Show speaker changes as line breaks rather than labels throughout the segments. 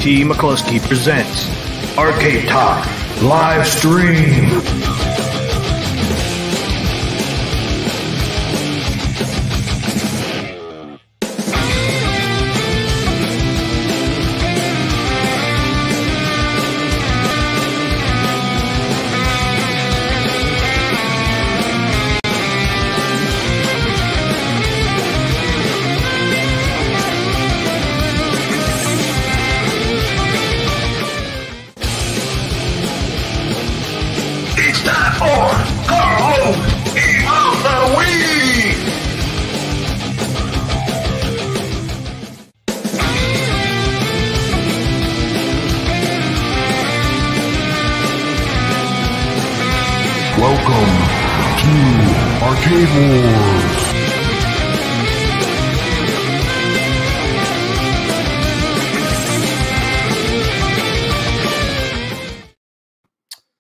TMCLOSKY presents Arcade Talk live stream.
Welcome to Arcade Wars.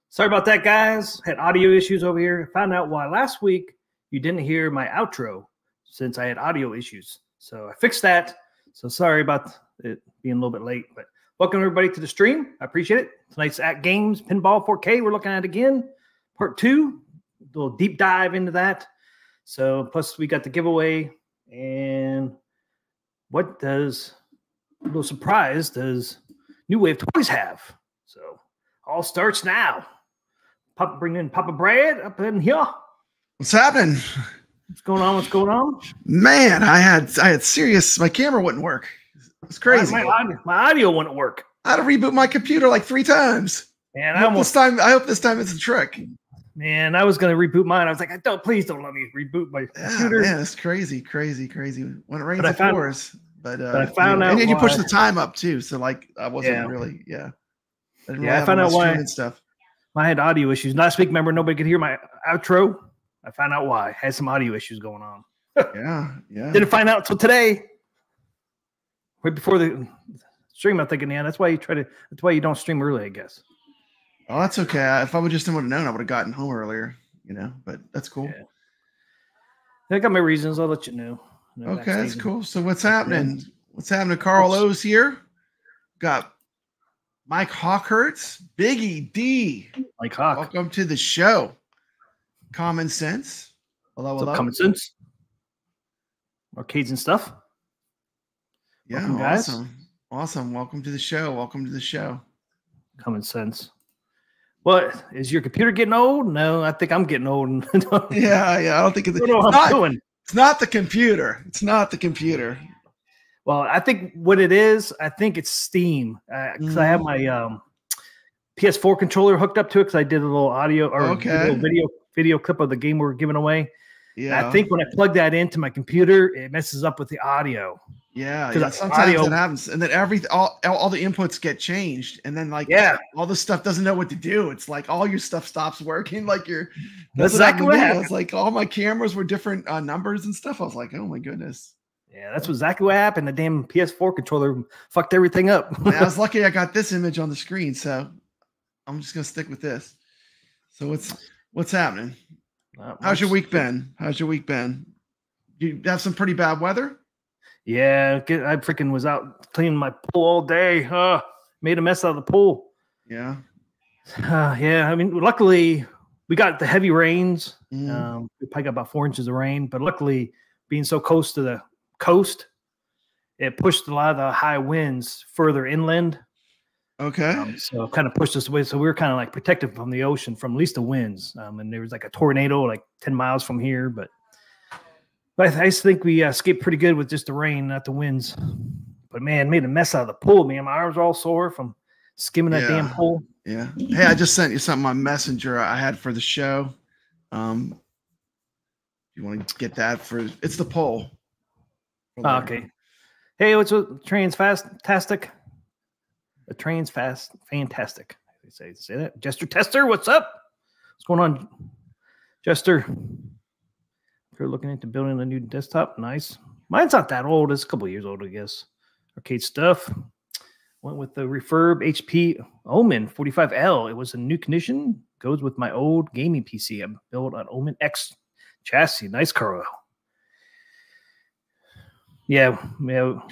Sorry about that, guys. Had audio issues over here. Found out why last week you didn't hear my outro since I had audio issues. So I fixed that. So sorry about it being a little bit late, but welcome everybody to the stream. I appreciate it. Tonight's Atgames Pinball 4K. We're looking at it again. Part 2, a little deep dive into that. So plus we got the giveaway, and what does a little surprise does New Wave Toys have? So all starts now. Bring in papabrad up in here.
What's happening?
What's going on? What's going on?
Man, I had serious. My camera wouldn't work. It's crazy.
My audio wouldn't work.
I had to reboot my computer like 3 times.
Man,
I hope this time it's a trick.
Man, I was gonna reboot mine. I was like, please don't let me reboot my computer.
Yeah, it's crazy. When it rains, it pours. But
I found out.
And you push the time up too, so like I wasn't really.
I found out why and stuff. I had audio issues last week. Remember, nobody could hear my outro. I found out why. I had some audio issues going on.
yeah.
Didn't find out until today, right before the stream. I'm thinking, yeah, that's why you don't stream early, I guess.
Oh, that's okay. If I would just have known, I would have gotten home earlier, but that's cool.
Yeah. I got my reasons. I'll let you know.
Okay, that's cool. So what's happening? What's happening? Carl O's here. Got Mike Hawkhurts, Biggie D.
Mike Hawk.
Welcome to the show. Common Sense. Hello.
Common Sense. Arcades and stuff.
Yeah,
welcome, guys.
Awesome. Welcome to the show. Common
Sense. What, is your computer getting old? No, I think I'm getting old.
yeah. I don't think it's not the computer. It's not the computer.
Well, I think what it is, I think it's Steam. Because I have my PS4 controller hooked up to it because I did a little audio or a little video clip of the game we're giving away. Yeah. And I think when I plug that into my computer, it messes up with the audio.
Yeah, sometimes it happens, and then all the inputs get changed, and then all the stuff doesn't know what to do. It's like all your stuff stops working. Like
that's exactly what happened.
It's like all my cameras were different numbers and stuff. I was like, oh my goodness.
Yeah, that's exactly what happened. The damn PS4 controller fucked everything up.
I was lucky I got this image on the screen, so I'm just gonna stick with this. So what's happening? How's your week been? You have some pretty bad weather.
Yeah, I freaking was out cleaning my pool all day. Made a mess out of the pool.
Yeah.
Yeah, I mean, luckily we got the heavy rains. We probably got about 4 inches of rain, but luckily being so close to the coast, it pushed a lot of the high winds further inland.
Okay.
So it kind of pushed us away. So we were kind of like protected from the ocean, from at least the winds. And there was like a tornado like 10 miles from here, but I just think we escaped pretty good with just the rain, not the winds. But man, made a mess out of the pool. Man, my arms are all sore from skimming that damn pool.
Yeah. Hey, I just sent you something on Messenger I had for the show. You want to get that it's the poll.
Okay. Hey, what's with trains fantastic? The train's fantastic. Say that. Jester Tester, what's up? What's going on, Jester? You're looking into building a new desktop. Nice. Mine's not that old. It's a couple years old, I guess. Arcade stuff. Went with the refurb HP Omen 45L. It was in new condition. Goes with my old gaming PC. I built an Omen X chassis. Nice, Carl. Yeah,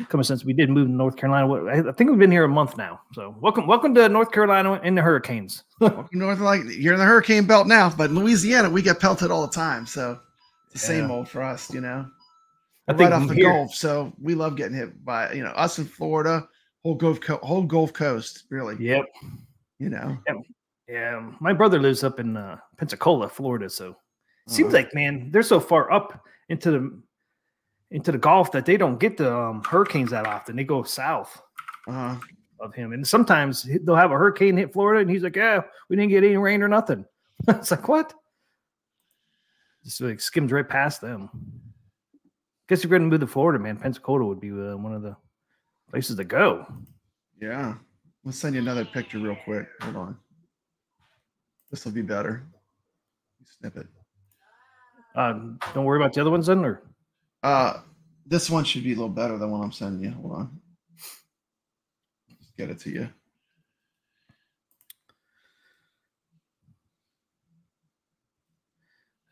come since we did move to North Carolina. I think we've been here a month now. So welcome to North Carolina and the hurricanes.
Welcome north, like you're in the hurricane belt now, but in Louisiana we get pelted all the time. So it's the same old for us, you know.
I think
right off the Gulf, so we love getting hit by us in Florida, whole Gulf Coast, really.
Yep.
You know.
Yeah. My brother lives up in Pensacola, Florida, so it seems like, man, they're so far up into the Gulf that they don't get the hurricanes that often. They go south of him, and sometimes they'll have a hurricane hit Florida, and he's like, "Yeah, we didn't get any rain or nothing." It's like, what? Just like skimmed right past them. Guess if you're going to move to Florida, man, Pensacola would be one of the places to go.
Yeah. We'll send you another picture real quick. Hold on. This will be better. Snip it.
Don't worry about the other ones then, or?
This one should be a little better than what I'm sending you. Hold on. Just get it to you.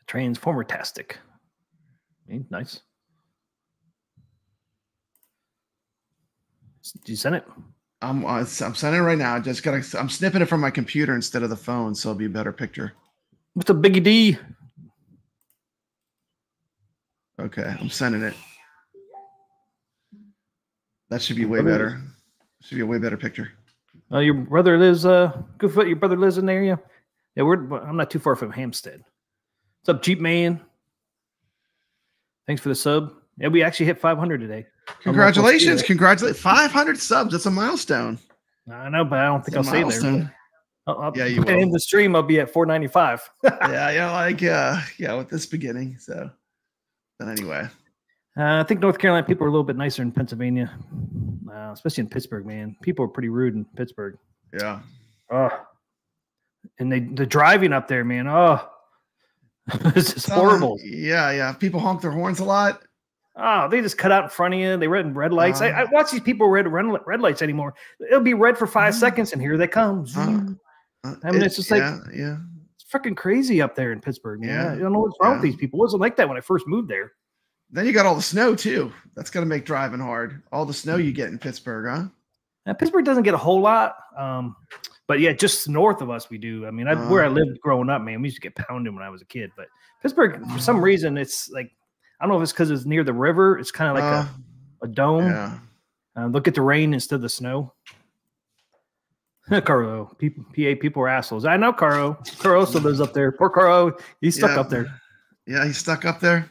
Transformer-tastic. Nice. Did you send it?
I'm sending it right now. I'm snipping it from my computer instead of the phone, so it'll be a better picture.
What's a Biggie D?
Okay, I'm sending it. That should be way better. Should be a way better picture.
Your brother lives Goodfoot. Your brother lives in the area. Yeah, I'm not too far from Hampstead. What's up, Jeep Man? Thanks for the sub. Yeah, we actually hit 500 today.
Congratulations. 500 subs. That's a milestone.
I know, but I don't think I'll stay there.
Yeah, you will.
In the stream, I'll be at 495.
With this beginning. So, but anyway.
I think North Carolina people are a little bit nicer in Pennsylvania, especially in Pittsburgh, man. People are pretty rude in Pittsburgh.
Yeah.
And the driving up there, man. It's just horrible.
Yeah. People honk their horns a lot.
Oh, they just cut out in front of you. They red lights. I watch these people red lights anymore. It'll be red for 5 seconds, and here they come. It's just like it's freaking crazy up there in Pittsburgh, man.
Yeah.
I don't know what's wrong with these people. It wasn't like that when I first moved there.
Then you got all the snow too. That's gonna make driving hard. All the snow you get in Pittsburgh, huh?
Now, Pittsburgh doesn't get a whole lot, but yeah, just north of us we do. I mean, where I lived growing up, man, we used to get pounded when I was a kid. But Pittsburgh, for some reason, it's like. I don't know if it's because it's near the river. It's kind of like a dome. Yeah. Look at the rain instead of the snow. Caro, PA people are assholes. I know Caro. Caro also lives up there. Poor Caro. He's stuck up there.
Yeah, he's stuck up there.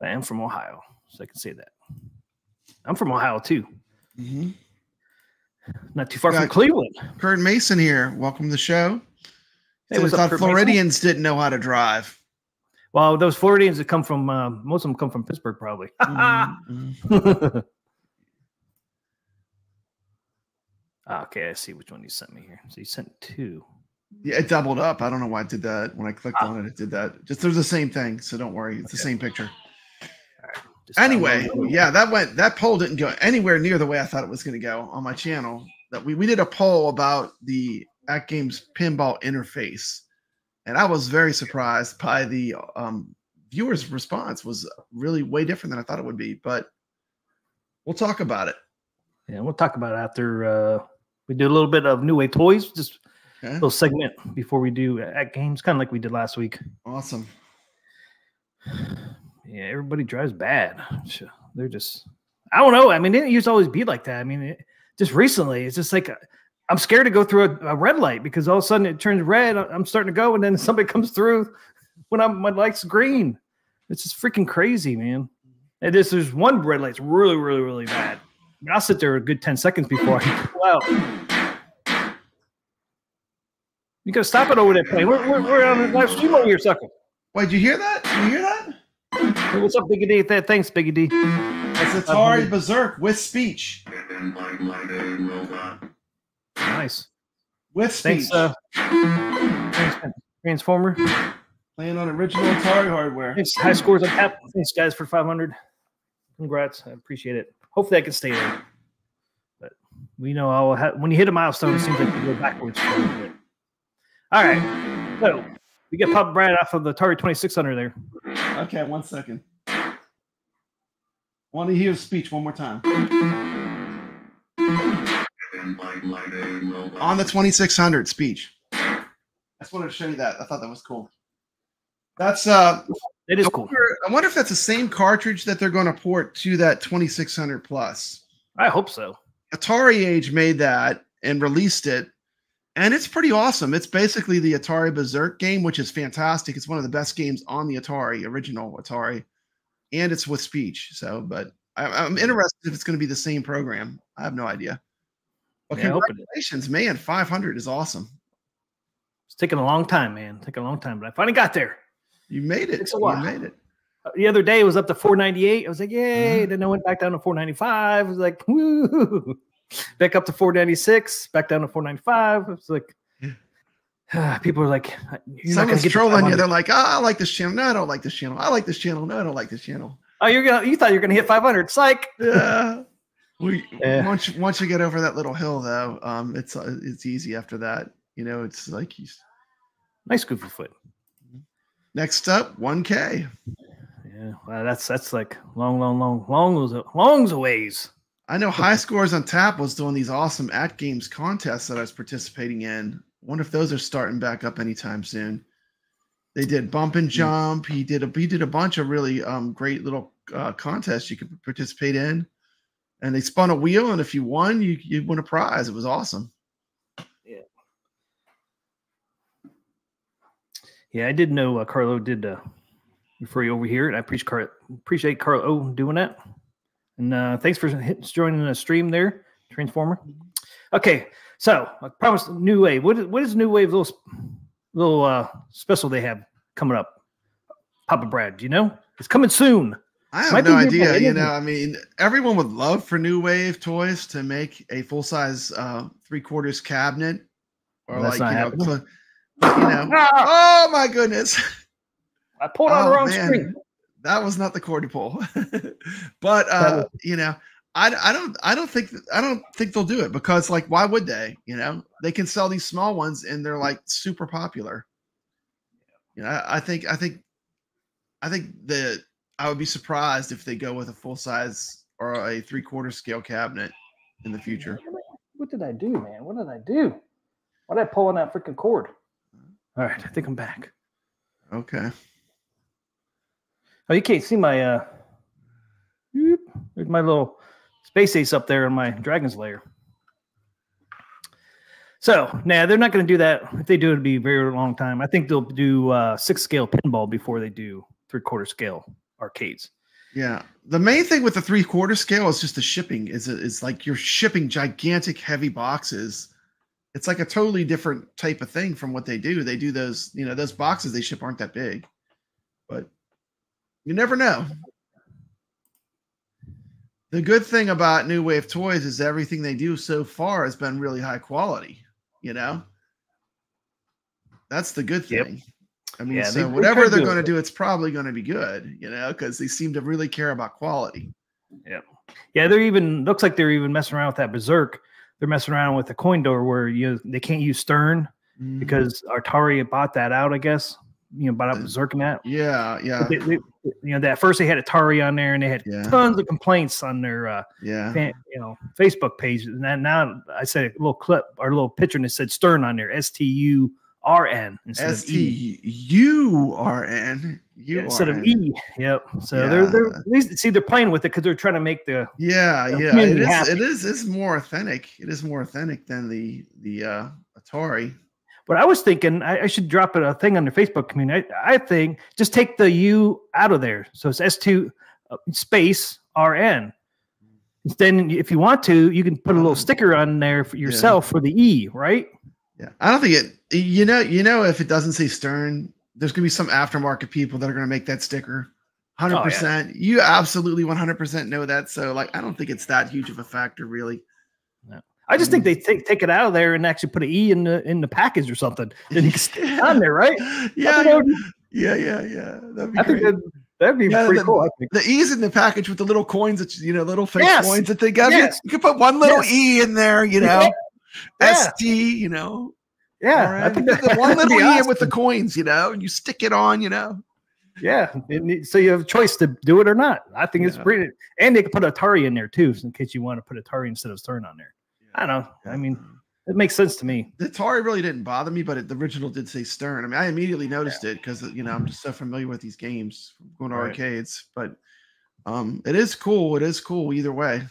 I am from Ohio, so I can say that. I'm from Ohio, too.
Mm-hmm.
Not too far from Cleveland.
Kurt Mason here. Welcome to the show.
Hey,
so I thought Floridians didn't know how to drive.
Well, those Floridians that come from, most of them come from Pittsburgh, probably. Okay, I see which one you sent me here. So you sent 2.
Yeah, it doubled up. I don't know why it did that. When I clicked on it, it did that. Just there's the same thing, so don't worry. It's the same picture.
All right,
anyway, that poll didn't go anywhere near the way I thought it was going to go on my channel. That we did a poll about the Atgames pinball interface. And I was very surprised by the viewers' response was really way different than I thought it would be. But we'll talk about it.
Yeah, we'll talk about it after we do a little bit of New Way Toys, just a little segment before we do Atgames, kind of like we did last week.
Awesome.
Yeah, everybody drives bad. They're just, I don't know. I mean, it used to always be like that. I mean, just recently, it's just like I'm scared to go through a red light because all of a sudden it turns red. I'm starting to go, and then somebody comes through when my light's green. It's just freaking crazy, man. And there's one red light's really, really, really bad. I mean, I'll sit there a good 10 seconds before I pull out. You gotta stop it over there, plane. We're on a live stream over here, sucker.
Wait, did you hear that? Did you hear that?
Hey, what's up, Biggie D? Thanks, Biggie D.
It's Atari Berserk with speech.
Nice.
With speech.
Thanks, Transformer.
Playing on original Atari hardware.
Thanks, high scores on tap. Thanks, guys, for 500. Congrats. I appreciate it. Hopefully I can stay there. But we know when you hit a milestone, it seems like you go backwards for a little bit. All right. So we get papabrad off of the Atari 2600 there.
Okay, 1 second. want to hear the speech one more time. On the 2600 speech. I just wanted to show you that. I thought that was cool. That's
it is cool.
I wonder if that's the same cartridge that they're going to port to that 2600 plus.
I hope so.
Atari Age made that and released it, and it's pretty awesome. It's basically the Atari Berserk game, which is fantastic. It's one of the best games on the Atari, original Atari, and it's with speech. So, but I'm interested if it's going to be the same program. I have no idea. But congratulations, man! 500 is awesome.
It's taking a long time, man. Taking a long time, but I finally got there.
You made it.
It's a while.
You made it.
The other day it was up to 498. I was like, yay. Then I went back down to 495. I was like, woo. Back up to 496. Back down to 495. It's like, people are like,
someone's trolling you. They're like, oh, I like this channel. No, I don't like this channel. I like this channel. No, I don't like this channel.
Oh, you thought you were gonna hit 500. Psych.
Yeah. Once you get over that little hill, though, it's easy after that. You know, it's like
nice goofy foot.
Next up, 1K.
Yeah, well, that's like long a ways.
I know High Scores on Tap was doing these awesome Atgames contests that I was participating in. I wonder if those are starting back up anytime soon. They did bump and jump. He did a bunch of really great little contests you could participate in, and they spun a wheel, and if you won, you win a prize. It was awesome.
Yeah, I did know Carlo did refer you over here, and I appreciate Carlo doing that. And thanks for joining the stream there, Transformer. Okay, so I promised New Wave. What is New Wave little special they have coming up? Papa Brad, do you know? It's coming soon.
I have no idea. You know, I mean, everyone would love for New Wave Toys to make a full size 3/4 cabinet, or
well,
oh my goodness!
I pulled on the wrong screen.
That was not the cord to pull. But you know, I don't think they'll do it, because like, why would they? You know, they can sell these small ones and they're like super popular. You know, I think that I would be surprised if they go with a full size or a 3/4 scale cabinet in the future.
What did I do, man? What did I do? Why did I pull on that freaking cord? All right, I think I'm back.
Okay.
Oh, you can't see my there's my little space ace up there in my dragon's lair. So now they're not going to do that. If they do, it'll be a very long time. I think they'll do 6-scale pinball before they do 3/4 scale arcades.
Yeah, the main thing with the 3/4 scale is just the shipping. It's like you're shipping gigantic heavy boxes. It's like a totally different type of thing from what they do. They do those, you know, those boxes they ship aren't that big, but you never know. The good thing about New Wave Toys is everything they do so far has been really high quality. You know, that's the good thing. Yep. I mean, so whatever they're going to do, it's probably going to be good, you know, because they seem to really care about quality.
Yeah. Yeah. Looks like they're even messing around with that Berserk. They're messing around with the coin door where they can't use Stern because Atari bought that out, I guess. You know, bought out Berserk and that.
Yeah, yeah.
You know, that first they had Atari on there, and they had tons of complaints on their Facebook page. And now I said a little clip or a little picture, and it said Stern on there, STURN instead of E. Yep. So they're at least they're playing with it because they're trying to make the it's more authentic.
It is more authentic than the Atari.
But I was thinking I should drop a thing on the Facebook community. I think just take the U out of there. So it's S2 space RN. Then if you want to, you can put a little sticker on there for yourself for the E, right?
Yeah. I don't think it, you know, if it doesn't say Stern, there's going to be some aftermarket people that are going to make that sticker. 100%. Oh, yeah. You absolutely 100% know that. So like, I don't think it's that huge of a factor really.
No. I just think they take it out of there and actually put an E in the package or something. Then you can stick it on there, right?
Yeah. That'd be great.
That'd be pretty cool. I think.
The E's in the package with the little coins that little fake coins that they got. Yes. You could put one little E in there, you know. ST, you know.
Yeah.
I think the one little E in with the coins, you know, and you stick it on, you know.
Yeah, so you have a choice to do it or not. I think it's pretty, and they can put Atari in there too, in case you want to put Atari instead of Stern on there. I don't know. I mean, it makes sense to me.
The Atari really didn't bother me, but the original did say Stern. I mean, I immediately noticed it because I'm just so familiar with these games from going to arcades. But it is cool. It is cool either way.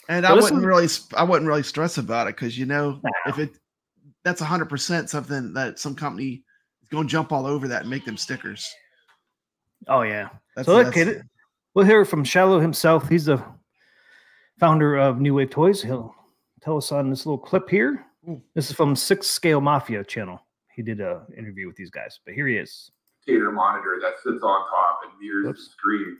And I wouldn't really stress about it because if that's 100% something that some company is going to jump all over that and make them stickers.
Oh yeah. We'll hear from Shallow himself. He's the founder of New Wave Toys. He'll tell us on this little clip here. Ooh. This is from Six Scale Mafia channel. He did an interview with these guys, but here he is.
Tater monitor that sits on top and mirrors the screen.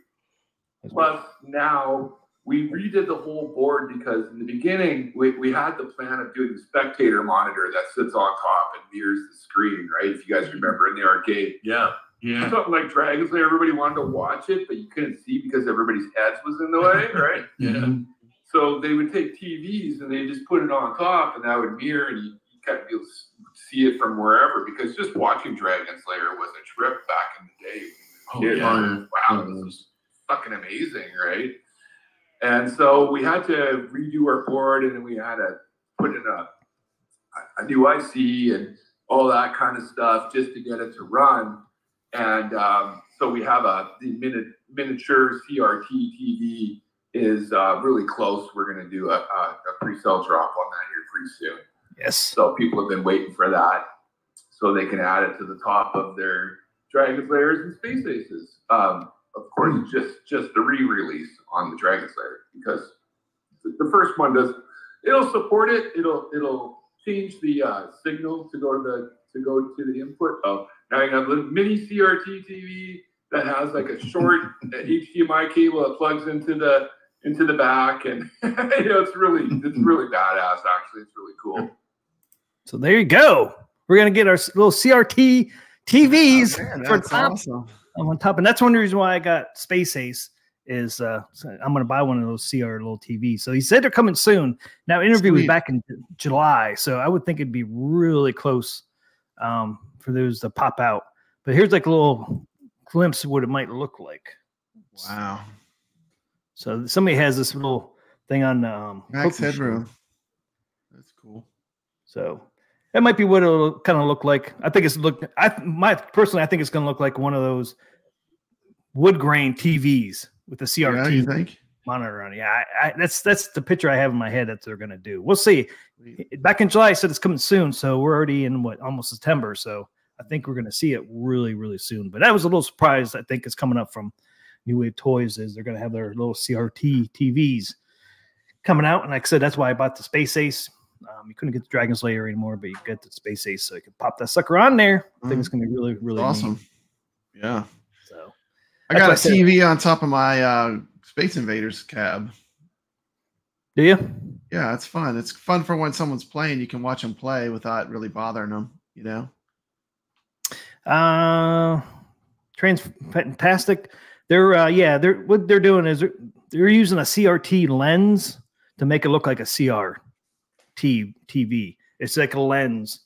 Plus, now we redid the whole board because in the beginning we had the plan of doing the spectator monitor that sits on top and mirrors the screen, right? If you guys remember in the arcade.
Yeah. Yeah.
Something like Dragon's Lair, everybody wanted to watch it, but you couldn't see because everybody's heads was in the way, right?
Yeah.
So they would take TVs and they just put it on top, and that would mirror, and you kind of be able to see it from wherever. Because just watching Dragon's Lair was a trip back in the day. Wow, this was fucking amazing, right? And so we had to redo our board, and then we had to put in a new IC and all that kind of stuff just to get it to run. And so we have the miniature CRT TV is really close. We're going to do a pre-sale drop on that here pretty soon.
Yes.
So people have been waiting for that so they can add it to the top of their Dragon's Lairs and Space Aces. Of course, just the re-release on the Dragon's Lair because the first one it'll support it. It'll change the signal to go to the input. Now you have a mini CRT TV that has like a short HDMI cable that plugs into the back, and it's really badass. Actually, it's really cool.
So there you go. We're gonna get our little CRT TVs for top on top, and that's one reason why I got Space Ace. Is I'm gonna buy one of those CR little TVs. So he said they're coming soon. Now interview was back in July, so I would think it'd be really close for those to pop out. But here's like a little glimpse of what it might look like.
Wow.
So somebody has this little thing on
Max Headroom. That's cool.
So that might be what it'll kind of look like. I think personally I think it's going to look like one of those wood grain TVs with the CRT
you think?
Monitor on it. Yeah, that's the picture I have in my head that they're going to do. We'll see. Back in July, I said it's coming soon, so we're already in almost September. So I think we're going to see it really, really soon. But that was a little surprise. I think is coming up from New Wave Toys is they're going to have their little CRT TVs coming out. And like I said, that's why I bought the Space Ace. You couldn't get the Dragon's Lair anymore, but you get the Space Ace, so you can pop that sucker on there. I think it's going to be really, really
awesome.
Neat.
Yeah.
So
I got a TV on top of my Space Invaders cab.
Do you?
Yeah, it's fun. It's fun for when someone's playing. You can watch them play without really bothering them.
Fantastic. They're what they're doing is they're using a CRT lens to make it look like a CRT TV. It's like a lens.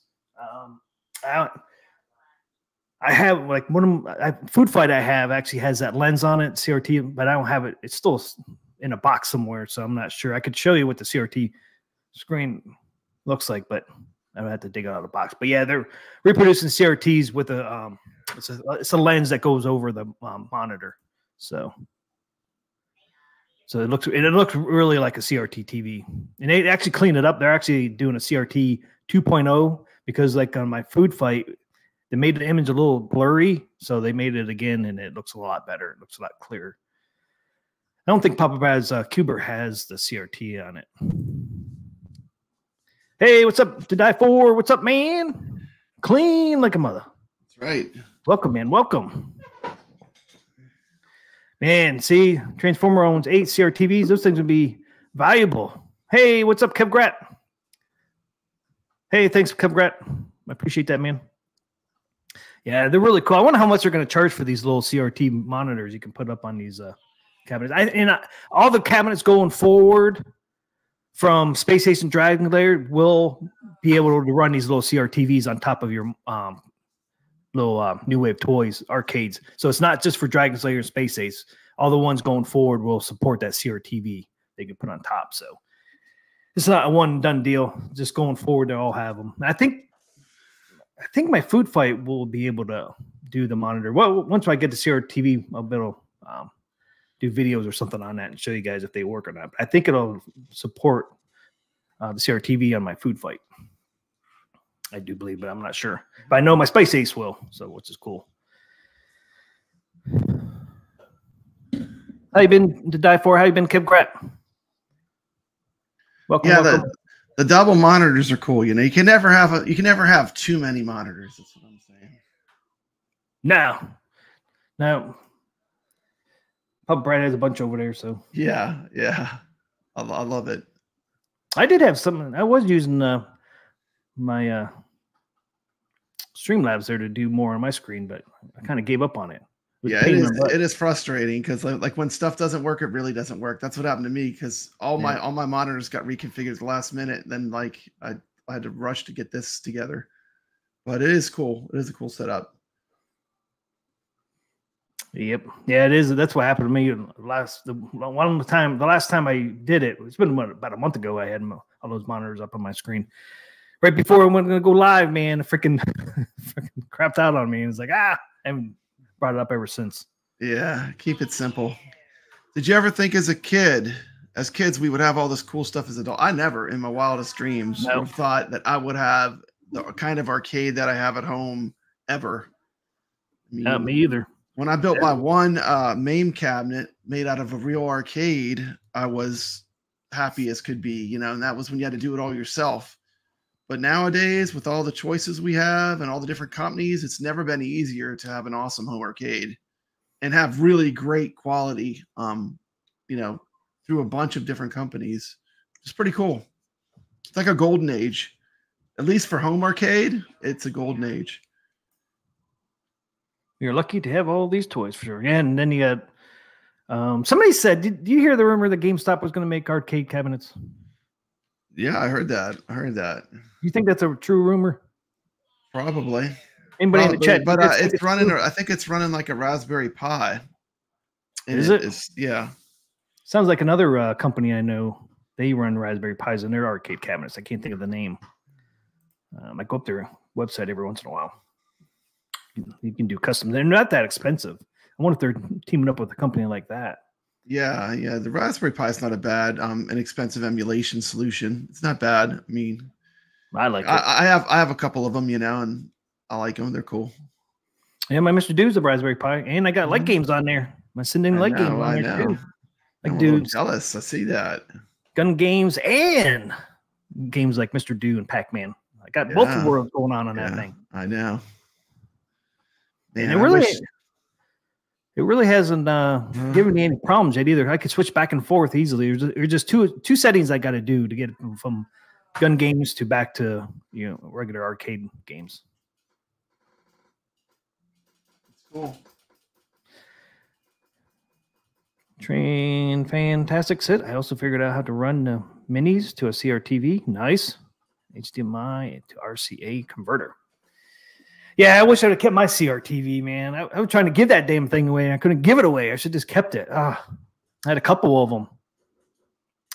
I have like Food Fight I have actually has that lens on it, CRT, but I don't have it. It's still in a box somewhere, so I'm not sure. I could show you what the CRT screen looks like, but I would have to dig out of the box. But yeah, they're reproducing CRTs with it's a lens that goes over the monitor. So it looks really like a CRT TV, and they actually cleaned it up. They're actually doing a CRT 2.0 because like on my Food Fight, they made the image a little blurry, so they made it again, and it looks a lot better. It looks a lot clearer. I don't think Papabrad's Cuber has the CRT on it. Hey, what's up to die for? What's up, man? Clean like a mother.
That's right.
Welcome, man. Welcome. Man, see, Transformer owns 8 CRTVs. Those things would be valuable. Hey, what's up, kevgret? Hey, thanks, kevgret. I appreciate that, man. Yeah, they're really cool. I wonder how much they're going to charge for these little CRT monitors you can put up on these cabinets. All the cabinets going forward from Space Ace and Dragon Lair will be able to run these little CRTVs on top of your little New Wave Toys arcades. So it's not just for Dragon Slayer and Space Ace. All the ones going forward will support that CRTV they can put on top. So it's not a one done deal. Just going forward, they all have them. I think my Food Fight will be able to do the monitor. Well, once I get the CRTV, I'll be able to do videos or something on that and show you guys if they work or not. But I think it'll support the CRTV on my Food Fight. I do believe, but I'm not sure. But I know my Space Ace will, so which is cool. How you been to die for? How you been, kevgret? Welcome.
Yeah,
welcome.
The double monitors are cool. You know, you can never have too many monitors. That's what I'm saying.
No. Papabrad has a bunch over there, so
yeah. I love it.
I did have something. I was using my Streamlabs there to do more on my screen, but I kind of gave up on it.
Yeah, it is frustrating because like when stuff doesn't work, it really doesn't work. That's what happened to me because all my monitors got reconfigured at the last minute. Then like I had to rush to get this together. But it is cool. It is a cool setup.
Yep. Yeah, it is. That's what happened to me the last time I did it. It's been about a month ago. I had all those monitors up on my screen. Right before I went to go live, man, freaking crapped out on me. It was like, I haven't brought it up ever since.
Yeah, keep it simple. Did you ever think as kids, we would have all this cool stuff as adults? I never, in my wildest dreams, would have thought that I would have the kind of arcade that I have at home ever. I mean,
Not me either.
When I built my one MAME cabinet made out of a real arcade, I was happy as could be, you know, and that was when you had to do it all yourself. But nowadays, with all the choices we have and all the different companies, it's never been easier to have an awesome home arcade and have really great quality, you know, through a bunch of different companies. It's pretty cool. It's like a golden age. At least for home arcade, it's a golden age.
You're lucky to have all these toys for sure. Yeah, and then you got somebody said, did you hear the rumor that GameStop was going to make arcade cabinets?
Yeah, I heard that.
You think that's a true rumor?
Probably.
Anybody in the chat?
But it's running. I think it's running like a Raspberry Pi. And
is it?
Yeah.
Sounds like another company I know. They run Raspberry Pis in their arcade cabinets. I can't think of the name. I go up their website every once in a while. You can do custom. They're not that expensive. I wonder if they're teaming up with a company like that.
Yeah. The Raspberry Pi is not a bad, inexpensive emulation solution. It's not bad. I mean,
I like it.
I have a couple of them, you know, and I like them. They're cool.
Yeah, my Mr. Do's a Raspberry Pi, and I got light games on there. My sending light games on there too. Like, dude,
jealous. I see that.
Gun games and games like Mr. Do and Pac-Man. I got both worlds going on that thing.
I know. Man,
and it really hasn't given me any problems yet either. I could switch back and forth easily. There's just two settings I got to do to get from gun games to back to, you know, regular arcade games.
It's cool.
Train fantastic sit. I also figured out how to run the minis to a CRTV. Nice. HDMI to RCA converter. Yeah, I wish I'd have kept my CRTV, man. I was trying to give that damn thing away, and I couldn't give it away. I should have just kept it. I had a couple of them.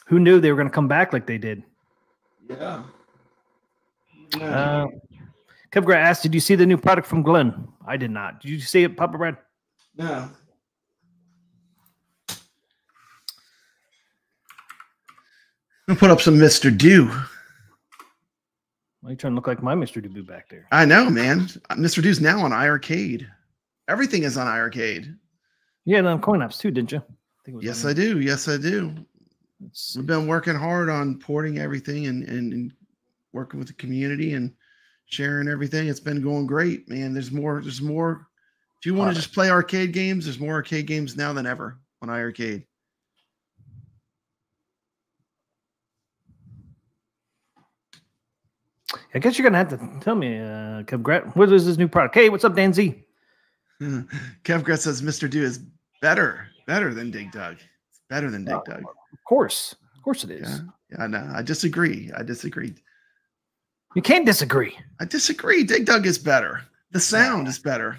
Who knew they were going to come back like they did?
Yeah.
kevgret asked, did you see the new product from Glenn? I did not. Did you see it, papabrad?
No. I'll put up some Mr. Do.
Why are you trying to look like my Mr. Debut back there?
I know, man. Mr. Do's now on iiRcade. Everything is on iiRcade.
Yeah, and on CoinOps too, didn't you?
Yes, I do. Yes, I do. We've been working hard on porting everything and working with the community and sharing everything. It's been going great, man. There's more. If you want to just play arcade games, there's more arcade games now than ever on iiRcade.
I guess you're going to have to tell me, kevgret, what is this new product? Hey, what's up, Dan Z?
kevgret says Mr. Do is better than Dig Dug. It's better than Dig Dug.
Of course it is.
Yeah, no, I disagree.
You can't disagree.
I disagree. Dig Dug is better. The sound is better.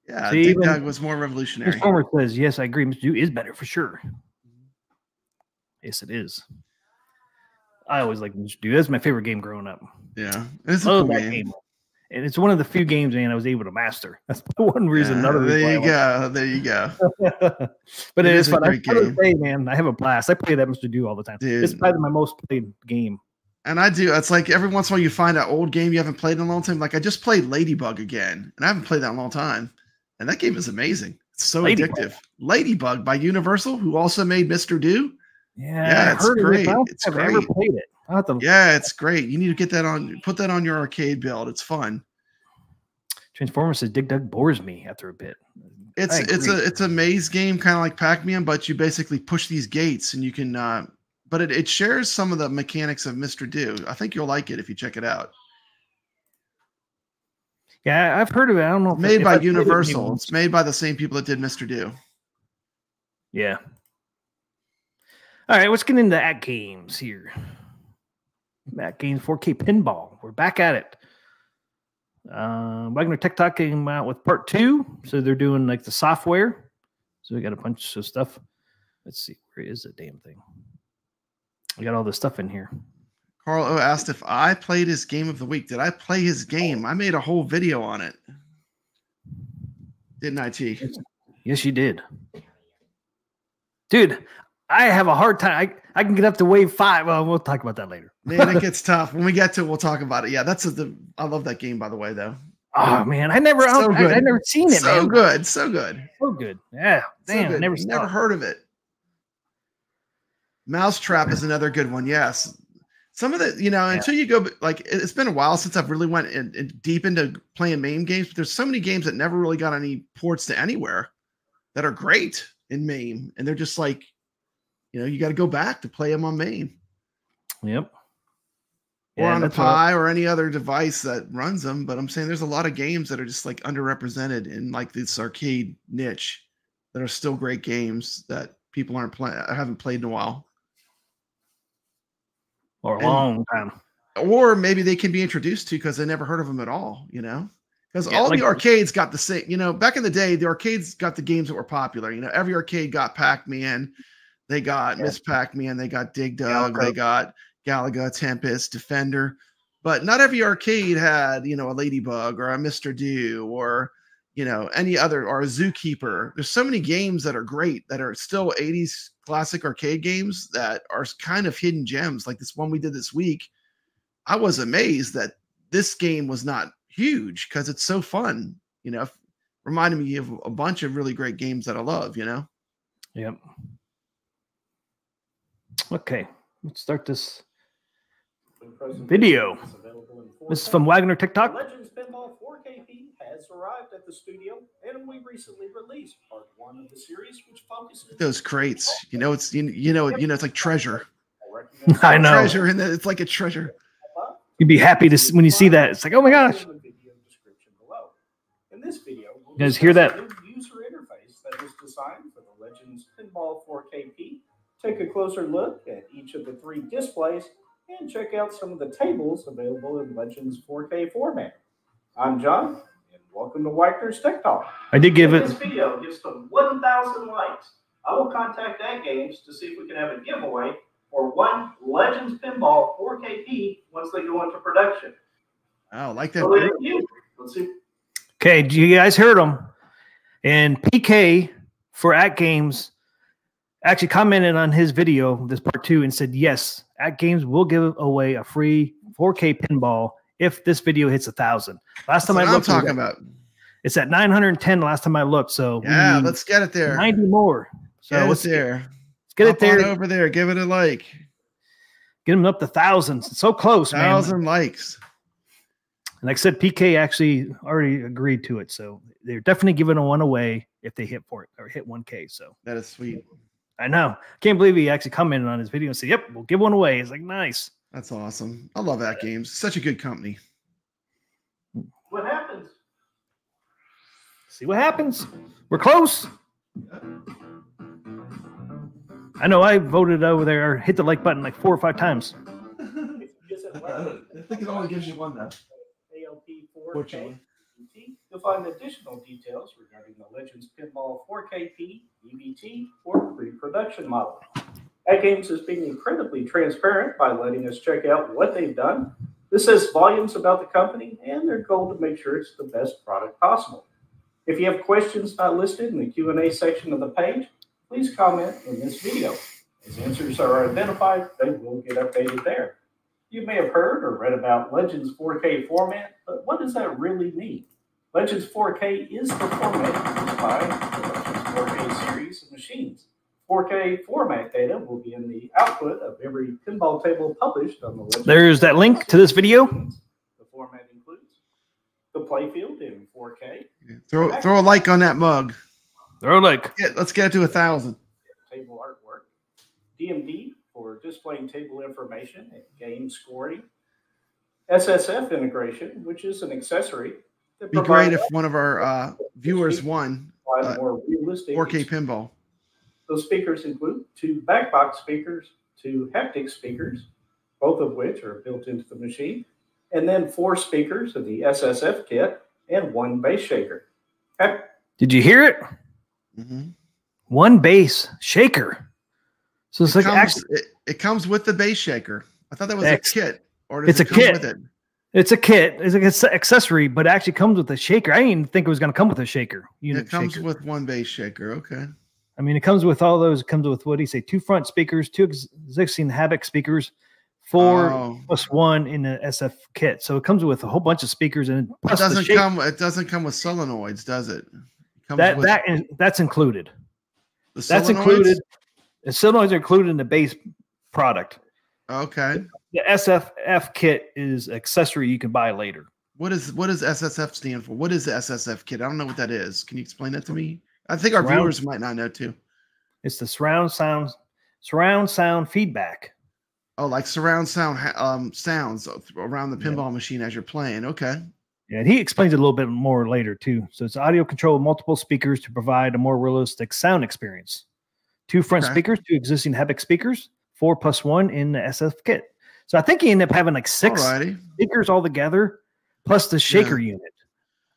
Yeah,
See,
Dig Dug was more revolutionary.
Transformer says, yes, I agree. Mr. Do is better for sure. Yes, it is. I always like Mr. Do. That's my favorite game growing up.
Yeah, it's a cool game.
And it's one of the few games, man, I was able to master. That's one reason. Another reason.
There you go.
But it is fun. I play, man. I have a blast. I play that Mr. Do all the time. Dude. It's probably my most played game.
And I do. It's like every once in a while you find an old game you haven't played in a long time. Like I just played Ladybug again, and I haven't played that in a long time. And that game is amazing. It's so addictive. Ladybug by Universal, who also made Mr. Do.
Yeah,
it's great. It's great.
I've never played it.
Yeah, it's great. You need to get that on. Put that on your arcade build. It's fun.
Transformer says Dig Dug bores me after a bit.
It's a maze game, kind of like Pac-Man, but you basically push these gates, and you can. But it shares some of the mechanics of Mr. Do. I think you'll like it if you check it out.
Yeah, I've heard of it. I don't know.
Made by Universal. It's made by the same people that did Mr. Do.
Yeah. All right, let's get into Atgames here. Atgames 4K Pinball. We're back at it. Wagner TikTok came out with part 2. So they're doing like the software. So we got a bunch of stuff. Let's see. Where is the damn thing? I got all this stuff in here.
Carl O asked if I played his game of the week. Did I play his game? I made a whole video on it. Didn't I, T?
Yes, you did. Dude, I have a hard time. I can get up to wave 5. Well, we'll talk about that later.
Man, it gets tough. When we get to it, we'll talk about it. Yeah, I love that game, by the way, though.
Oh, man. I've never seen it, man.
So good. So good.
Yeah. Damn,
so
never
heard of it. Mousetrap is another good one. Yes. Some of the, until you go, like, it's been a while since I've really went in deep into playing MAME games, but there's so many games that never really got any ports to anywhere that are great in MAME. And they're just like, you got to go back to play them on MAME.
Yep.
Or on a Pi or any other device that runs them. But I'm saying there's a lot of games that are just like underrepresented in like this arcade niche that are still great games that people haven't played in a while.
Or a long time.
Or maybe they can be introduced to because they never heard of them at all, Because all the arcades got the same, back in the day, the arcades got the games that were popular. Every arcade got Pac-Man, they got Miss Pac-Man, they got Dig Dug, they got Galaga, Tempest, Defender. But not every arcade had, a Ladybug or a Mr. Do or, any other, or a Zookeeper. There's so many games that are great that are still 80s classic arcade games that are kind of hidden gems. Like this one we did this week. I was amazed that this game was not huge because it's so fun, reminded me of a bunch of really great games that I love,
Yep. Okay, let's start this video. This is from Wagner TikTok.
Legends Pinball 4KP has arrived at the studio, and we recently released part 1 of the series, which focuses
those crates. It's like treasure.
I know.
Treasure, and it's like a treasure.
You'd be happy to when you see that. It's like, oh my gosh.
In this video,
you guys hear that?
User interface that was designed for the Legends Pinball 4KP. Take a closer look at each of the 3 displays and check out some of the tables available in Legends 4K format. I'm John, and welcome to Wagner's Tech Talk.
I did give it.
This video gets to 1,000 likes. I will contact Atgames to see if we can have a giveaway for 1 Legends Pinball 4KP once they go into production.
Oh, like that.
Let's see.
Okay, you guys heard them. And PK for Atgames actually commented on his video, this part 2, and said, yes, Atgames will give away a free 4K pinball if this video hits 1,000. Last time I looked,
I'm talking about.
It's at 910 last time I looked. So
yeah, let's get it there.
90 more. So
let's there.
Let's get it there.
Over there. Give it a like.
Get them up to thousands. It's so close,
1,000 likes.
And like I said, PK actually already agreed to it. So they're definitely giving one away if they hit 1K. So
that is sweet.
I know. Can't believe he actually commented on his video and said, yep, we'll give one away. It's like, nice.
That's awesome. I love Atgames. Such a good company.
What happens?
See what happens. We're close. I know I voted over there, hit the like button like 4 or 5 times.
I think it only gives you one, though.
ALP 4K. You'll find additional details regarding the Legends Pinball 4KP, EVT, or pre-production model. Atgames is being incredibly transparent by letting us check out what they've done. This says volumes about the company and their goal to make sure it's the best product possible. If you have questions not listed in the Q&A section of the page, please comment in this video. As answers are identified, they will get updated there. You may have heard or read about Legends 4K format, but what does that really mean? Legends 4K is the format used by the Legends 4K series of machines. 4K format data will be in the output of every pinball table published on the Legends.
There's that link to this video.
The format includes the playfield in 4K.
Throw a like on that mug.
Throw a like.
Yeah, let's get it to 1,000.
Table artwork. DMD for displaying table information and game scoring. SSF integration, which is an accessory.
It'd be great if one of our viewers won
more realistic
4K pinball.
Those speakers include 2 backbox speakers, 2 haptic speakers, both of which are built into the machine, and then 4 speakers of the SSF kit and 1 bass shaker.
Did you hear it?
Mm-hmm.
1 bass shaker. So it's
it comes with the bass shaker. I thought that was a kit. Or does
it's
it
a
come
kit.
With it?
It's a kit. It's an accessory, but it actually comes with a shaker. I didn't even think it was going to come with a shaker.
It comes with 1 bass shaker. Okay.
I mean, it comes with all those. It comes with, what do you say, 2 front speakers, 2 existing havoc speakers, 4 plus 1 in the SF kit. So it comes with a whole bunch of speakers, and plus
it doesn't come with solenoids, does it?
That's included.
That's
included. The solenoids are included in the base product.
Okay.
The SFF kit is accessory you can buy later.
What does SSF stand for? What is the SSF kit? I don't know what that is. Can you explain that to me? I think our viewers might not know too.
It's the surround sound feedback.
Oh, like surround sound sounds around the pinball machine as you're playing. Okay.
Yeah, and he explains it a little bit more later too. So it's audio control with multiple speakers to provide a more realistic sound experience. 2 front speakers, 2 existing havoc speakers, 4 plus 1 in the SF kit. So I think he ended up having like 6 speakers all together, plus the shaker unit.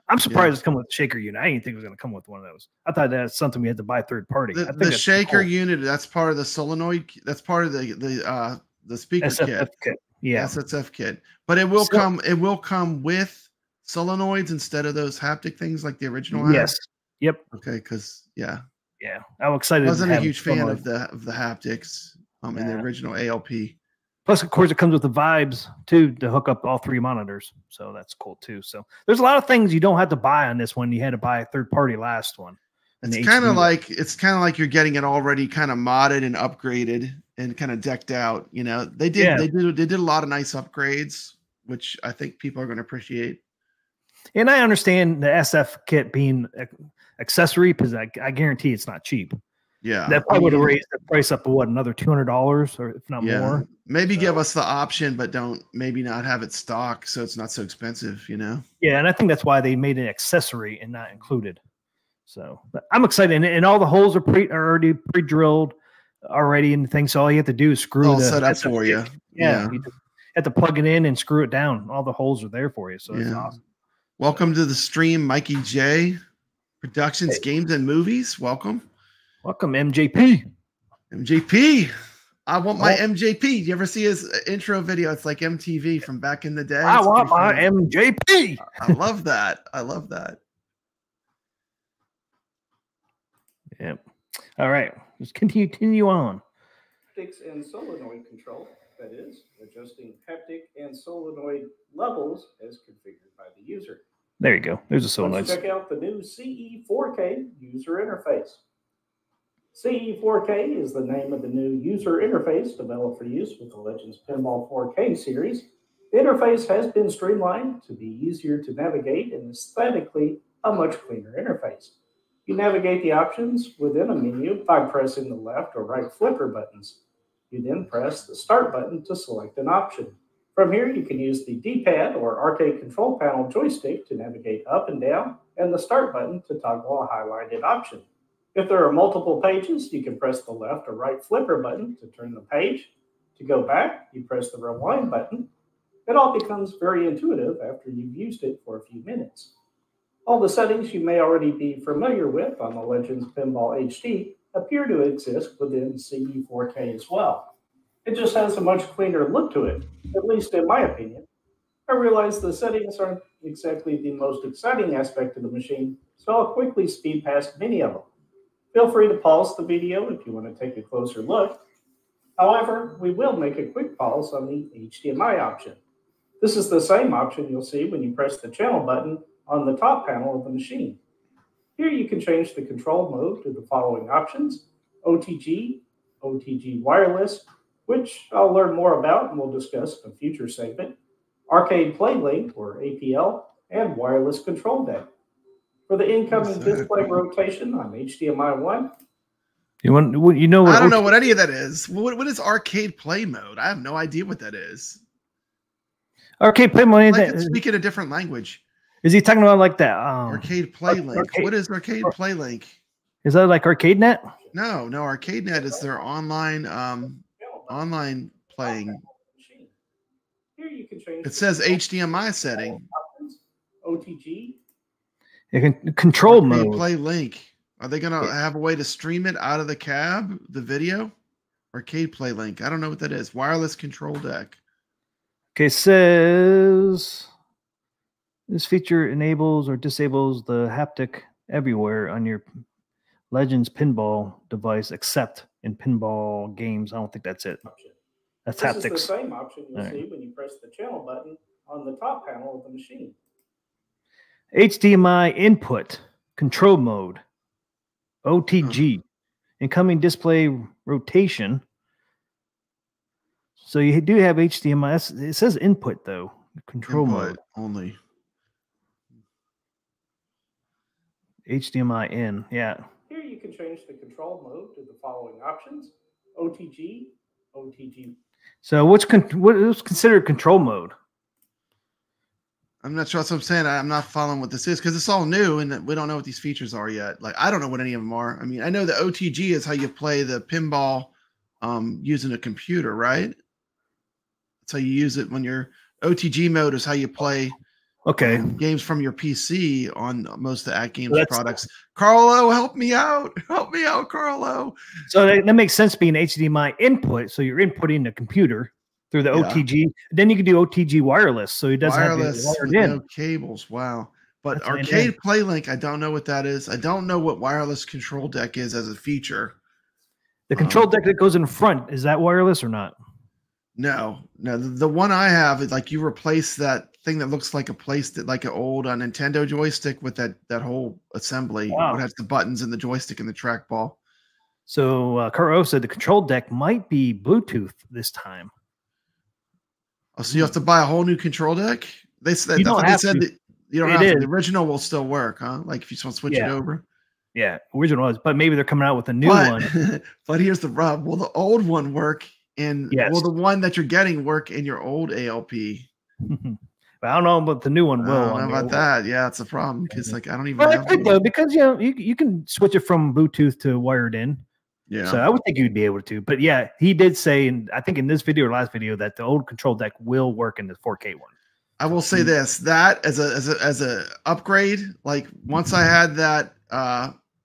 I'm surprised it's come with a shaker unit. I didn't think it was going to come with one of those. I thought that's something we had to buy third party.
The shaker unit, that's part of the solenoid. That's part of the speaker
SFF kit. Yeah,
SSF kit. But it will come. It will come with solenoids instead of those haptic things like the original had?
Yes. Yep.
Okay, because yeah,
I'm excited.
I wasn't a huge fan of the haptics in the original ALP.
Plus, of course, it comes with the vibes too to hook up all 3 monitors, so that's cool too. So there's a lot of things you don't have to buy on this one. You had to buy a third-party last one.
It's kind of like you're getting it already kind of modded and upgraded and kind of decked out. You know, they did a lot of nice upgrades, which I think people are going to appreciate.
And I understand the SF kit being accessory because I guarantee it's not cheap.
Yeah,
that probably would have raised the price up to another $200 or if not more.
Maybe give us the option, but maybe not have it stock so it's not so expensive, you know?
Yeah, and I think that's why they made an accessory and not included. So but I'm excited, and all the holes are already pre-drilled already and things. So all you have to do is screw
all set up for you.
Yeah, you just have to plug it in and screw it down. All the holes are there for you. So it's awesome.
Welcome to the stream, Mikey J Productions, Games and Movies. Welcome,
MJP.
MJP. I want my MJP. You ever see his intro video? It's like MTV from back in the day.
I want my MJP.
I love that. I love that.
Yeah. All right. Let's continue on.
Haptics and solenoid control. That is, adjusting haptic and solenoid levels as configured by the user.
There you go. There's a solenoid.
Let's check out the new CE4K user interface. CE4K is the name of the new user interface developed for use with the Legends Pinball 4K series. The interface has been streamlined to be easier to navigate and aesthetically a much cleaner interface. You navigate the options within a menu by pressing the left or right flipper buttons. You then press the start button to select an option. From here, you can use the D-pad or arcade control panel joystick to navigate up and down, and the start button to toggle a highlighted option. If there are multiple pages, you can press the left or right flipper button to turn the page. To go back, you press the rewind button. It all becomes very intuitive after you've used it for a few minutes. All the settings you may already be familiar with on the Legends Pinball HD appear to exist within CE4K as well. It just has a much cleaner look to it, at least in my opinion. I realize the settings aren't exactly the most exciting aspect of the machine, so I'll quickly speed past many of them. Feel free to pause the video if you want to take a closer look. However, we will make a quick pause on the HDMI option. This is the same option you'll see when you press the channel button on the top panel of the machine. Here you can change the control mode to the following options: OTG, OTG wireless, which I'll learn more about and we'll discuss in a future segment, Arcade Play Link, or APL, and wireless control deck. For the incoming display rotation on HDMI 1,
I don't know what any of that is. What is arcade play mode? I have no idea what that is.
Arcade play mode.
Like speaking a different language.
Is he talking about like that?
Arcade play link. What is arcade play link?
Is that like ArcadeNet?
No, ArcadeNet is their online playing.
here you can change.
It says HDMI setting.
OTG.
Control
arcade
mode.
Play link. Are they going to have a way to stream it out of the cab, the video? Arcade Play Link. I don't know what that is. Wireless control deck.
Okay, says this feature enables or disables the haptic everywhere on your Legends pinball device, except in pinball games. I don't think that's it. That's
this
haptics.
This is the same option you'll see when you press the channel button on the top panel of the machine.
HDMI input, control mode. OTG, incoming display rotation. So you do have HDMI. It says input though. Control mode
only.
HDMI in, yeah.
Here you can change the control mode to the following options: OTG, OTG.
So what's considered control mode?
I'm not sure. That's what I'm saying. I'm not following what this is because it's all new and we don't know what these features are yet. Like, I don't know what any of them are. I mean, I know the OTG is how you play the pinball using a computer, right? That's how you use it when you're OTG mode is how you play games from your PC on most of the Atgames products. Carlo, help me out. Help me out, Carlo.
So that makes sense being HDMI input. So you're inputting the computer through the OTG. Then you can do OTG wireless, so it doesn't have to be wired in.
No cables. Wow. But Arcade Play Link, I don't know what that is. I don't know what wireless control deck is as a feature.
The control deck that goes in front, is that wireless or not?
No. The one I have is like you replace that thing that looks like like an old Nintendo joystick with that whole assembly. Wow. It has the buttons and the joystick and the trackball.
So Kuro said the control deck might be Bluetooth this time.
Oh, so you have to buy a whole new control deck? They said you don't have to. The original will still work, huh? Like if you just want to switch it over.
Yeah, original was, but maybe they're coming out with a new one.
But here's the rub: will the old one work? And will the one that you're getting work in your old ALP?
But I don't know, but the new one will.
I don't know about that. Yeah, it's a problem because like I don't even.
Well, though, because you can switch it from Bluetooth to wired in.
Yeah.
So I would think you'd be able to. But yeah, he did say, and I think in this video or last video, that the old control deck will work in the 4K one.
I will say this: that as a upgrade, like once I had that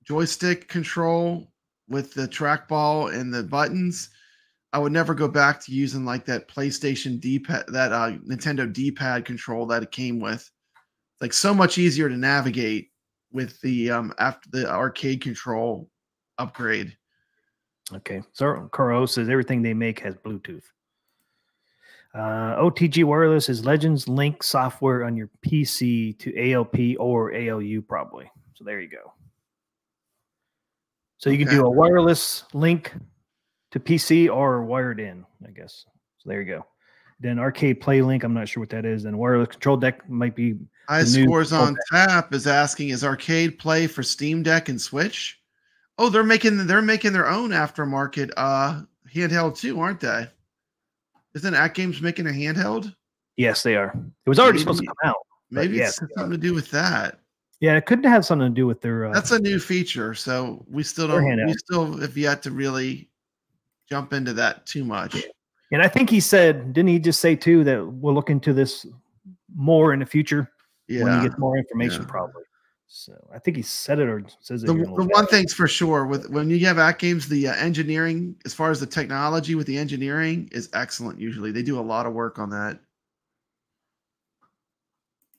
joystick control with the trackball and the buttons, I would never go back to using like that PlayStation D-pad, that Nintendo D-pad control that it came with. It's like so much easier to navigate with the after the arcade control upgrade.
Okay, so Kuro says everything they make has Bluetooth. OTG wireless is Legends Link software on your PC to ALP or ALU probably. So there you go. So you can do a wireless link to PC or wired in, I guess. So there you go. Then Arcade Play Link, I'm not sure what that is. And wireless control deck might be.
iScores on tap is asking, is Arcade Play for Steam Deck and Switch? Oh, they're making their own aftermarket handheld too, aren't they? Isn't Atgames making a handheld?
Yes, they are. It was already supposed to come out.
Maybe it's something to do with that.
Yeah, it could have something to do with their.
That's a new feature, so we still don't. We still have yet to really jump into that too much.
And I think he said, didn't he just say too that we'll look into this more in the future when he gets more information, probably. So I think he said it or says it.
The one thing's for sure with when you have Atgames, the engineering, as far as the technology with the engineering, is excellent. Usually, they do a lot of work on that.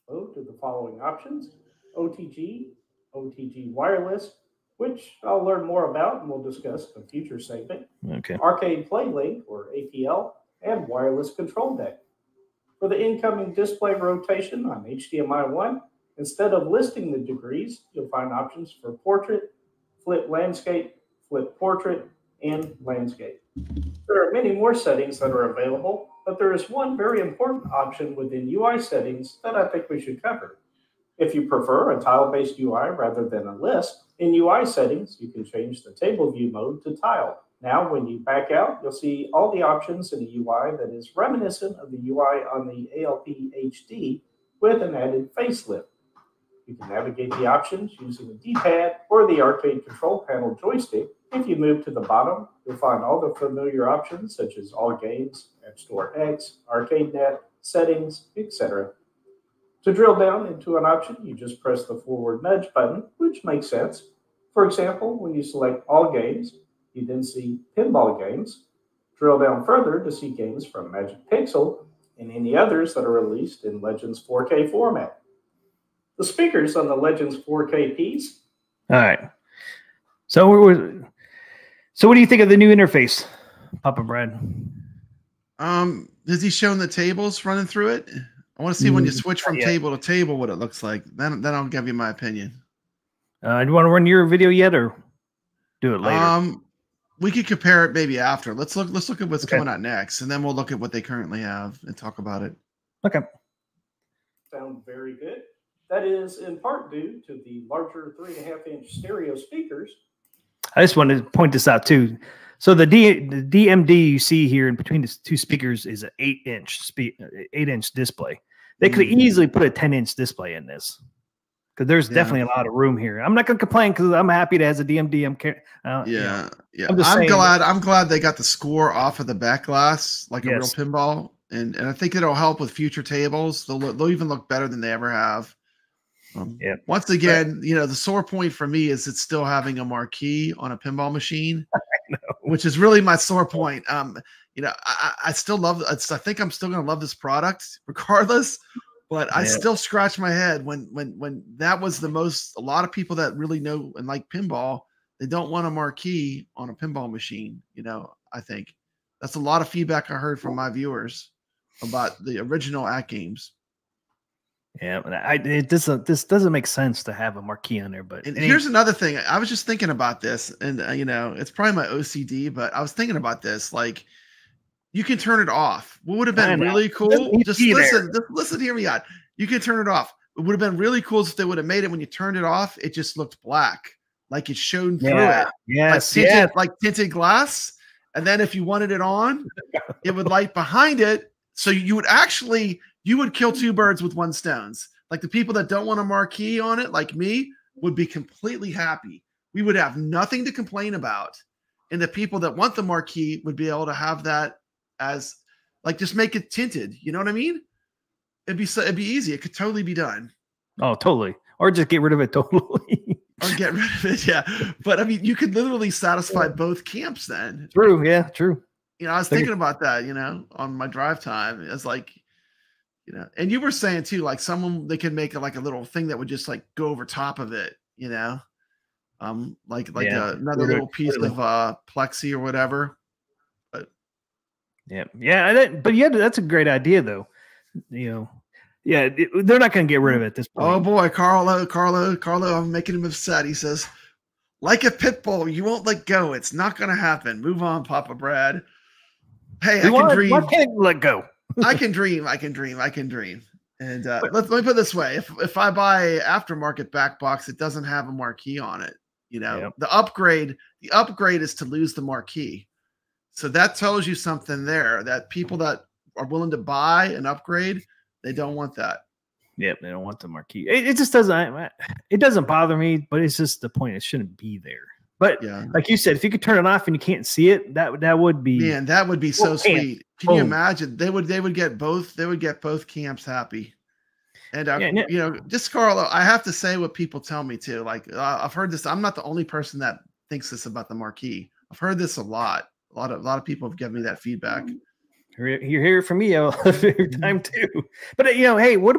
To the following options: OTG, OTG wireless, which I'll learn more about and we'll discuss in a future segment.
Okay.
Arcade Play Link or APL, and wireless control deck. For the incoming display rotation on HDMI 1, instead of listing the degrees, you'll find options for portrait, flip landscape, flip portrait, and landscape. There are many more settings that are available, but there is one very important option within UI settings that I think we should cover. If you prefer a tile-based UI rather than a list, in UI settings, you can change the table view mode to tile. Now, when you back out, you'll see all the options in a UI that is reminiscent of the UI on the ALP HD with an added facelift. You can navigate the options using the D-pad or the arcade control panel joystick. If you move to the bottom, you'll find all the familiar options such as All Games, App Store X, ArcadeNet, Settings, etc. To drill down into an option, you just press the forward nudge button, which makes sense. For example, when you select All Games, you then see Pinball Games. Drill down further to see games from Magic Pixel and any others that are released in Legends 4K format. The speakers on the Legends 4K piece.
All right. So what do you think of the new interface, Papa Brad?
Is he showing the tables running through it? I want to see when you switch from table to table what it looks like. Then I'll give you my opinion.
Do you want to run your video yet, or do it later?
We could compare it maybe after. Let's look at what's coming out next, and then we'll look at what they currently have and talk about it.
Okay.
Sounds very good. That is in part due to the larger 3.5-inch stereo speakers.
I just wanted to point this out too. So the DMD you see here in between the two speakers is an 8-inch display. They could easily put a 10-inch display in this because there's definitely a lot of room here. I'm not going to complain because I'm happy it has a DMD.
I'm glad they got the score off of the back glass like a real pinball, and I think it'll help with future tables. They'll even look better than they ever have. Once again, the sore point for me is it's still having a marquee on a pinball machine, which is really my sore point. I still love it. I think I'm still going to love this product regardless, but I still scratch my head when that was the most. A lot of people that really know and like pinball, they don't want a marquee on a pinball machine. I think that's a lot of feedback I heard from my viewers about the original Atgames.
Yeah, this doesn't make sense to have a marquee on there. But
here's another thing. I was just thinking about this, and it's probably my OCD, but I was thinking about this. Like, you can turn it off. What would have been really cool? Just listen, hear me out. You can turn it off. It would have been really cool if they would have made it when you turned it off. It just looked black, like it shone through it.
Yes,
like tinted glass. And then if you wanted it on, it would light behind it. So you would kill two birds with one stone. Like the people that don't want a marquee on it, like me, would be completely happy. We would have nothing to complain about. And the people that want the marquee would be able to have that as like, just make it tinted. You know what I mean? It'd be easy. It could totally be done.
Oh, totally. Or just get rid of it totally.
Or get rid of it. Yeah. But I mean, you could literally satisfy both camps then.
True. Yeah, true.
I was thinking about that, on my drive time. It's like, and you were saying too, like they could make like a little thing that would just like go over top of it, like another little piece of plexi or whatever. But that's a great idea though. They're not going to get rid of it at this point. Oh boy, Carlo, I'm making him upset. He says, like a pit bull, you won't let go. It's not going to happen. Move on, Papa Brad. Hey, I can dream.
Why can't you let go?
I can dream. And let me put it this way: if I buy aftermarket back box, it doesn't have a marquee on it. The upgrade is to lose the marquee. So that tells you something there that people that are willing to buy an upgrade, they don't want that.
Yep, they don't want the marquee. It just doesn't. It doesn't bother me, but it's just the point. It shouldn't be there. But like you said, if you could turn it off and you can't see it, that would be
that would be so sweet. Can you imagine? They would get both camps happy. And you know, just Carl, I have to say what people tell me too. Like I've heard this. I'm not the only person that thinks this about the marquee. I've heard this a lot. A lot of people have given me that feedback.
You hear it from me every time too. But you know, hey, what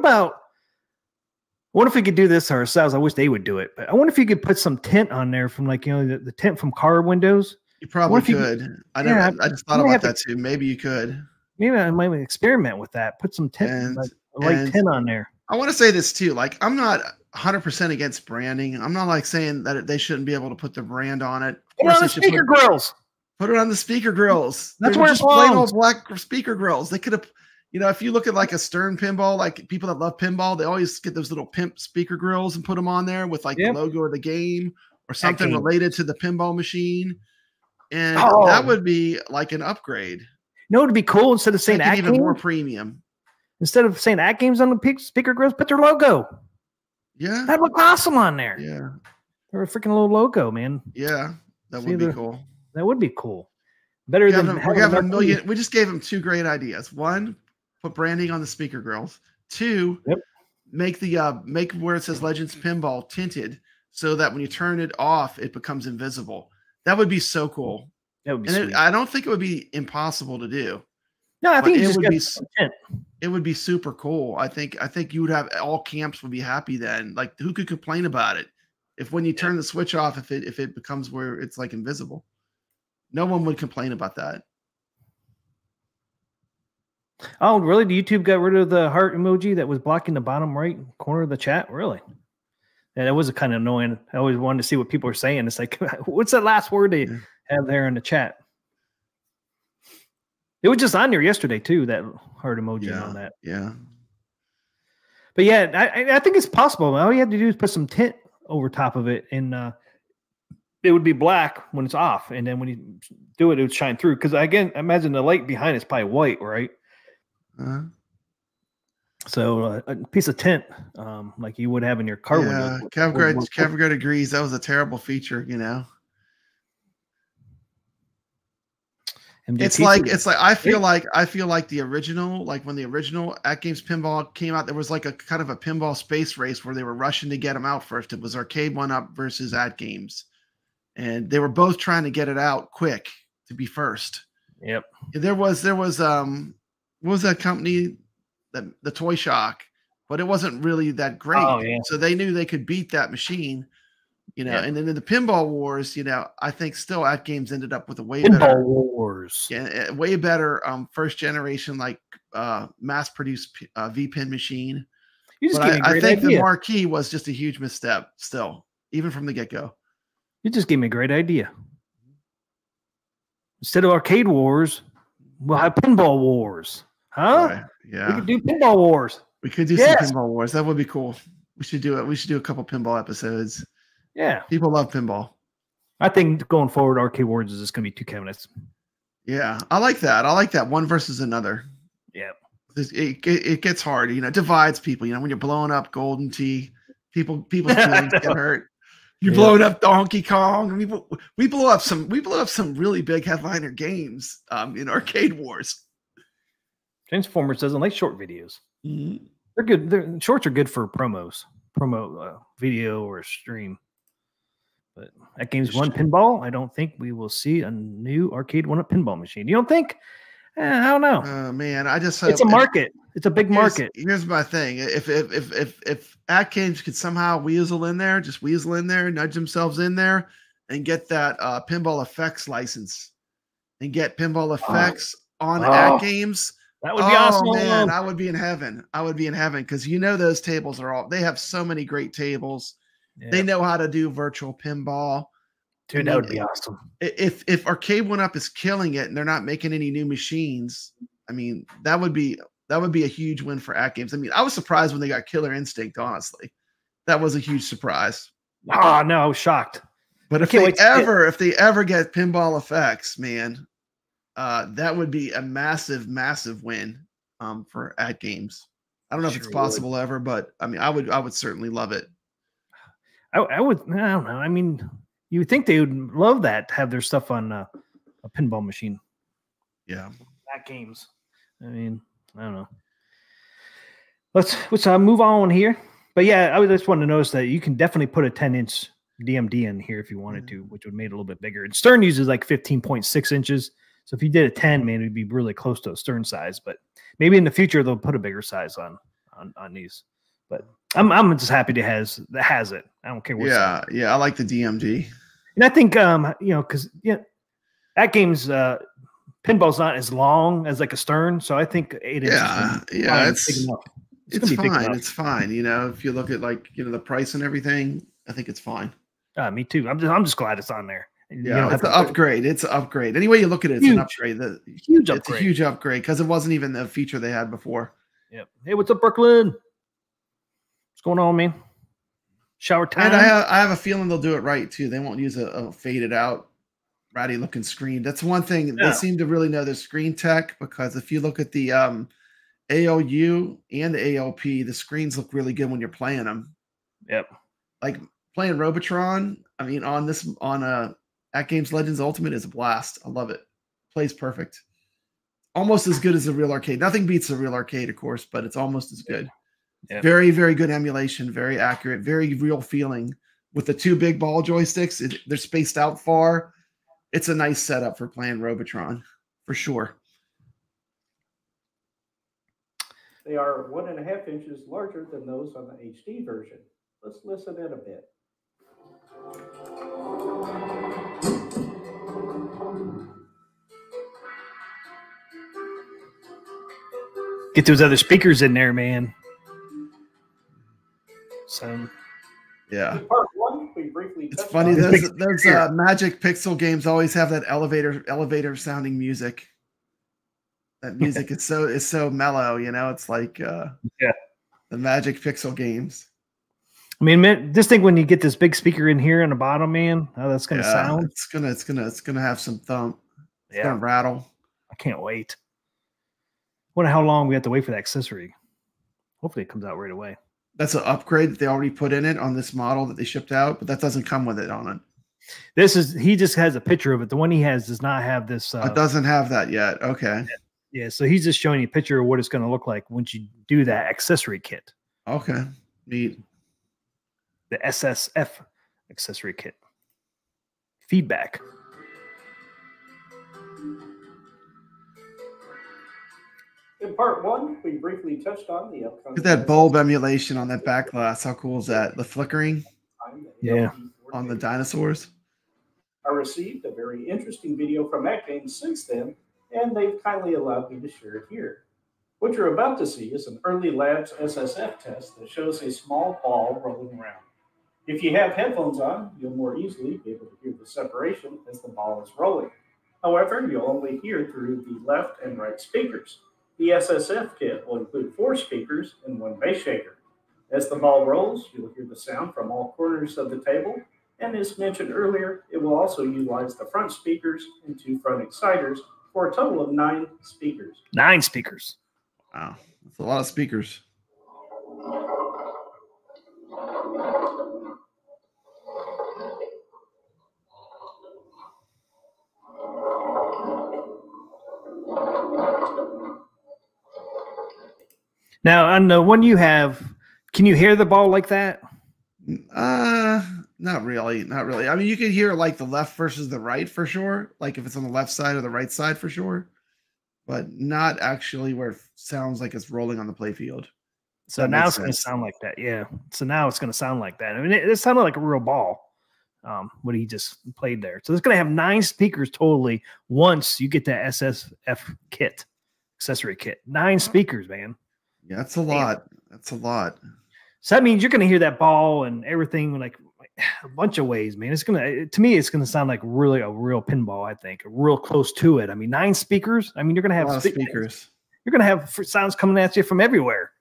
if we could do this ourselves? I wish they would do it. But I wonder if you could put some tint on there from like, you know, the tint from car windows.
You probably could. I just thought about that too. Maybe you could.
Maybe I might experiment with that. Put some tint, light tint on there.
I want to say this too. Like, I'm not 100% against branding. I'm not like saying that they shouldn't be able to put the brand on it.
Put it on the speaker grills.
Put it on the speaker grills.
That's where
just plain old black speaker grills. They could have, you know, if you look at like a Stern pinball, like people that love pinball, they always get those little pimp speaker grills and put them on there with like the logo of the game or something related to the pinball machine. And that would be like an upgrade.
No, it'd be cool instead of saying
even more premium.
Instead of saying Atgames on the speaker grills, put their logo.
Yeah.
That'd look awesome on there.
Yeah.
Or a freaking little logo, man.
Yeah. That would be cool.
That would be cool. Better than
we're having a million. We just gave them 2 great ideas. 1, put branding on the speaker grills. 2, make the make where it says Legends Pinball tinted so that when you turn it off, it becomes invisible. That would be so cool.
That would be sweet.
I don't think it would be impossible to do.
No, I think
it would be super cool. I think you would have all camps would be happy then. Like, who could complain about it? If when you turn the switch off, if it becomes where it's like invisible, no one would complain about that.
Oh, really? The YouTube got rid of the heart emoji that was blocking the bottom right corner of the chat? Really? Yeah, that was kind of annoying. I always wanted to see what people are saying. It's like, what's that last word they have there in the chat? It was just on there yesterday too, that heart emoji and all that.
Yeah.
But yeah, I think it's possible. All you have to do is put some tint over top of it, and it would be black when it's off. And then when you do it, it would shine through. Because again, I imagine the light behind is probably white, right? So a piece of tint, like you would have in your car window.
kevgret agrees. That was a terrible feature, you know. It's like I feel like the original, like when the original Atgames pinball came out, there was like a kind of a pinball space race where they were rushing to get them out first. It was Arcade 1-Up versus Atgames, and they were both trying to get it out quick to be first.
Yep.
There was what was that company, the Toy Shock, but it wasn't really that great.
Oh, yeah.
So they knew they could beat that machine. You know, and then in the Pinball Wars, you know, I think still Atgames ended up with a way better first generation, like mass-produced V-Pin machine. But I think the marquee was just a huge misstep still, even from the get-go.
You just gave me a great idea. Instead of Arcade Wars, we'll have Pinball Wars. Huh?
Right. Yeah.
We could do Pinball Wars.
We could do some Pinball Wars. That would be cool. We should do it. We should do a couple pinball episodes.
Yeah.
People love pinball.
I think going forward, Arcade Wars is just going to be 2 cabinets.
Yeah. I like that. I like that. One versus another.
Yeah.
It gets hard, you know, it divides people. You know, when you're blowing up Golden Tee, people's feelings get hurt. You're blowing up Donkey Kong. We blow up some really big headliner games in Arcade Wars.
Transformers doesn't like short videos.
Mm-hmm.
They're good. Shorts are good for promo video or stream. But at Games 1 Pinball, I don't think we will see a new Arcade 1-Up pinball machine. You don't think? I don't know.
Man, it's
a market. It's a big market.
Here's my thing: if Atgames could somehow weasel in there, nudge themselves in there, and get that pinball effects license, and get pinball effects on Atgames.
That would be awesome.
Man, I would be in heaven. Because you know those tables they have so many great tables. Yeah. They know how to do virtual pinball.
Dude, that would be awesome.
If Arcade 1-Up is killing it and they're not making any new machines, I mean, that would be a huge win for Atgames. I mean, I was surprised when they got Killer Instinct, honestly. That was a huge surprise.
Oh, no, I was shocked.
But if they ever get pinball effects, man, that would be a massive, massive win for Atgames. I don't know if it's possible ever, but I mean, I would certainly love it.
I would. I don't know. I mean, you would think they would love that to have their stuff on a pinball machine.
Yeah,
Atgames. I mean, I don't know. let's move on here. But yeah, I just want to notice that you can definitely put a 10-inch DMD in here if you wanted to, which would make it a little bit bigger. And Stern uses like 15.6 inches. So if you did a 10, man, it'd be really close to a Stern size. But maybe in the future they'll put a bigger size on these. But I'm just happy that has it. I don't care what.
Yeah, I like the DMD.
And I think because Atgames pinball's not as long as like a Stern, so I think 8 inches.
It's fine. It's fine. If you look at the price and everything, I think it's fine.
Me too. I'm just glad it's on there.
Yeah, it's an upgrade. It's an upgrade. Any way you look at it, it's an upgrade.
Huge upgrade.
It's a huge upgrade because it wasn't even the feature they had before.
Yep. Hey, what's up, Brooklyn? What's going on, man? Shower time.
And I have a feeling they'll do it right too. They won't use a faded out, ratty looking screen. That's one thing. They seem to really know their screen tech, because if you look at the ALU and the ALP, the screens look really good when you're playing them.
Yep.
Like playing Robotron, I mean, on Atgames Legends Ultimate is a blast. I love it. Plays perfect. Almost as good as the real arcade. Nothing beats the real arcade, of course, but it's almost as good. Yep. Very, very good emulation. Very accurate. Very real feeling. With the 2 big ball joysticks, they're spaced out far. It's a nice setup for playing Robotron, for sure.
They are 1.5 inches larger than those on the HD version. Let's listen in a bit.
Get those other speakers in there, man. So,
yeah.
Part 1, we briefly
it's funny. Those Magic Pixel games always have that elevator sounding music. That music is so mellow. It's like the Magic Pixel games.
I mean, just think when you get this big speaker in here on the bottom, man, how that's gonna sound.
It's gonna have some thump. It's gonna rattle.
I can't wait. Wonder how long we have to wait for that accessory. Hopefully it comes out right away.
That's an upgrade that they already put in it on this model that they shipped out, but that doesn't come with it on it.
He just has a picture of it. The one he has does not have this.
It doesn't have that yet. Okay.
Yeah, so he's just showing you a picture of what it's going to look like once you do that accessory kit.
Okay. Neat.
The SSF accessory kit. Feedback.
In part 1, we briefly touched on the upcoming.
Look at that bulb emulation on that back glass. How cool is that? The flickering.
Yeah.
On the dinosaurs.
I received a very interesting video from Atgames since then, and they've kindly allowed me to share it here. What you're about to see is an early labs SSF test that shows a small ball rolling around. If you have headphones on, you'll more easily be able to hear the separation as the ball is rolling. However, you'll only hear through the left and right speakers. The SSF kit will include 4 speakers and 1 bass shaker. As the ball rolls, you'll hear the sound from all corners of the table, and as mentioned earlier, it will also utilize the front speakers and 2 front exciters for a total of 9 speakers.
9 speakers.
Wow, that's a lot of speakers.
Now, on the one you have, can you hear the ball like that?
Not really. Not really. I mean, you can hear like the left versus the right for sure. Like if it's on the left side or the right side for sure, but not actually where it sounds like it's rolling on the playfield.
So now it's going to sound like that. Yeah. So now it's going to sound like that. I mean, it sounded like a real ball. What he just played there. So it's going to have 9 speakers totally once you get that SSF kit, accessory kit. 9 speakers, man.
Yeah, that's a lot. That's a lot.
So that means you're going to hear that ball and everything like a bunch of ways, man. It's to me, it's going to sound like really a real pinball. I think real close to it. I mean, 9 speakers. I mean, you're going to have
a lot of speakers.
You're going to have sounds coming at you from everywhere.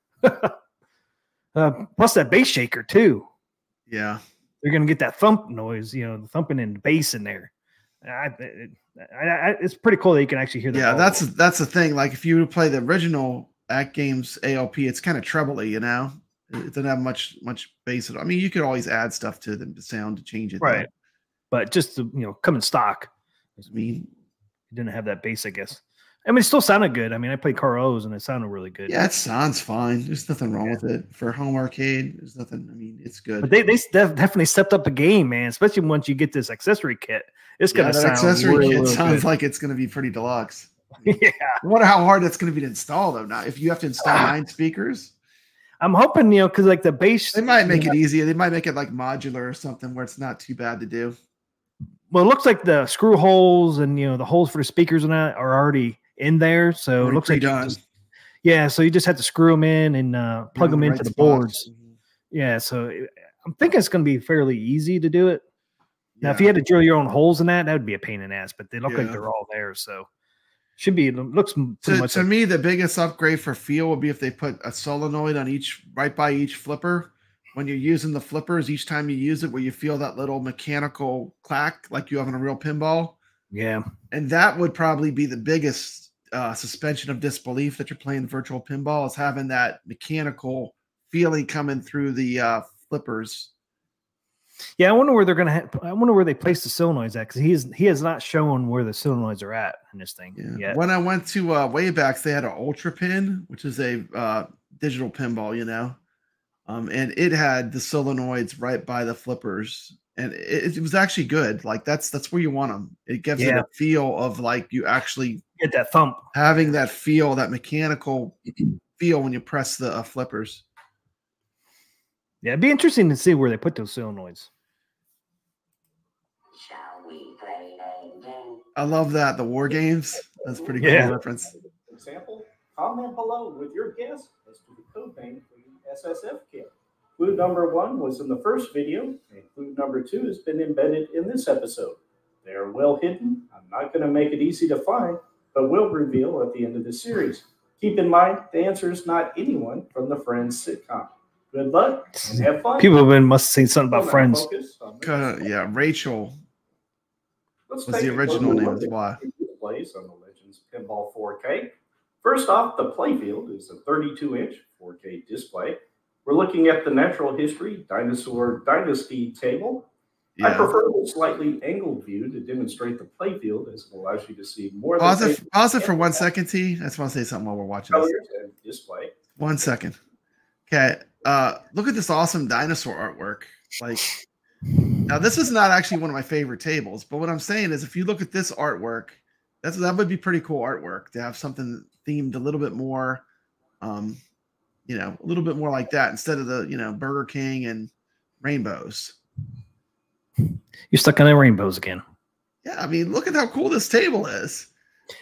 Plus that bass shaker too.
Yeah,
you're going to get that thump noise. The thumping and bass in there. It's pretty cool that you can actually hear that.
Yeah, that's the thing. Like if you play the original Atgames ALP, it's kind of trebly, It doesn't have much bass. I mean, you could always add stuff to the sound to change it,
right? But just to come in stock.
I mean,
it didn't have that bass, I guess. I mean, it still sounded good. I mean, I played Carlos and it sounded really good.
Yeah, it sounds fine. There's nothing wrong with it for home arcade. There's nothing. I mean, it's good.
But they definitely stepped up the game, man. Especially once you get this accessory kit. It's gonna sound
accessory
really,
kit
really
sounds
good.
like it's gonna be pretty deluxe.
Yeah,
I wonder how hard that's gonna be to install though. Now, if you have to install 9 speakers,
I'm hoping because like the bass,
they might make it easier. They might make it like modular or something where it's not too bad to do.
Well, it looks like the screw holes and the holes for the speakers and that are already in there. So it looks like
done.
So you just have to screw them in and plug them into the boards. Yeah, so I'm thinking it's going to be fairly easy to do it. Now, if you had to drill your own holes in that would be a pain in the ass. But they look like they're all there, so should be. It looks pretty much.
To me, the biggest upgrade for feel would be if they put a solenoid on right by each flipper. When you're using the flippers, each time you use it, where you feel that little mechanical clack like you have in a real pinball.
Yeah. And
that would probably be the biggest suspension of disbelief that you're playing virtual pinball, is having that mechanical feeling coming through the flippers.
Yeah, I wonder where they're gonna. I wonder where they place the solenoids at, because he has not shown where the solenoids are at in this thing yet.
When I went to Waybacks, they had an Ultra Pin, which is a digital pinball, and it had the solenoids right by the flippers, and it was actually good. Like that's where you want them. It gives it a feel of like you actually
get that thump,
having that feel, that mechanical feel when you press the flippers.
Yeah, it'd be interesting to see where they put those solenoids.
Shall we play a game?
I love that, the War Games. That's pretty cool reference.
Example, comment below with your guess as to the code name for the SSF kit. Clue number 1 was in the first video, and clue number 2 has been embedded in this episode. They are well hidden. I'm not going to make it easy to find, but will reveal at the end of the series. Keep in mind, the answer is not anyone from the Friends sitcom. Good luck and have fun.
People must have seen something about Friends.
Yeah, Rachel was the original name. That's why.
Displays on the Legends Pinball 4K. First off, the playfield is a 32-inch 4K display. We're looking at the Natural History Dinosaur Dynasty table. I prefer the slightly angled view to demonstrate the playfield, as it allows you to see more.
Pause it for 1 second, T. I just want to say something while we're watching this.
And display.
1 second. Okay. Look at this awesome dinosaur artwork. Like, now this is not actually one of my favorite tables, but what I'm saying is, if you look at this artwork, that would be pretty cool artwork to have something themed a little bit more, a little bit more like that instead of the, Burger King and rainbows.
You're stuck on the rainbows again.
Yeah, I mean, look at how cool this table is.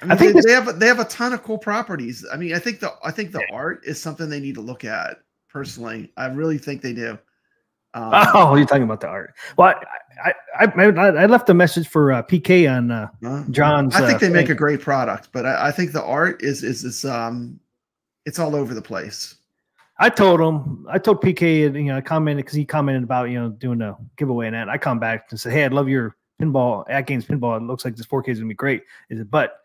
I think they have a ton of cool properties. I mean, I think the art is something they need to look at. Personally, I really think they do.
You're talking about the art. Well, I left a message for PK on John's.
I think they make a great product, but I think the art is it's all over the place.
I told PK, I commented because he commented about doing a giveaway and that. I come back and said, "Hey, I'd love your pinball, Atgames pinball. It looks like this 4K is gonna be great." But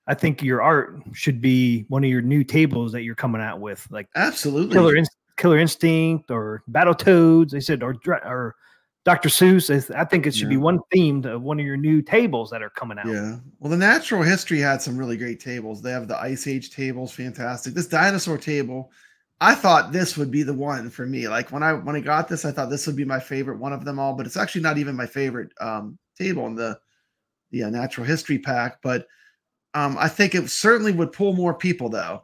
I think your art should be one of your new tables that you're coming out with, like
absolutely
Killer Instinct or Battletoads. They said, or Dr. Seuss. I think it should be one themed of one of your new tables that are coming out.
Yeah. Well, the Natural History had some really great tables. They have the Ice Age tables, fantastic. This dinosaur table, I thought this would be the one for me. Like when I got this, I thought this would be my favorite one of them all, but it's actually not even my favorite table in the Natural History pack. But I think it certainly would pull more people though.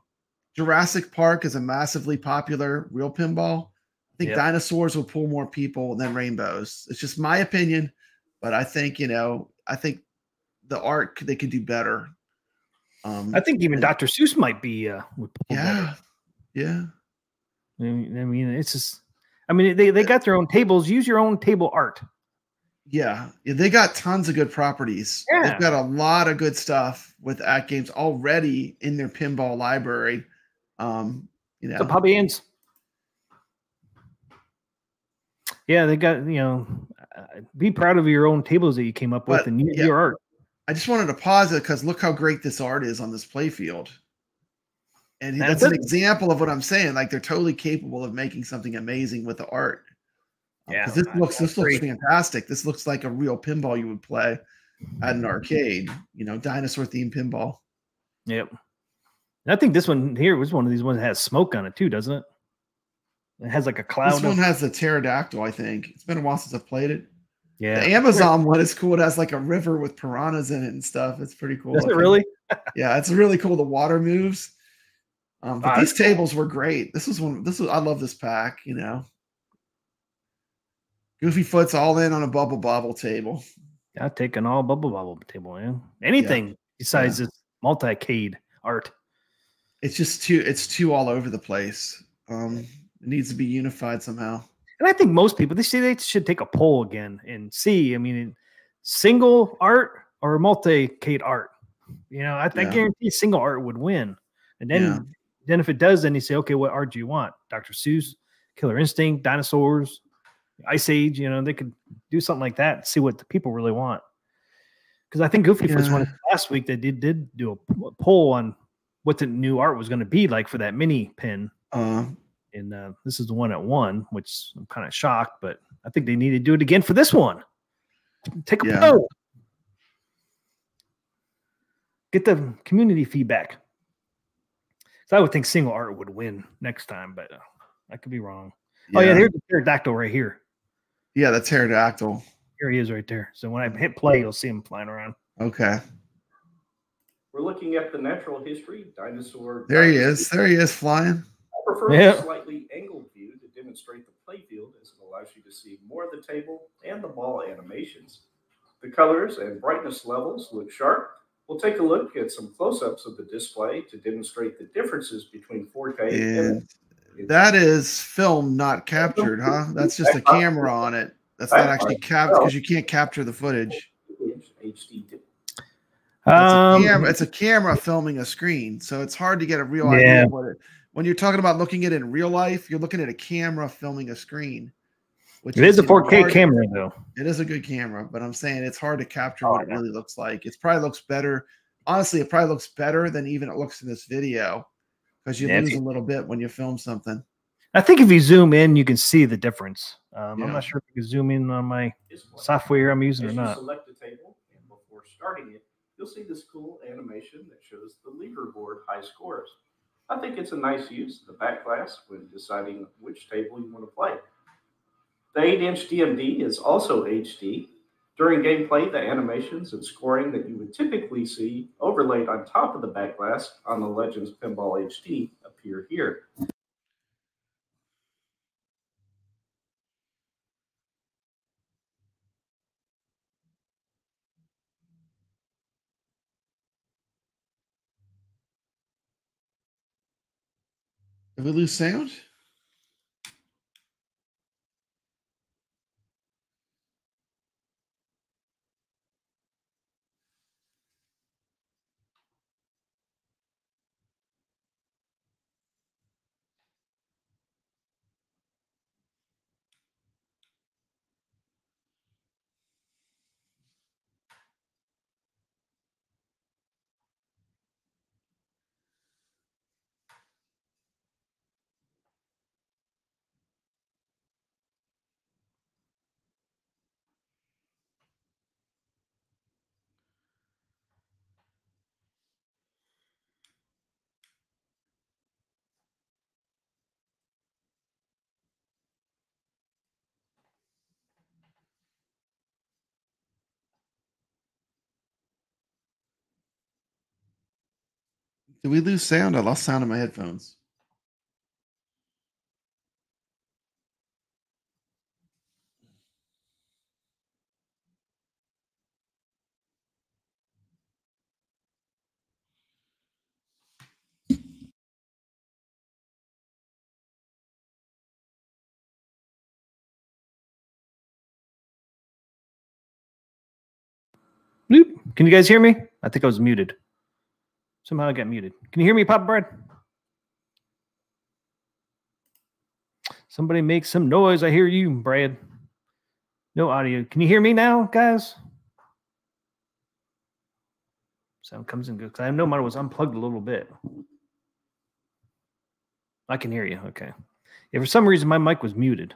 Jurassic Park is a massively popular real pinball. I think dinosaurs will pull more people than rainbows. It's just my opinion, but I think I think the art they could do better.
I think even Dr. Seuss might be would pull better.
Yeah.
I mean, it's just. I mean, they got their own tables. Use your own table art.
Yeah, they got tons of good properties.
Yeah.
They've got a lot of good stuff with Atgames already in their pinball library.
The Papabrad. Yeah, they got, be proud of your own tables that you came up with and your art.
I just wanted to pause it because look how great this art is on this playfield. And that's an example of what I'm saying. Like they're totally capable of making something amazing with the art.
Yeah,
this looks fantastic. This looks like a real pinball you would play at an arcade, dinosaur themed pinball.
Yep. And I think this one here was one of these ones that has smoke on it too, doesn't it? It has like a cloud.
This one has the pterodactyl, I think. It's been a while since I've played it.
Yeah.
The Amazon one is cool. It has like a river with piranhas in it and stuff. It's pretty cool.
Is it really?
Yeah, it's really cool. The water moves. But these
cool.
tables were great. I love this pack, you know. Goofy Foot's all in on a bubble bobble table.
I've taken all bubble bobble table, man. Anything besides this multi-cade art.
It's just too all over the place. It needs to be unified somehow.
And I think most people, they should take a poll again and see, I mean, single art or multi-cade art. You know, I guarantee single art would win. And then if it does, then you say, okay, what art do you want? Dr. Seuss, Killer Instinct, dinosaurs, Ice Age, you know, they could do something like that and see what the people really want. Because I think Goofy Foot's one last week that did do a poll on what the new art was going to be like for that mini pin. And this is the one that won, which I'm kind of shocked, but I think they need to do it again for this one. Take a poll. Get the community feedback. So I would think single art would win next time, but I could be wrong. Yeah. Oh, yeah, here's the pterodactyl right here.
Yeah, the pterodactyl.
Here he is right there. So when I hit play, you'll see him flying around.
Okay.
We're looking at the natural history dinosaur.
There he is. There he is flying.
I prefer a slightly angled view to demonstrate the playfield, as it allows you to see more of the table and the ball animations. The colors and brightness levels look sharp. We'll take a look at some close-ups of the display to demonstrate the differences between 4K and
that is film not captured, huh? That's just a camera on it. That's not actually captured because you can't capture the footage. It's a camera filming a screen, so it's hard to get a real idea of what it. When you're talking about looking at it in real life, you're looking at a camera filming a screen.
Which is a 4K camera, though.
It is a good camera, but I'm saying it's hard to capture what it really looks like. It probably looks better. Honestly, it probably looks better than even it looks in this video because you lose a little bit when you film something.
I think if you zoom in, you can see the difference. I'm not sure if you can zoom in on my software I'm using or not.
Select the table, and before starting it, you'll see this cool animation that shows the leaderboard high scores. I think it's a nice use of the back glass when deciding which table you want to play. The 8-inch DMD is also HD. During gameplay, the animations and scoring that you would typically see overlaid on top of the back glass on the Legends Pinball HD appear here.
Did we lose sound? Did we lose sound? I lost sound in my headphones.
Bloop. Can you guys hear me? I think I was muted. Somehow I got muted. Can you hear me, Papa Brad? Somebody make some noise. I hear you, Brad. No audio. Can you hear me now, guys? Sound comes and goes. I know mine was unplugged a little bit. I can hear you. Okay. Yeah, for some reason, my mic was muted.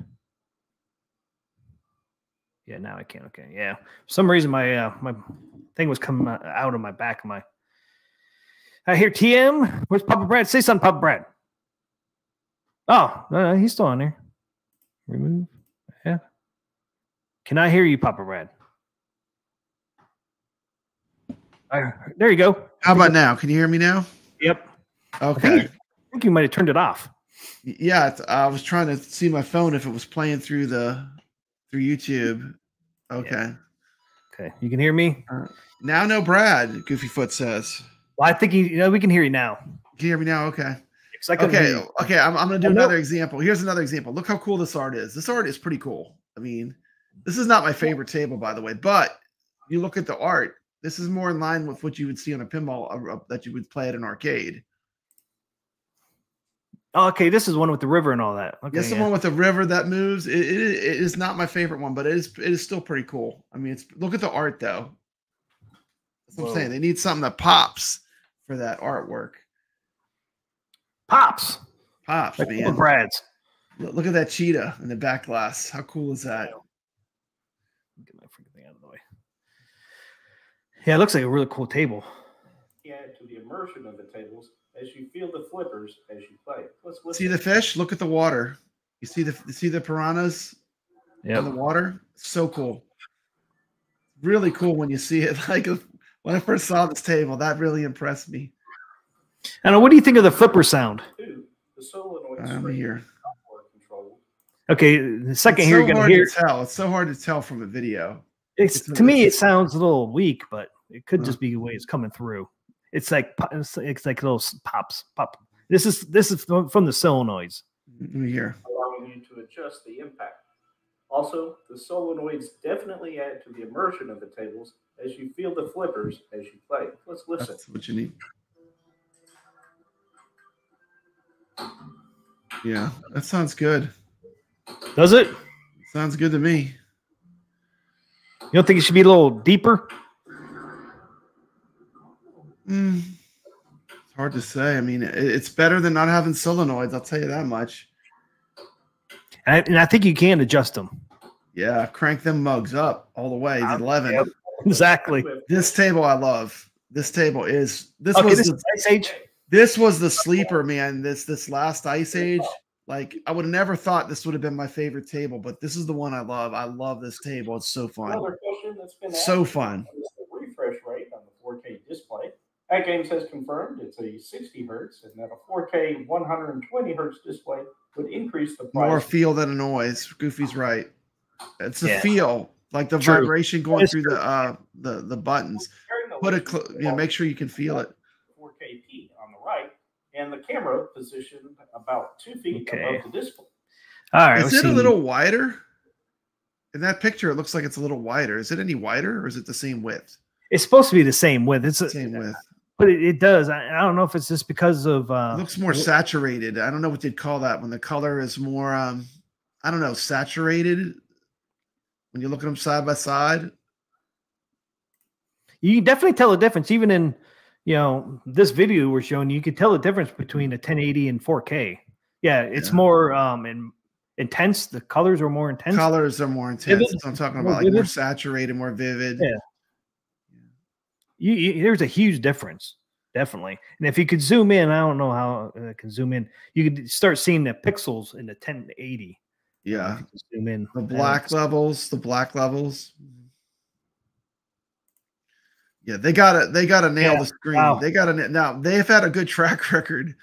Yeah, now I can. Okay. Yeah. For some reason, my my thing was coming out of my back of my I hear TM. Where's Papa Brad? Say something, Papa Brad. Oh, no, he's still on there. Remove. Yeah. Can I hear you, Papa Brad? There you go.
How about now? Can you hear me now?
Yep.
Okay.
I think you might have turned it off.
Yeah, I was trying to see my phone if it was playing through YouTube. Okay.
Yeah. Okay. You can hear me?
Now no Brad, Goofyfoot says.
Well, I think we can hear you now.
Can you hear me now? Okay.
Okay.
Okay. I'm going to do another example. Here's another example. Look how cool this art is. This art is pretty cool. I mean, this is not my favorite table, by the way, but you look at the art. This is more in line with what you would see on a pinball that you would play at an arcade.
Oh, okay, this is one with the river and all that. Okay,
this is the one with the river that moves. It is not my favorite one, but it is still pretty cool. I mean, look at the art though. That's what I'm saying. They need something that pops for that artwork.
Pops,
like
man. Brad's.
Look at that cheetah in the back glass. How cool is that?
Get my freaking thing out of the way. Yeah, it looks like a really cool table.
Add to the immersion of the tables as you feel the flippers as you play. Let's
see the fish. Look at the water. You see the piranhas in the water. So cool. Really cool when you see it. Like when I first saw this table, that really impressed me.
And what do you think of the flipper sound?
The solenoid
I'm here.
Okay, the second here you're gonna hear.
It's so hard to tell from a video.
To me, it sounds a little weak, but it could just be the way it's coming through. It's like little pops. This is from the solenoids.
Let me hear.
Allowing you to adjust the impact. Also, the solenoids definitely add to the immersion of the tables as you feel the flippers as you play. Let's listen.
That's what you need. Yeah, that sounds good.
Does it?
Sounds good to me.
You don't think it should be a little deeper?
It's hard to say. I mean, it's better than not having solenoids. I'll tell you that much.
And I think you can adjust them.
Yeah, crank them mugs up all the way to 11.
Yep, exactly.
This table I love. This table is
this is Ice Age.
This was the sleeper, man. This last Ice Age. Like, I would have never thought this would have been my favorite table, but this is the one I love. I love this table. It's so fun.
Another question that's been
so fun.
Is the refresh rate on the 4K display. Atgames has confirmed it's a 60 hertz, and that a 4K 120 hertz display would increase the price.
More feel than a noise. Goofy's right. It's a feel, like the vibration going through the buttons. Make sure you can feel it.
4K on the right, and the camera positioned about 2 feet above the display.
All right.
Is it a little wider? In that picture, it looks like it's a little wider. Is it any wider, or is it the same width?
It's supposed to be the same width. It's the
same width.
But it does. I don't know if it's just because of
it looks more saturated. I don't know what they'd call that when the color is more I don't know, saturated. When you look at them side by side,
you can definitely tell the difference. Even in this video we're showing, you can tell the difference between a 1080 and 4K. Yeah, it's more intense. The colors are more intense.
Colors are more intense. So I'm talking about like more saturated, more vivid.
Yeah. There's a huge difference, definitely. And if you could zoom in, I don't know how I can zoom in. You could start seeing the pixels in the 1080.
Yeah,
zoom in.
The black levels. Yeah, they gotta nail the screen. Wow. Now they've had a good track record.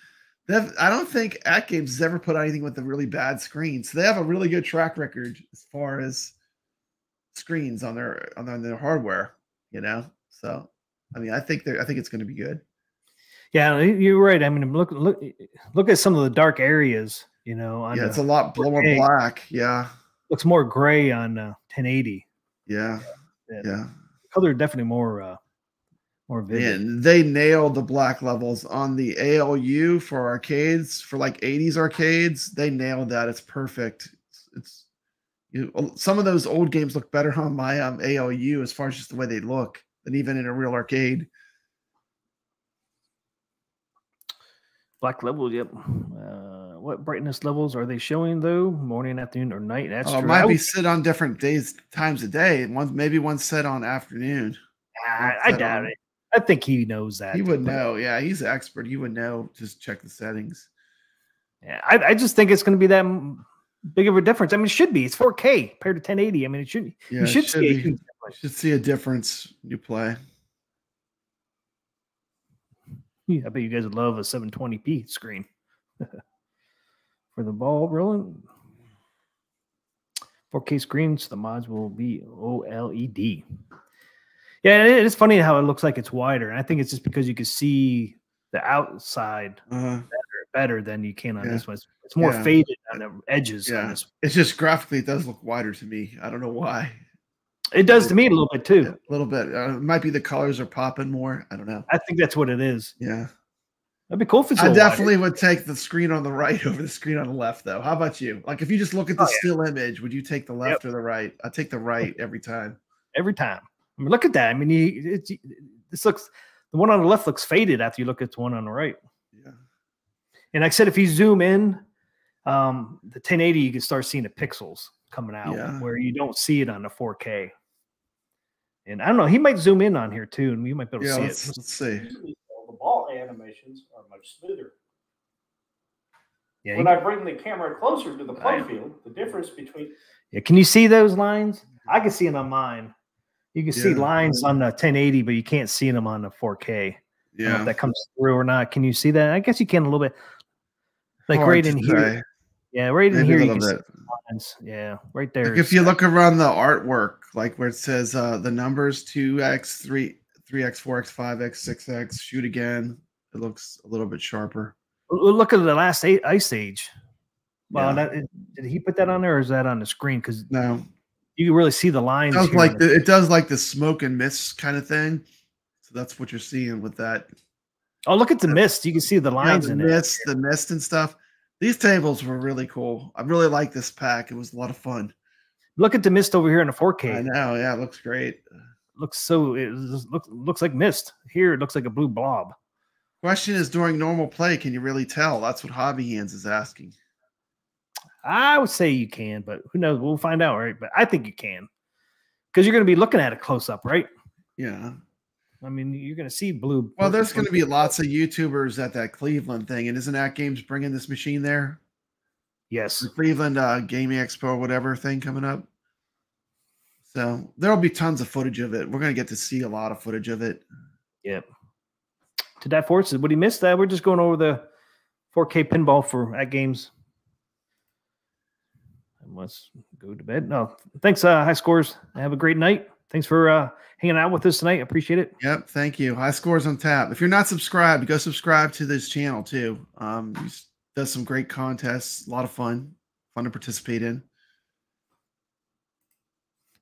I don't think Atgames has ever put anything with a really bad screen, so they have a really good track record as far as screens on their hardware. So. I mean, I think it's going to be good.
Yeah, you're right. I mean, look at some of the dark areas.
It's a lot more black. Yeah,
looks more gray on 1080.
Yeah.
Color definitely more vivid.
And they nailed the black levels on the ALU for arcades, for like 80s arcades. They nailed that. It's perfect. It's some of those old games look better on my ALU as far as just the way they look than even in a real arcade.
Black levels, yep. What brightness levels are they showing though? Morning, afternoon, or night? That's true.
It might be set on different times of day. Maybe one's set on afternoon.
I doubt it. I think he knows that.
He would know. Yeah, he's an expert. He would know. Just check the settings.
Yeah, I just think it's going to be that big of a difference. I mean, it should be. It's 4K compared to 1080. I mean, it should.
Yeah,
you should see
you should see a difference when you play.
Yeah, I bet you guys would love a 720p screen for the ball rolling. 4K screens, the mods will be OLED. Yeah, it's funny how it looks like it's wider. And I think it's just because you can see the outside better than you can on this one. It's more faded on the edges.
Yeah,
on this.
It's just graphically, it does look wider to me. I don't know why.
It does to me a little bit too.
A little bit. It might be the colors are popping more. I don't know.
I think that's what it is.
Yeah.
That'd be cool if it's
I definitely would take the screen on the right over the screen on the left, though. How about you? Like, if you just look at the still image, would you take the left or the right? I take the right every time.
Every time. I mean, look at that. I mean, this looks, the one on the left looks faded after you look at the one on the right.
Yeah.
And like I said, if you zoom in, the 1080, you can start seeing the pixels coming out where you don't see it on the 4K. And I don't know, he might zoom in on here too, and we might be able to see it.
Let's see.
The ball animations are much smoother.
Yeah,
when I bring the camera closer to the play field, the difference between...
Yeah, can you see those lines? I can see it on mine. You can see lines on the 1080, but you can't see them on the 4K. I don't know if that comes through or not. Can you see that? I guess you can a little bit. Like right in here. Yeah, right in here you can see lines. Yeah, right there.
Like if you look around the artwork, like where it says the numbers 2x, 3x, 4x, 5x, 6x, shoot again, it looks a little bit sharper.
Look at the last Ice Age. Well, did he put that on there, or is that on the screen? Because
no,
you can really see the lines.
It does like the smoke and mist kind of thing. So that's what you're seeing with that.
Oh, look at the mist. You can see the lines in it.
The mist and stuff. These tables were really cool. I really like this pack. It was a lot of fun.
Look at the mist over here in the 4K.
I know. Yeah, it looks great.
Looks like mist. Here it looks like a blue blob.
Question is, during normal play, can you really tell? That's what Hobby Hands is asking.
I would say you can, but who knows? We'll find out, right? But I think you can, because you're going to be looking at it close up, right?
Yeah.
I mean, you're going to see blue.
Well, there's going to be lots of YouTubers at that Cleveland thing, and isn't Atgames bringing this machine there?
Yes.
The Cleveland Gaming Expo or whatever thing coming up. So there'll be tons of footage of it. We're going to get to see a lot of footage of it.
Yep. To that force, would he miss that? We're just going over the 4K pinball for Atgames. I must go to bed. No, thanks, High Scores. Have a great night. Thanks for hanging out with us tonight. I appreciate it.
Yep, thank you. High Scores on tap. If you're not subscribed, go subscribe to this channel too. He does some great contests. A lot of fun to participate in.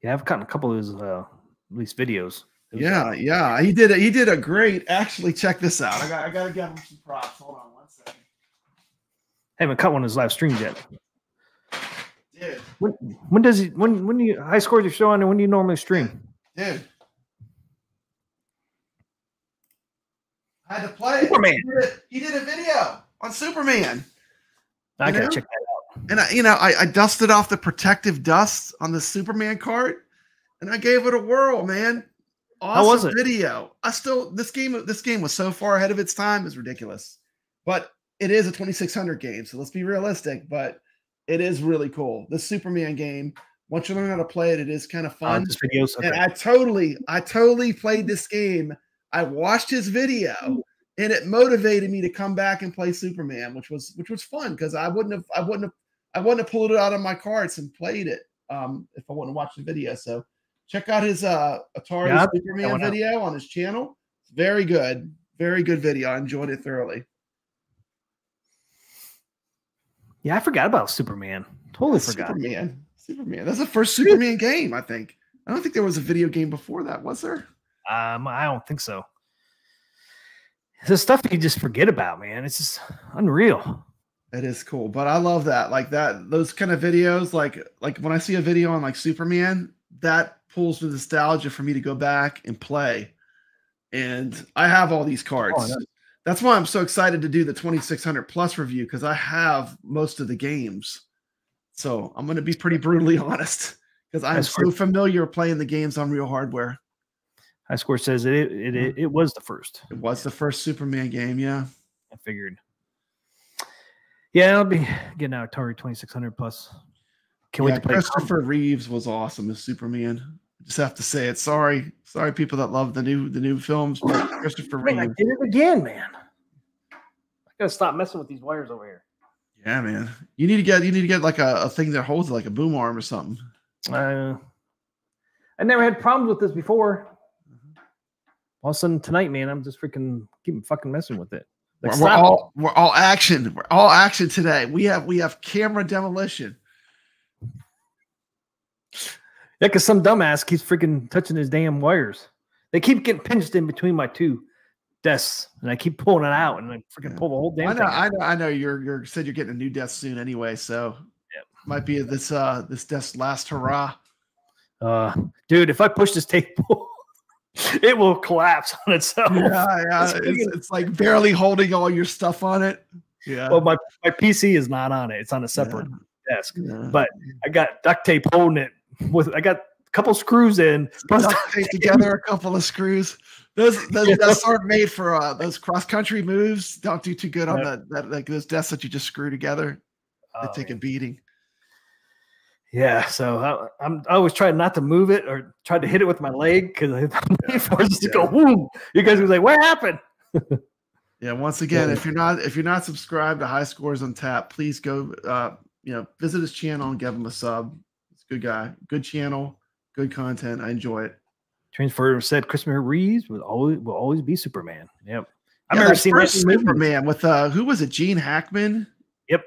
Yeah, I've gotten a couple of his at least videos.
Yeah. He did a great. Actually, check this out. I gotta give him some props. Hold on 1 second.
I haven't cut one of his live streams yet.
Dude.
When does he? When do you High Scores your show on? And when do you normally stream?
Dude, I had to play
Superman.
He did a video on Superman.
I gotta check that out.
And I dusted off the protective dust on the Superman cart, and I gave it a whirl, man. Awesome.
How was it?
Video. This game was so far ahead of its time, it's ridiculous. But it is a 2600 game, so let's be realistic. But it is really cool. The Superman game. Once you learn how to play it, it is kind of fun.
This video's okay.
And I totally played this game. I watched his video, and it motivated me to come back and play Superman, which was fun because I wouldn't have pulled it out of my carts and played it if I wouldn't have watched the video. So check out his Atari Superman video on his channel. It's very good video. I enjoyed it thoroughly.
Yeah, I forgot about Superman. Totally forgot.
Superman. That's the first Superman game, I think. I don't think there was a video game before that, was there?
I don't think so. The stuff you just forget about, man. It's just unreal.
It is cool, but I love that. Like that, those kind of videos, like when I see a video on like Superman, that pulls the nostalgia for me to go back and play. And I have all these cards. Oh, that's why I'm so excited to do the 2600 plus review, because I have most of the games. So I'm going to be pretty brutally honest, because I'm so familiar playing the games on real hardware.
High Score says it was the first.
It was the first Superman game. Yeah,
I figured. Yeah, I'll be getting out Atari 2600 plus. Can't wait to play.
Christopher Reeves was awesome as Superman. I just have to say it. Sorry, people that love the new films, but Christopher Reeves.
I did it again, man. I gotta stop messing with these wires over here.
Yeah, man. You need to get like a thing that holds like a boom arm or something.
I never had problems with this before. All of a sudden tonight, man, I'm just keep fucking messing with it. Like,
we're all action. We're all action today. We have camera demolition.
Yeah, because some dumbass keeps freaking touching his damn wires. They keep getting pinched in between my two desks, and I keep pulling it out, and I freaking pull the whole damn thing out.
I know. You're said you're getting a new desk soon anyway, so might be this desk last hurrah.
Dude, if I push this table, it will collapse on itself.
Yeah. It's like barely holding all your stuff on it. Yeah.
Well, my PC is not on it. It's on a separate desk. Yeah. But I got duct tape holding it. I got a couple screws in.
Duct tape together, a couple of screws. Those aren't made for those cross country moves. Don't do too good on that like those desks that you just screw together. They take a beating.
Yeah, so I always try not to move it or try to hit it with my leg because I'm forced to go boom. You guys are like, what happened?
Yeah, once again, if you're not subscribed to High Scores on Tap, please go visit his channel and give him a sub. He's a good guy, good channel, good content. I enjoy it.
Transfer said Christopher Reeves will always be Superman. Yep. I've never seen that
Superman with who was it? Gene Hackman.
Yep.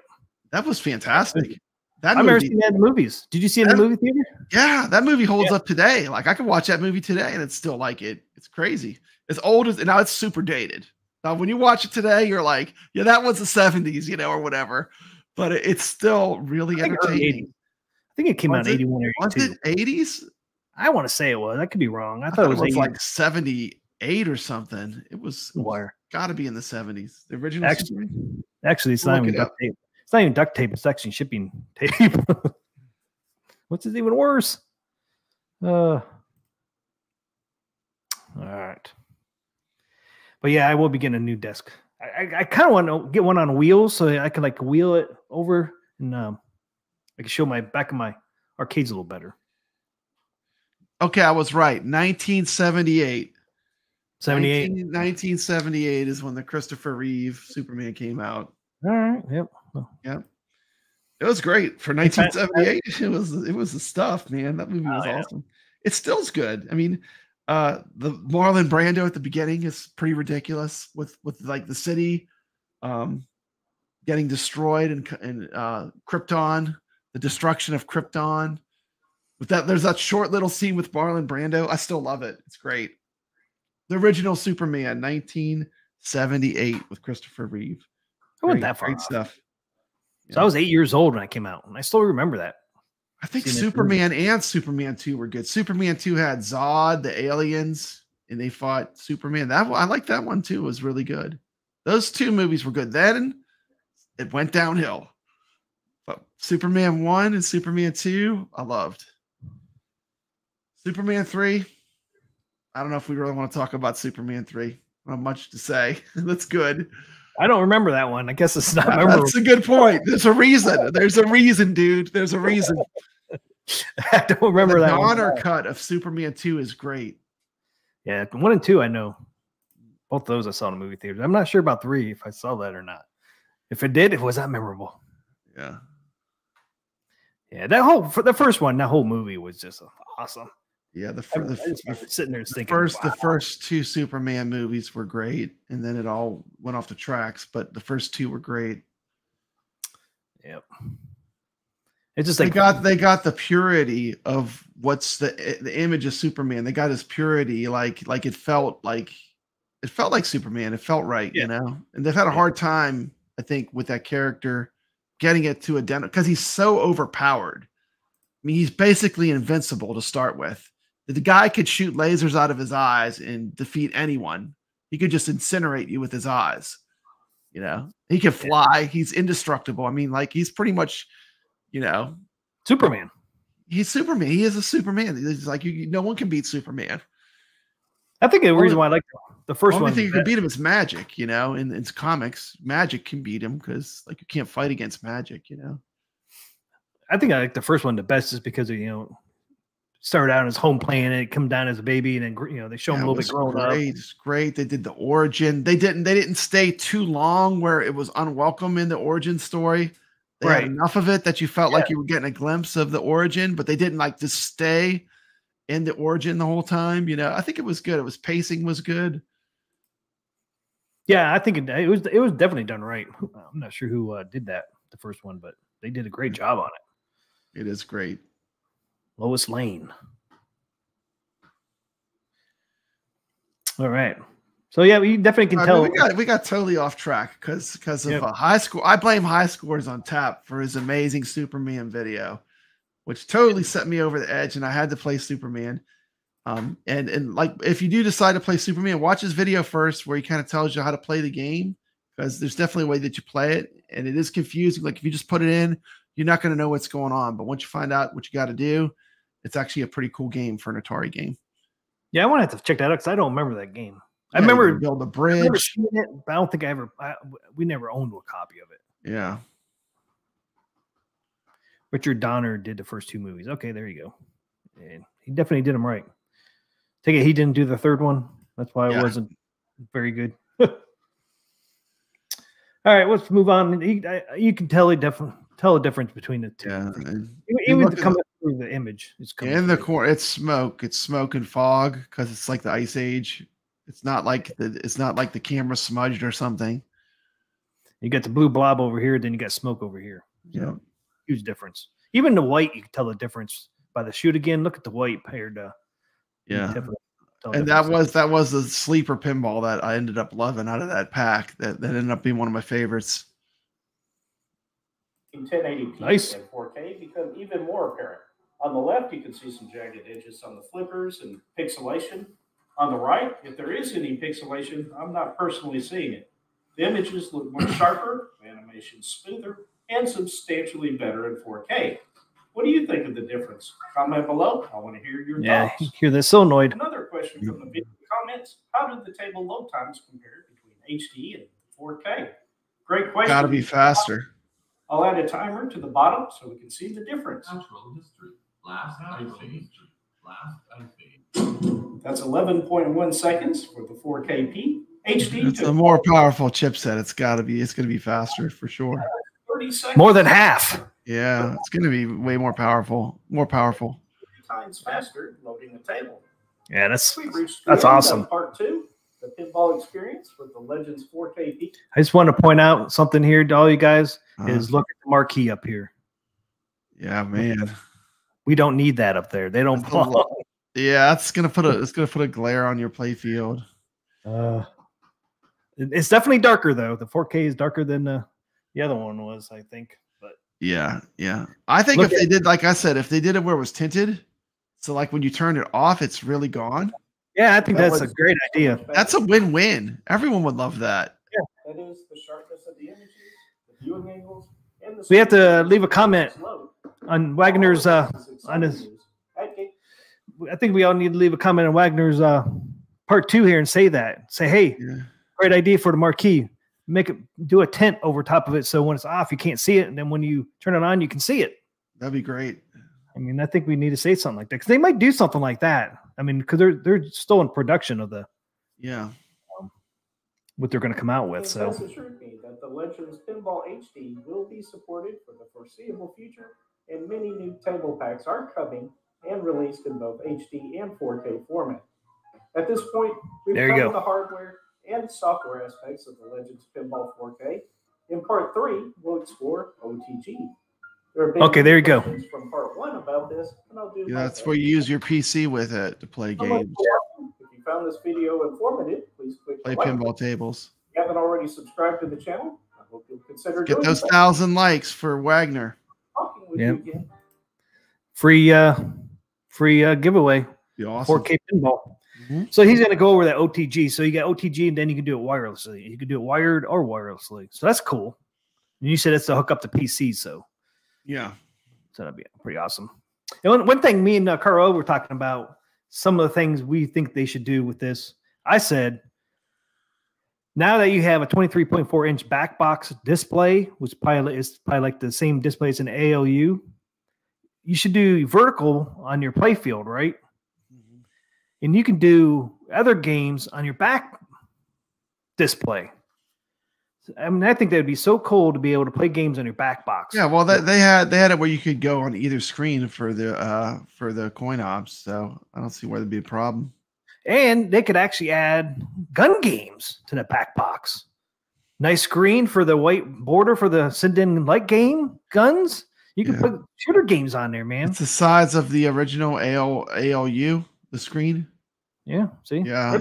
That was fantastic.
I've never seen that in the movies. Did you see it in the movie theater?
Yeah, that movie holds up today. Like I could watch that movie today and it's still like it. It's crazy. As old as now it's super dated. Now when you watch it today, you're like, yeah, that was the 70s, or whatever. But it's still really entertaining.
I think it came out in 81 or 82.
Was it 80s?
I want to say it was. I could be wrong. I thought it was
like 78 or something. It was got to be in the 70s. The original.
Actually, it's not even duct tape. It's not even duct tape. It's actually shipping tape. What's it even worse? All right. But yeah, I will be getting a new desk. I kind of want to get one on wheels so I can like wheel it over and I can show my back of my arcades a little better.
Okay, I was right. 1978.
1978
is when the Christopher Reeve Superman came out.
All right. Yep.
Yep. It was great for 1978. It was the stuff, man. That movie was awesome. It still's good. I mean, the Marlon Brando at the beginning is pretty ridiculous with like the city getting destroyed and Krypton, the destruction of Krypton. With that, there's that short little scene with Marlon Brando. I still love it. It's great. The original Superman, 1978 with Christopher Reeve.
I went that far.
Great stuff.
So I was 8 years old when I came out, and I still remember that.
I think Superman and Superman 2 were good. Superman 2 had Zod, the aliens, and they fought Superman. I like that one too. It was really good. Those two movies were good. Then it went downhill. But Superman 1 and Superman 2, I loved. Superman 3, I don't know if we really want to talk about Superman 3. Not much to say. That's good.
I don't remember that one. I guess it's not memorable.
That's a good point. There's a reason. There's a reason, dude. There's a reason.
I don't remember that one.
The Donner cut of Superman 2 is great.
Yeah, 1 and 2 I know. Both those I saw in the movie theaters. I'm not sure about 3 if I saw that or not. If it did, it was that memorable.
Yeah.
Yeah, the first one, that whole movie was just awesome.
Yeah,
sitting there thinking,
the first 2 Superman movies were great, and then it all went off the tracks. But the first 2 were great.
Yep. It's just like
they got the purity of what's the image of Superman. They got his purity, like it felt like Superman. It felt right, And they've had a hard time, I think, with that character getting it to identify because he's so overpowered. I mean, he's basically invincible to start with. The guy could shoot lasers out of his eyes and defeat anyone. He could just incinerate you with his eyes. He can fly. He's indestructible. I mean, like he's pretty much,
Superman.
He's Superman. He is a Superman. It's like no one can beat Superman.
I think the reason why I like the first one.
The only thing you can beat him is magic, you know. In comics, magic can beat him because like you can't fight against magic, you know.
I think I like the first one the best is because of, you know, started out on his home planet, come down as a baby, and then, you know, they show him a little bit grown up.
It's great. They did the origin. They didn't stay too long where it was unwelcome in the origin story. They had enough of it that you felt like you were getting a glimpse of the origin, but they didn't like just stay in the origin the whole time. You know, I think it was good. It was pacing was good.
Yeah, I think it was definitely done right. I'm not sure who did that, the first one, but they did a great job on it.
It is great.
Lois Lane. All right. So yeah, we definitely can tell.
We got totally off track because of high score. I blame High Scores on Tap for his amazing Superman video, which totally set me over the edge, and I had to play Superman. And like if you do decide to play Superman, watch his video first, where he kind of tells you how to play the game, because there's definitely a way that you play it, and it is confusing. Like if you just put it in, you're not going to know what's going on. But once you find out what you got to do, it's actually a pretty cool game for an Atari game.
Yeah, I want to have to check that out because I don't remember that game. I remember
build a bridge. I remember
seeing it, but I don't think we never owned a copy of it.
Yeah.
Richard Donner did the first two movies. Okay, there you go. And he definitely did them right. Take it he didn't do the third one. That's why it wasn't very good. All right, let's move on. You can tell the difference between the two.
Yeah,
even coming through the image. It's coming
in the corner. It's smoke. It's smoke and fog because it's like the Ice Age. It's not like the camera smudged or something. You
got the blue blob over here, then you got smoke over here.
Yeah,
huge difference. Even the white, you can tell the difference by the shoot again. Look at the white paired.
And that was the sleeper pinball that I ended up loving out of that pack. That ended up being one of my favorites.
In 1080p and 4K become even more apparent. On the left, you can see some jagged edges on the flippers and pixelation. On the right, if there is any pixelation, I'm not personally seeing it. The images look much sharper, animation smoother, and substantially better in 4K. What do you think of the difference? Comment below. I want to hear your thoughts.
Yeah, hear this solenoid.
Another question from the video comments. How did the table load times compare between HD and 4K? Great question.
Got to be faster.
I'll add a timer to the bottom so we can see the difference.
Natural history. Last ice age. Last ice age.
That's 11.1 seconds for the 4KP. HD.
It's a more powerful chipset. It's going to be faster for sure.
30 seconds.
More than half.
Yeah, it's going to be way more powerful.
3 times faster loading the table.
Yeah, that's awesome.
Part 2, the pinball experience with the Legends 4KP.
I just want to point out something here to all you guys is look at the marquee up here.
Yeah, man.
We don't need that up there. They don't belong.
Yeah, it's gonna put a glare on your play field.
It's definitely darker though. The 4K is darker than the other one was, I think. But
yeah. I think if they did, like I said, if they did it where it was tinted, so like when you turn it off, it's really gone.
Yeah, I think that's a great idea.
That's a win-win. Everyone would love that.
Yeah, that is the sharpness of the images, the viewing angles, and the.
We have to leave a comment on Wagner's on his. I think we all need to leave a comment on Wagner's part 2 here and say that. Say, hey, great idea for the marquee. Do a tent over top of it so when it's off, you can't see it. And then when you turn it on, you can see it.
That'd be great.
I mean, I think we need to say something like that because they might do something like that. I mean, because they're still in production of the what they're going to come out with. So
it assured me that the Legends Pinball HD will be supported for the foreseeable future, and many new table packs are coming and released in both HD and 4K format. At this point, we've covered the hardware and software aspects of the Legends Pinball 4K. In part 3, we'll explore OTG.
There you go.
From part 1 about this, and I'll do
that's where you use your PC with it to play games.
If you found this video informative, please click
play pinball tables.
If you haven't already subscribed to the channel, I hope you'll consider
get those 1,000 likes for Wagner.
Talking with you again.
Free giveaway.
Be awesome.
4K pinball. So he's going to go over that OTG. So you got OTG, and then you can do it wirelessly. You can do it wired or wirelessly. So that's cool. And you said it's to hook up to PC. So
yeah,
so that'd be pretty awesome. And one thing me and Carl were talking about, some of the things we think they should do with this. I said, now that you have a 23.4-inch back box display, which is probably like the same display as an ALU, you should do vertical on your play field, right? Mm-hmm. And you can do other games on your back display. I mean, I think that would be so cool to be able to play games on your back box.
Yeah, well, they had it where you could go on either screen for the coin ops, so I don't see why there'd be a problem.
And they could actually add gun games to the back box. Nice screen for the white border for the send-in light game guns. You can put shooter games on there, man.
It's the size of the original ALU, the screen.
Yeah, see?
Yeah,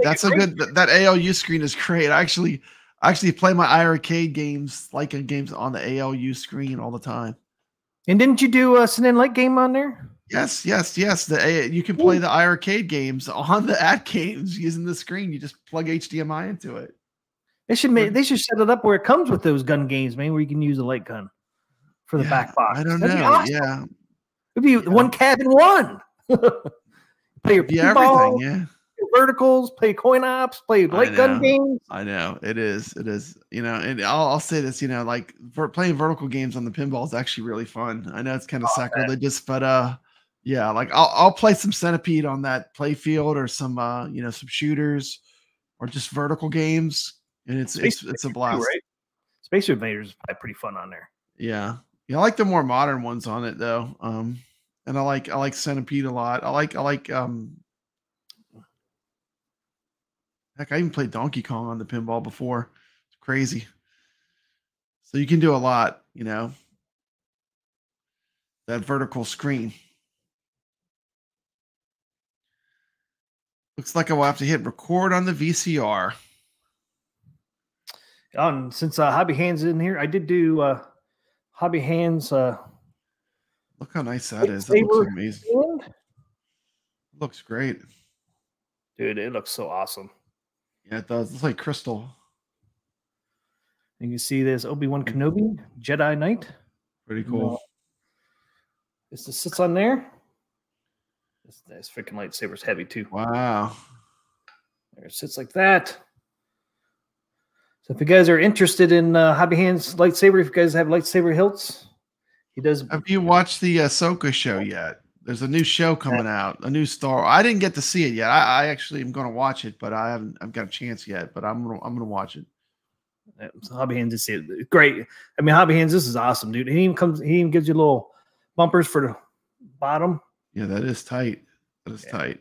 that's a good. That ALU screen is great. I actually play my iiRcade games, games on the ALU screen all the time.
And didn't you do a send-in light game on there?
Yes. You can play the iiRcade games on the Atgames using the screen. You just plug HDMI into it.
They should set it up where it comes with those gun games, man, where you can use a light gun for the back box.
I don't know. Awesome. Yeah,
it'd be one cab in one. Play your pinball,
everything.
Your verticals, play coin ops, play light gun games.
I know it is. And I'll say this. Like playing vertical games on the pinball is actually really fun. I know it's kind of sacrilegious, but yeah, like I'll play some Centipede on that play field or some some shooters or just vertical games, and it's a blast.
Too, right? Space Invaders is probably pretty fun on there.
Yeah, I like the more modern ones on it though. And I like Centipede a lot. I like heck, I even played Donkey Kong on the pinball before. It's crazy. So you can do a lot, that vertical screen. Looks like I will have to hit record on the VCR.
And since Hobby Hands is in here, I did do Hobby Hands.
Look how nice that is. That looks amazing. Looks great.
Dude, it looks so awesome.
Yeah, it does. It's like crystal.
You can see this Obi-Wan Kenobi, Jedi Knight.
Pretty cool.
It just sits on there. This freaking lightsaber's heavy too.
Wow.
There it sits like that. So if you guys are interested in Hobby Hands lightsaber, if you guys have lightsaber hilts, he does.
Have you watched the Ahsoka show yet? There's a new show coming out, a new Star. I didn't get to see it yet. I actually am going to watch it, but I've got a chance yet. But I'm gonna watch it.
So Hobby Hands is great. I mean, Hobby Hands, this is awesome, dude. He even gives you little bumpers for the bottom.
Yeah, that is tight. That is tight.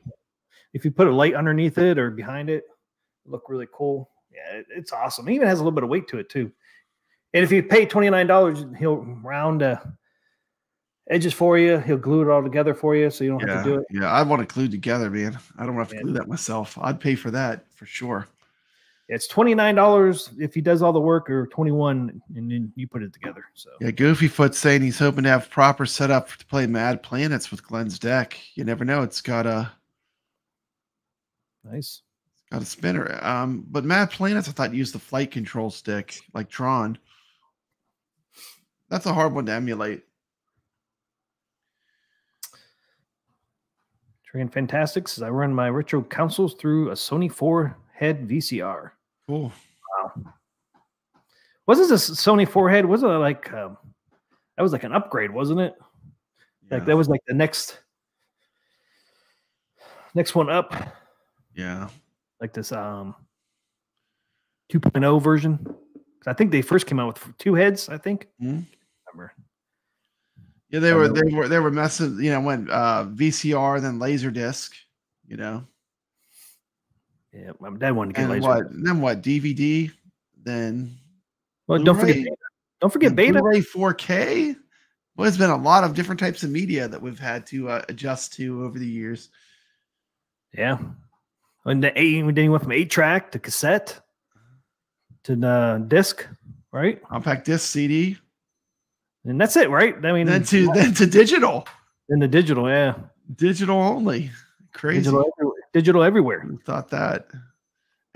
If you put a light underneath it or behind it, it'll look really cool. Yeah, it's awesome. It even has a little bit of weight to it too. And if you pay $29, he'll round edges for you. He'll glue it all together for you, so you don't have to do it. Yeah,
I want it glued together, man. I don't have to glue that myself. I'd pay for that for sure.
It's $29 if he does all the work, or $21, and then you put it together. So
yeah, Goofyfoot saying he's hoping to have proper setup to play Mad Planets with Glenn's deck. You never know. It's got a
nice.
It's got a spinner. But Mad Planets, I thought used the flight control stick like Tron. That's a hard one to emulate.
Train Fantastic says I run my retro consoles through a Sony 4-head VCR.
Cool.
Wow. Wasn't this Sony 4-head? Wasn't it like that was like an upgrade, wasn't it? Yeah. Like that was like the next one up.
Yeah.
Like this 2.0 version. I think they first came out with 2 heads, I think.
Mm-hmm. Remember. Yeah, they were messing, when VCR, then Laserdisc,
Yeah, my dad wanted to get
laser. Then what? DVD, then
don't forget Beta.
Blu-ray 4K. Well, there's been a lot of different types of media that we've had to adjust to over the years.
Yeah, and then you went from 8-track to cassette to the disc, right?
Compact disc, CD.
And that's it, right? I mean,
then to digital.
Then the digital, yeah.
Digital only. Crazy.
Digital everywhere.
Who thought that?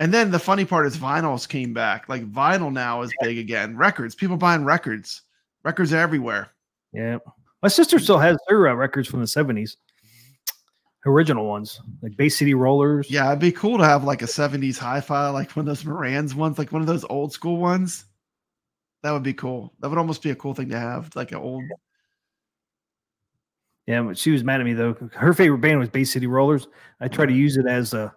And then the funny part is vinyls came back. Like vinyl now is big again. Records. People buying records. Records are everywhere.
Yeah. My sister still has her records from the 70s. original ones, like Bay City Rollers.
Yeah, it'd be cool to have like a 70s hi-fi, like one of those Moran's ones, like one of those old school ones. That would be cool. That would almost be a cool thing to have, like an old.
Yeah, but she was mad at me though. Her favorite band was Bay City Rollers. I tried to use it as a,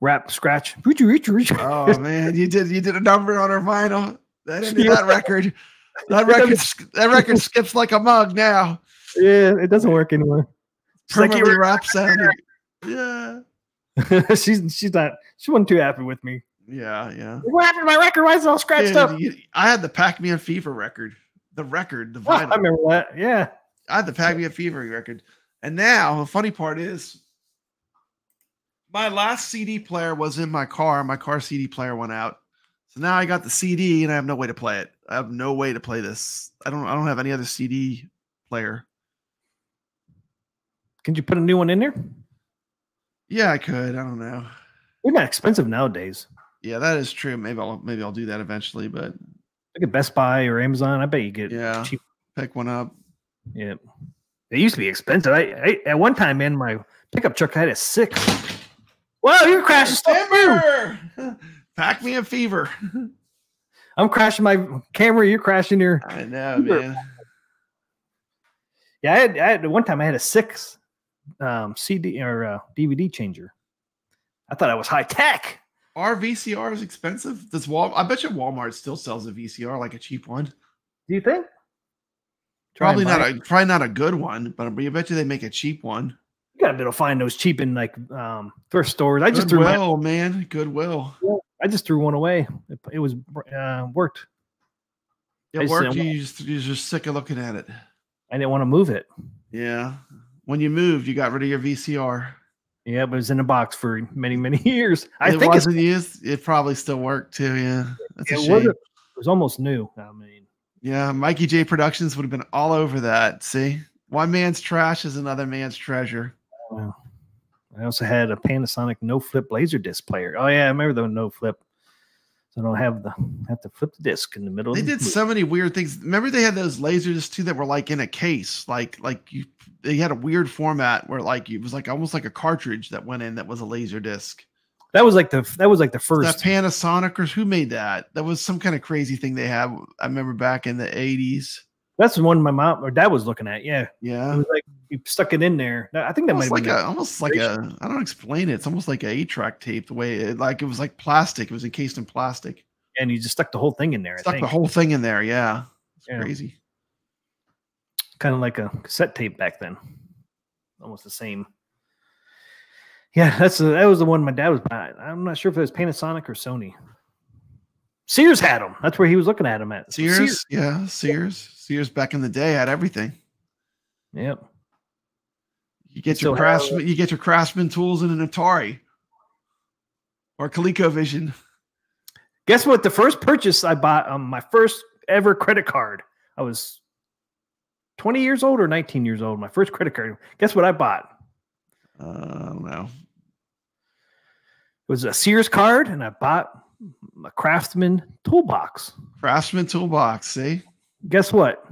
rap scratch.
Oh man, you did a number on her vinyl. That record. That record skips like a mug now.
Yeah, it doesn't work anymore.
Permanently rap sounding. Yeah.
She wasn't too happy with me.
Yeah.
What happened to my record? Why is it all scratched up?
I had the Pac-Man Fever record. The vinyl.
I remember that. Yeah.
I had the Pac-Man Fever record. And now the funny part is my last CD player was in my car. My car CD player went out. So now I got the CD and I have no way to play it. I have no way to play this. I don't have any other CD player.
Can you put a new one in there?
Yeah, I could. I don't know.
They're not expensive nowadays.
Yeah, that is true. Maybe I'll do that eventually, but
look at Best Buy or Amazon. I bet you get cheap.
Pick one up.
Yeah. They used to be expensive. I at one time, man, my pickup truck I had a 6. Whoa, you're crashing stuff.
Pac-Man Fever.
I'm crashing my camera. You're crashing your.
I know, man.
Yeah, I had one time I had a 6 CD or DVD changer. I thought I was high tech.
Are VCRs expensive? I bet you Walmart still sells a VCR, like a cheap one.
Do you think?
Probably not a good one, but I bet you they make a cheap one.
You gotta be able to find those cheap in like thrift stores. I just
Goodwill, man. Goodwill.
I just threw one away. It was worked.
It worked. You're just sick of looking at it.
I didn't want to move it.
Yeah. When you moved, you got rid of your VCR.
Yeah, but it was in a box for many, many years.
I think it wasn't used. It probably still worked too. Yeah. That's a shame.
It was almost new. I mean,
yeah, Mikey J Productions would have been all over that. See, one man's trash is another man's treasure.
Wow. I also had a Panasonic no flip laser disc player. Oh yeah, I remember the no flip. So I don't have to flip the disc in the middle.
They did so many weird things. Remember they had those lasers too that were like in a case, they had a weird format where it was like almost like a cartridge that went in that was a laser disc. That was like the first. That Panasonic, or who made that? That was some kind of crazy thing they had. I remember back in the 80s.
That's the one my mom or dad was looking at. Yeah.
Yeah.
It was like you stuck it in there. I think that might have been
almost like a, I don't explain it. It's almost like a 8-track tape, the way it was like plastic. It was encased in plastic.
And you just stuck the whole thing in there.
The whole thing in there. Yeah. It's crazy.
Kind of like a cassette tape back then. Almost the same. Yeah, that was the one my dad was buying. I'm not sure if it was Panasonic or Sony. Sears had them. That's where he was looking at them at.
Sears? Yeah, Sears. Sears back in the day had everything.
Yep.
You get your Craftsman tools in an Atari or ColecoVision.
Guess what? The first purchase I bought on my first ever credit card. I was 20 years old or 19 years old. My first credit card. Guess what I bought?
I don't know.
It was a Sears card, and I bought a Craftsman toolbox.
Craftsman toolbox. See?
Guess what?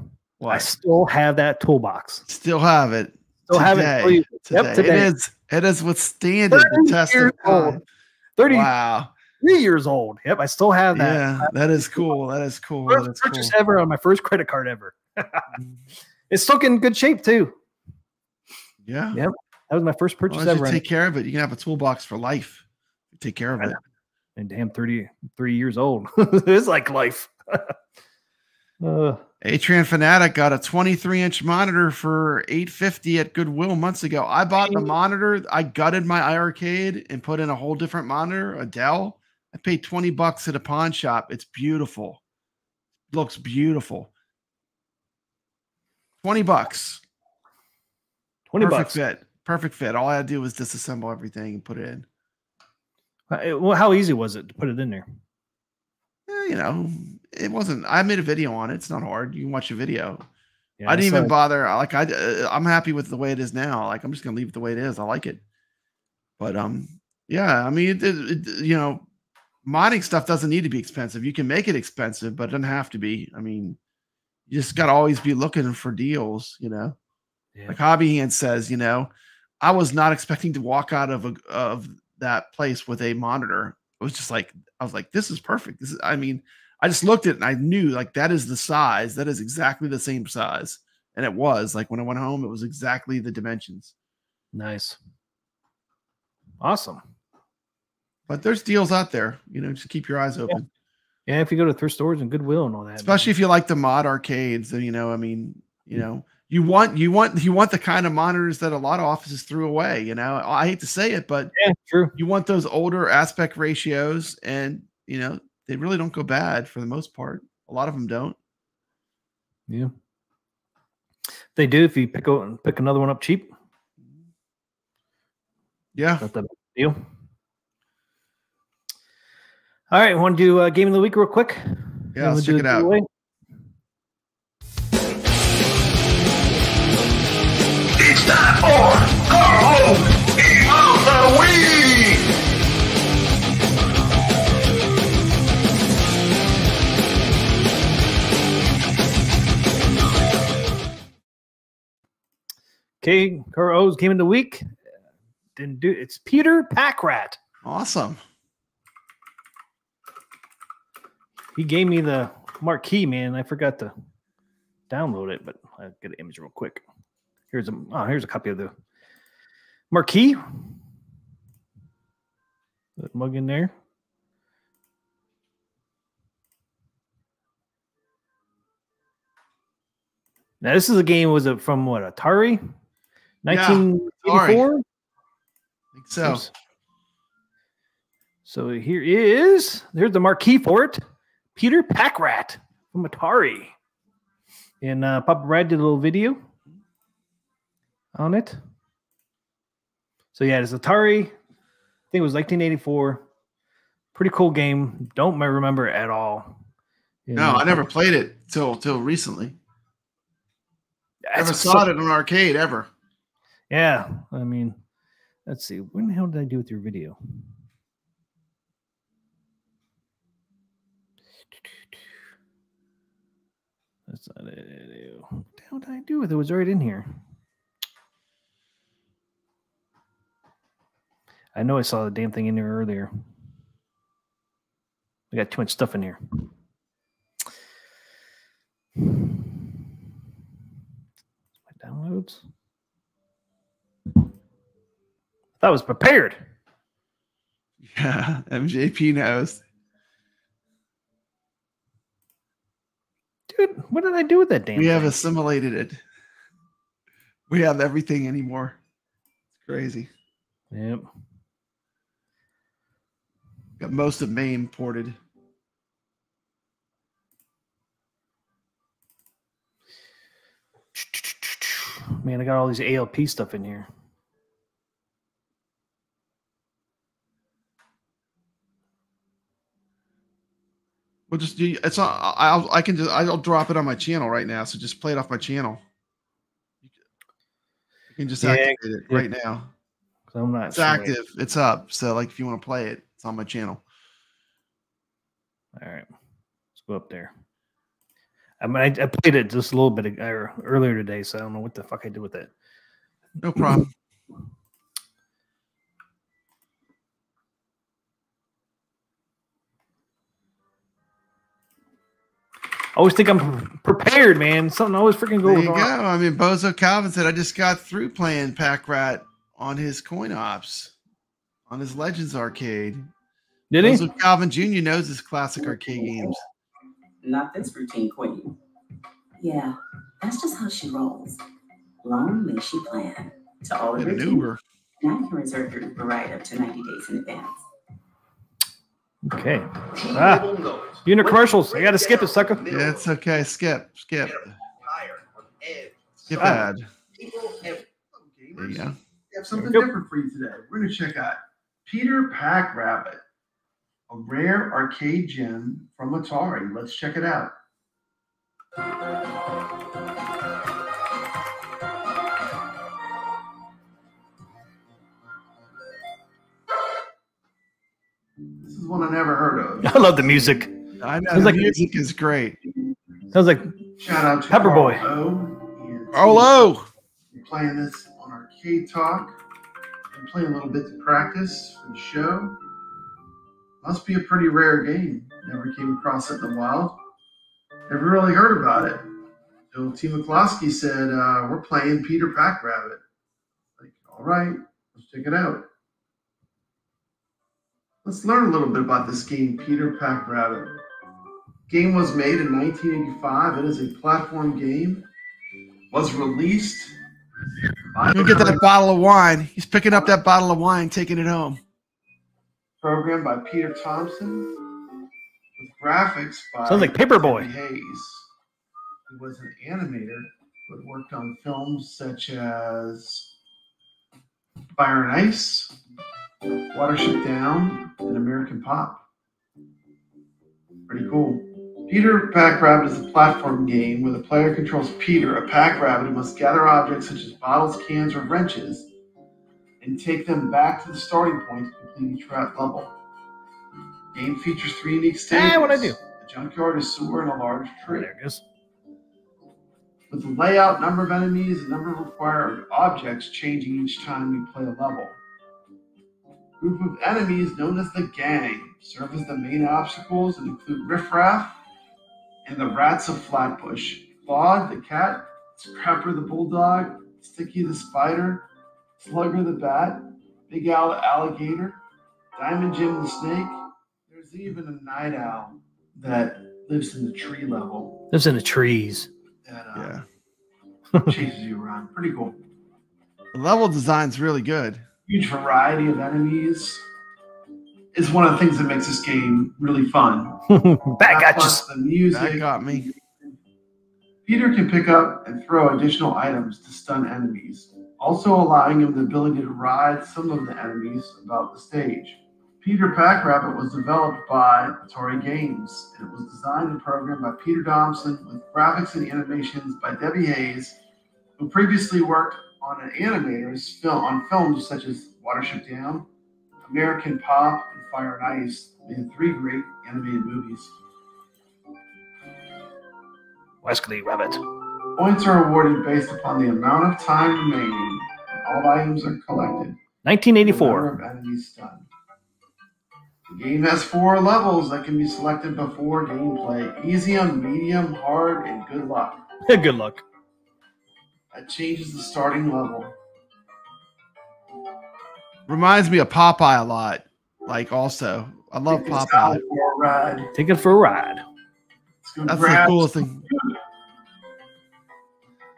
I still have that toolbox.
Still have it.
Still have it.
Today. It is withstanding the test of time.
30.
Wow.
3 years old. Yep, I still have that.
Yeah, that is cool. That is cool.
First purchase ever on my first credit card ever. It's still in good shape too.
Yeah.
Yep. That was my first purchase ever.
Take care of it. You can have a toolbox for life. Take care of it.
And damn, 33 years old. It's like life.
Atran Fanatic got a 23-inch monitor for $850 at Goodwill months ago. I bought the monitor. I gutted my iiRcade and put in a whole different monitor, a Dell. I paid $20 at a pawn shop. It's beautiful. Looks beautiful. $20. $20. Perfect fit. All I had to do was disassemble everything and put it in.
Well, how easy was it to put it in there?
It wasn't. I made a video on it. It's not hard. You can watch a video.
Yeah,
I didn't even bother. I'm happy with the way it is now. I'm just gonna leave it the way it is. I like it. But yeah. I mean, modding stuff doesn't need to be expensive. You can make it expensive, but it doesn't have to be. I mean, you just gotta always be looking for deals.
Yeah.
Like Hobby Hand says, I was not expecting to walk out of that place with a monitor. It was just like, I was like, this is perfect. This is, I mean, I just looked at it and I knew like that is the size. That is exactly the same size. And it was like when I went home, it was exactly the dimensions.
Nice. Awesome.
But there's deals out there, you know, just keep your eyes open.
Yeah, if you go to thrift stores and Goodwill and all that.
Especially if you like the mod arcades, then, you know, I mean, you know, you want the kind of monitors that a lot of offices threw away, you know. I hate to say it, but
yeah, true.
You want those older aspect ratios, and you know, they really don't go bad for the most part. A lot of them don't.
Yeah. They do if you pick another one up cheap.
Yeah.
Not that big deal. All right, want to do Game of the Week real quick?
Yeah, let's check it out.
It's time for Carl Game of the Week!
Okay, Carl's Game of the Week. Didn't do it's Peter Packrat.
Awesome.
He gave me the marquee, man. I forgot to download it, but I'll get an image real quick. Here's a copy of the marquee. That mug in there. Now this is a game. Was it from what, Atari? 1984.
Yeah, I think so.
Oops. So here's the marquee for it. Peter Packrat from Atari. And papabrad did a little video on it. So yeah, it's Atari. I think it was 1984. Pretty cool game. Don't remember it at all.
No, I never played it till recently. I never saw it in an arcade ever.
Yeah, I mean, let's see. When the hell did I do with your video? That's not it. What the hell did I do with it? It was right in here. I know I saw the damn thing in there earlier. I got too much stuff in here. My downloads. I was prepared.
Yeah, MJP knows.
Dude, what did I do with that damn
We have
thing?
assimilated it. We have everything anymore. It's crazy.
Yep.
Got most of MAME ported.
Man, I got all these ALP stuff in here.
We'll just do. It's all. I'll drop it on my channel right now. So just play it off my channel. You can just activate it right now.
I'm not.
It's active. It's up. So like, if you want to play it, it's on my channel.
All right, let's go up there. I mean, I played it just a little bit earlier today, so I don't know what the fuck I did with it.
No problem.
I always think I'm prepared, man. Something always freaking goes
There you
wrong.
go. I mean, Bozo Calvin said, I just got through playing Packrat on his coin ops, on his Legends arcade.
Did he?
Bozo Calvin Jr. knows his classic arcade games.
Not this routine queen. Yeah, that's just how she rolls. Long may she plan. To all of
Get
her
an
team,
Uber.
now you can reserve your Uber ride up to 90 days in advance.
Okay. Unit commercials. I got to skip it, sucker.
Yeah, it's okay. Skip. Skip ad. There you go.
We have something different for you today. We're going to check out Peter Packrabbit, a rare arcade gem from Atari. Let's check it out. This is one I never heard of.
I love the music.
I know.
Sounds
The
like
music is great.
Sounds like
Shout out to
Pepperboy.
Carl O.
Arlo!
We're playing this on Arcade Talk. Been playing a little bit to practice for the show. Must be a pretty rare game. Never came across it in the wild. Never really heard about it. So TMCLOSKY said, we're playing Peter Packrabbit. Like, all right, let's check it out. Let's learn a little bit about this game, Peter Packrabbit. Game was made in 1985. It is a platform game. Was released.
Let me get that bottle of wine. He's picking up that bottle of wine, taking it home.
Programmed by Peter Thompson. With graphics by
Sounds like Paperboy.
Debbie Hayes. He was an animator, but worked on films such as Fire and Ice, Watership Down, and American Pop. Pretty cool. Peter Packrabbit is a platform game where the player controls Peter, a pack rabbit, who must gather objects such as bottles, cans, or wrenches and take them back to the starting point to complete each level. The game features 3 unique stages.
What'd I do?
A junkyard, a sewer, and a large tree.
There it goes.
With the layout, number of enemies, and number of required objects changing each time you play a level. A group of enemies known as the Gang serve as the main obstacles and include Riff Raff and the Rats of Flatbush, Claude the cat, Scrapper the bulldog, Sticky the spider, Slugger the bat, Big Al the alligator, Diamond Jim the snake. There's even a night owl that lives in the tree level.
Lives in the trees.
That chases you around. Pretty cool.
The level design's really good.
Huge variety of enemies is one of the things that makes this game really fun.
That got
Plus the music.
That got me.
Peter can pick up and throw additional items to stun enemies, also allowing him the ability to ride some of the enemies about the stage. Peter Packrabbit was developed by Atari Games, and it was designed and programmed by Peter Thompson with graphics and animations by Debbie Hayes, who previously worked on an animator's on films such as Watership Down, American Pop, and Fire and Ice, and 3 great animated movies.
Wesley Rabbit.
Points are awarded based upon the amount of time remaining, and all items are collected.
1984.
The number of enemies stunned. The game has 4 levels that can be selected before gameplay. Easy, medium, hard, and good luck.
Good luck.
That changes the starting level.
Reminds me of Popeye a lot. Like, also, I love Popeye.
Take it for a ride.
That's the coolest thing.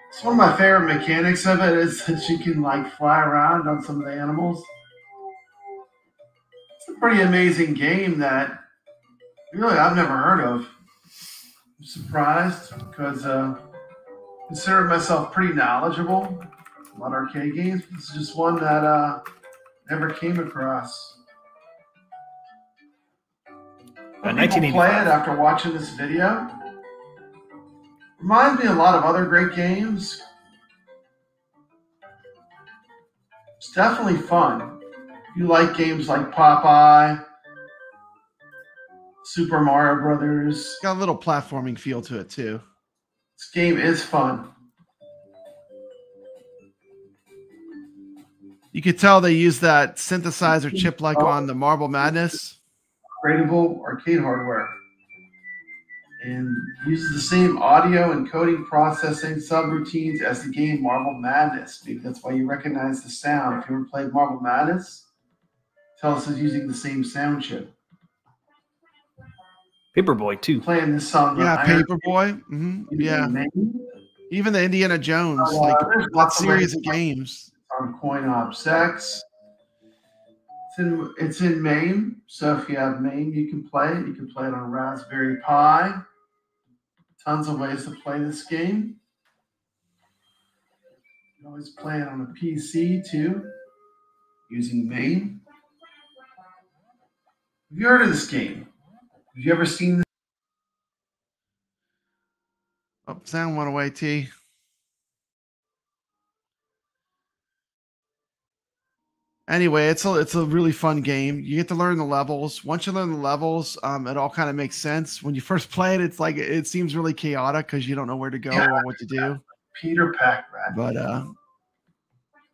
It's one of my favorite mechanics of it is that you can like fly around on some of the animals. It's a pretty amazing game that really I've never heard of. I'm surprised because I consider myself pretty knowledgeable about arcade games. This is just one that never came across. People play it after watching this video. Reminds me a lot of other great games. It's definitely fun. If you like games like Popeye, Super Mario Brothers.
It's got a little platforming feel to it too.
This game is fun.
You could tell they used that synthesizer chip like on the Marble Madness.
Upgradable arcade hardware. And uses the same audio encoding processing subroutines as the game Marble Madness. Maybe that's why you recognize the sound. If you ever played Marble Madness, tell us it's using the same sound chip.
Paperboy too.
Playing this song.
Yeah, Paperboy. Yeah. Even the Indiana Jones, like that series of games.
On Coin Op Sex. It's in MAME, so if you have MAME, you can play it. You can play it on Raspberry Pi. Tons of ways to play this game. You can always play it on a PC too, using MAME. Have you heard of this game? Have you ever seen this?
Oh, sound went away, T. Anyway, it's a really fun game. You get to learn the levels. Once you learn the levels, it all kind of makes sense. When you first play it, it's like it seems really chaotic because you don't know where to go or what to do.
Peter Packrabbit.
But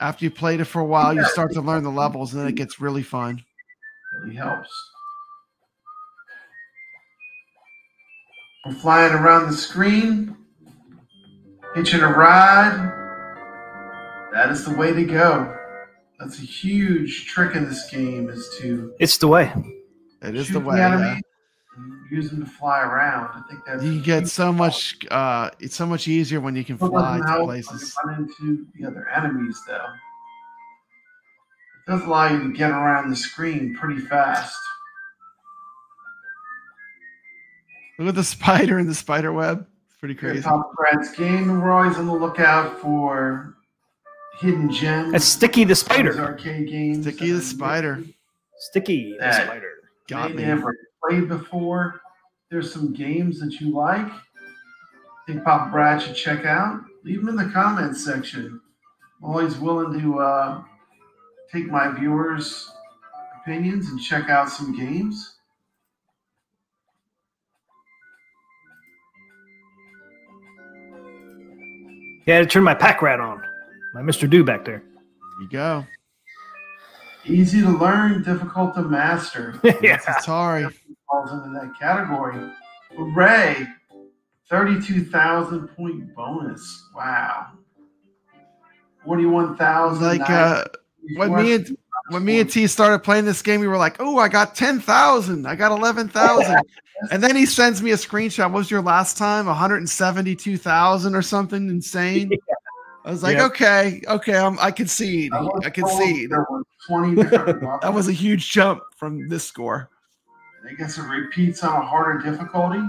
After you played it for a while, you start to learn the levels, and then it gets really fun.
Really helps. We're flying around the screen, hitching a ride. That is the way to go. That's a huge trick in this game, is to
It's the way.
It is
shoot
the way.
enemy and use them to fly around. I think that's
You get so much. It's so much easier when you can fly to places.
Run into the other enemies, though. It does allow you to get around the screen pretty fast.
Look at the spider in the spider web. It's pretty crazy.
Papabrad's game, and we're always on the lookout for hidden gems.
That's Sticky the spider.
Arcade games.
Sticky the spider.
Sticky the spider.
Got me.
Never played before. There's some games that you like, think papabrad should check out. Leave them in the comments section. I'm always willing to take my viewers' opinions and check out some games.
Yeah, to turn my papabrad on. My Mr. Do back there.
There you go.
Easy to learn, difficult to master.
Yeah.
It's Atari.
Falls into that category. Hooray! 32,000 point bonus. Wow. 41,000.
Like when me and T started playing this game, we were like, "Oh, I got 10,000. I got 11,000." And then he sends me a screenshot. What was your last time? 172,000 or something insane. Yeah. I was like, okay, I concede. I concede.
There were 20 different levels.
That was a huge jump from this score.
I guess it repeats on a harder difficulty.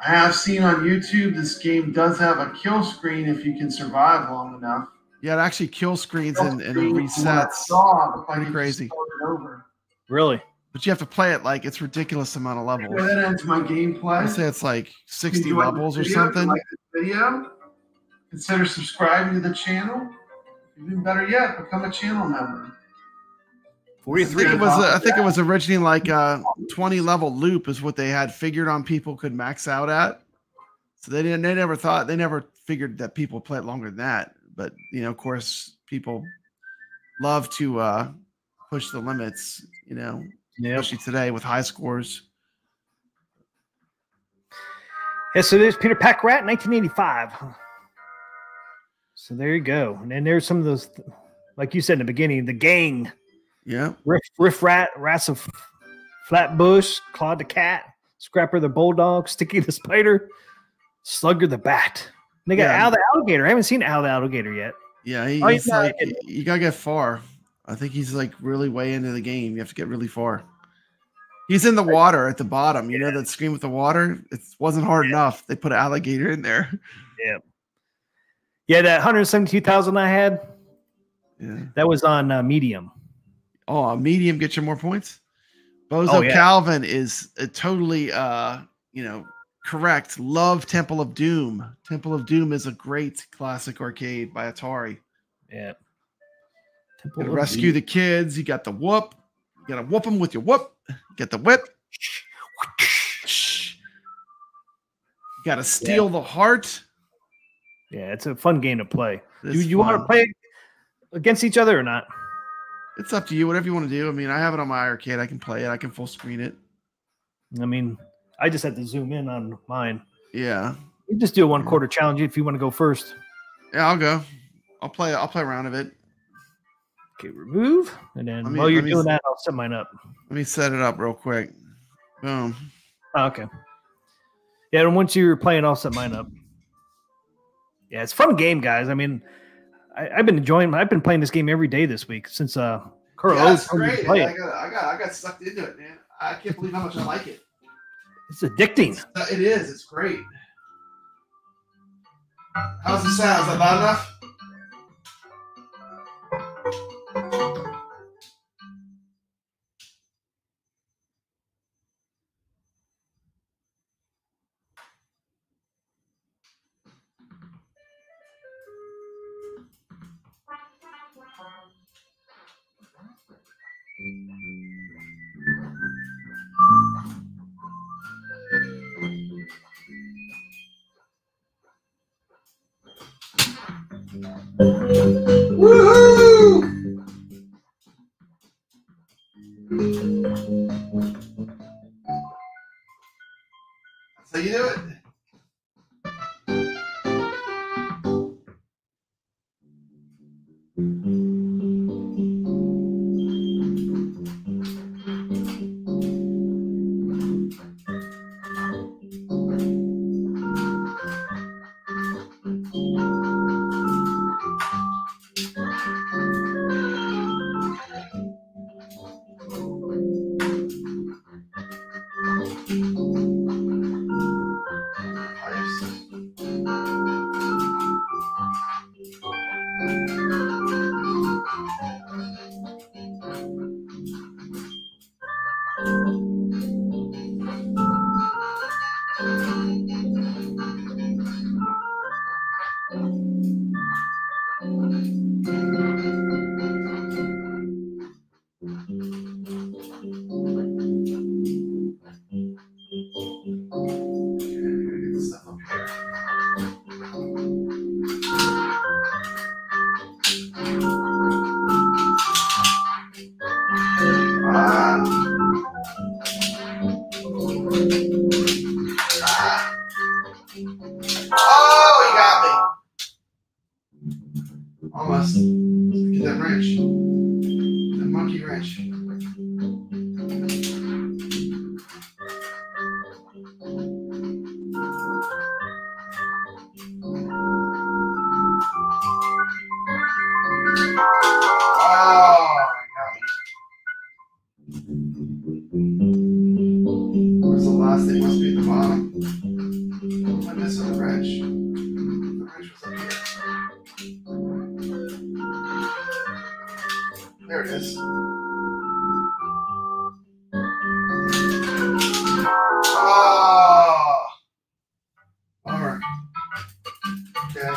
I have seen on YouTube this game does have a kill screen if you can survive long enough.
Yeah, it actually kill screens and it resets. Pretty crazy.
Really?
But you have to play it like it's ridiculous amount of levels.
That ends my gameplay.
I say it's like 60 levels or something.
Like this video, consider subscribing to the channel. Even better yet, become a channel member.
43.
I think it was originally like a 20 level loop is what they had figured on people could max out at. So they never figured that people play it longer than that. But of course, people love to push the limits, especially today with high scores.
Yeah, so there's Peter Papabrad, 1985. So there you go. And then there's some of those, like you said in the beginning, the gang.
Yeah.
Riff Rat, Rats of Flatbush, Claude the Cat, Scrapper the Bulldog, Sticky the Spider, Slugger the Bat. And they got Al the Alligator. I haven't seen Al the Alligator yet.
Yeah, he's like, you gotta get far. I think he's like really way into the game. You have to get really far. He's in the water at the bottom. You know that screen with the water? It wasn't hard enough. They put an alligator in there.
Yeah. Yeah, that 172,000 I had. Yeah. That was on medium.
Oh, medium gets you more points. Bozo Calvin is totally, correct. Love Temple of Doom. Temple of Doom is a great classic arcade by Atari.
Yeah.
You rescue the kids. You got the whoop. You got to whoop them with your whoop. You get the whip. You got to steal the heart.
Yeah, it's a fun game to play. Do you want to play against each other or not?
It's up to you. Whatever you want to do. I mean, I have it on my iiRcade. I can play it. I can full screen it.
I mean, I just had to zoom in on mine.
Yeah.
You just do a 1/4 challenge if you want to go first.
Yeah, I'll go. I'll play a round of it.
Okay, remove. And then while you're doing that, I'll set mine up.
Let me set it up real quick. Boom.
Oh, okay. Yeah, and once you're playing, I'll set mine up. Yeah, it's a fun game, guys. I mean, I've been playing this game every day this week since Carl
Oates told me to play it. I got sucked into it, man. I can't believe how much I like it.
It's addicting.
It is. It's great. How's the sound? Is that loud enough?
That's how you do it. Oh, he got me. Almost. Get that wrench. That monkey wrench. Where's the last thing? Must be at the bottom. What am I missing? The wrench. The wrench was up here. There it is. Oh! Bummer. Okay.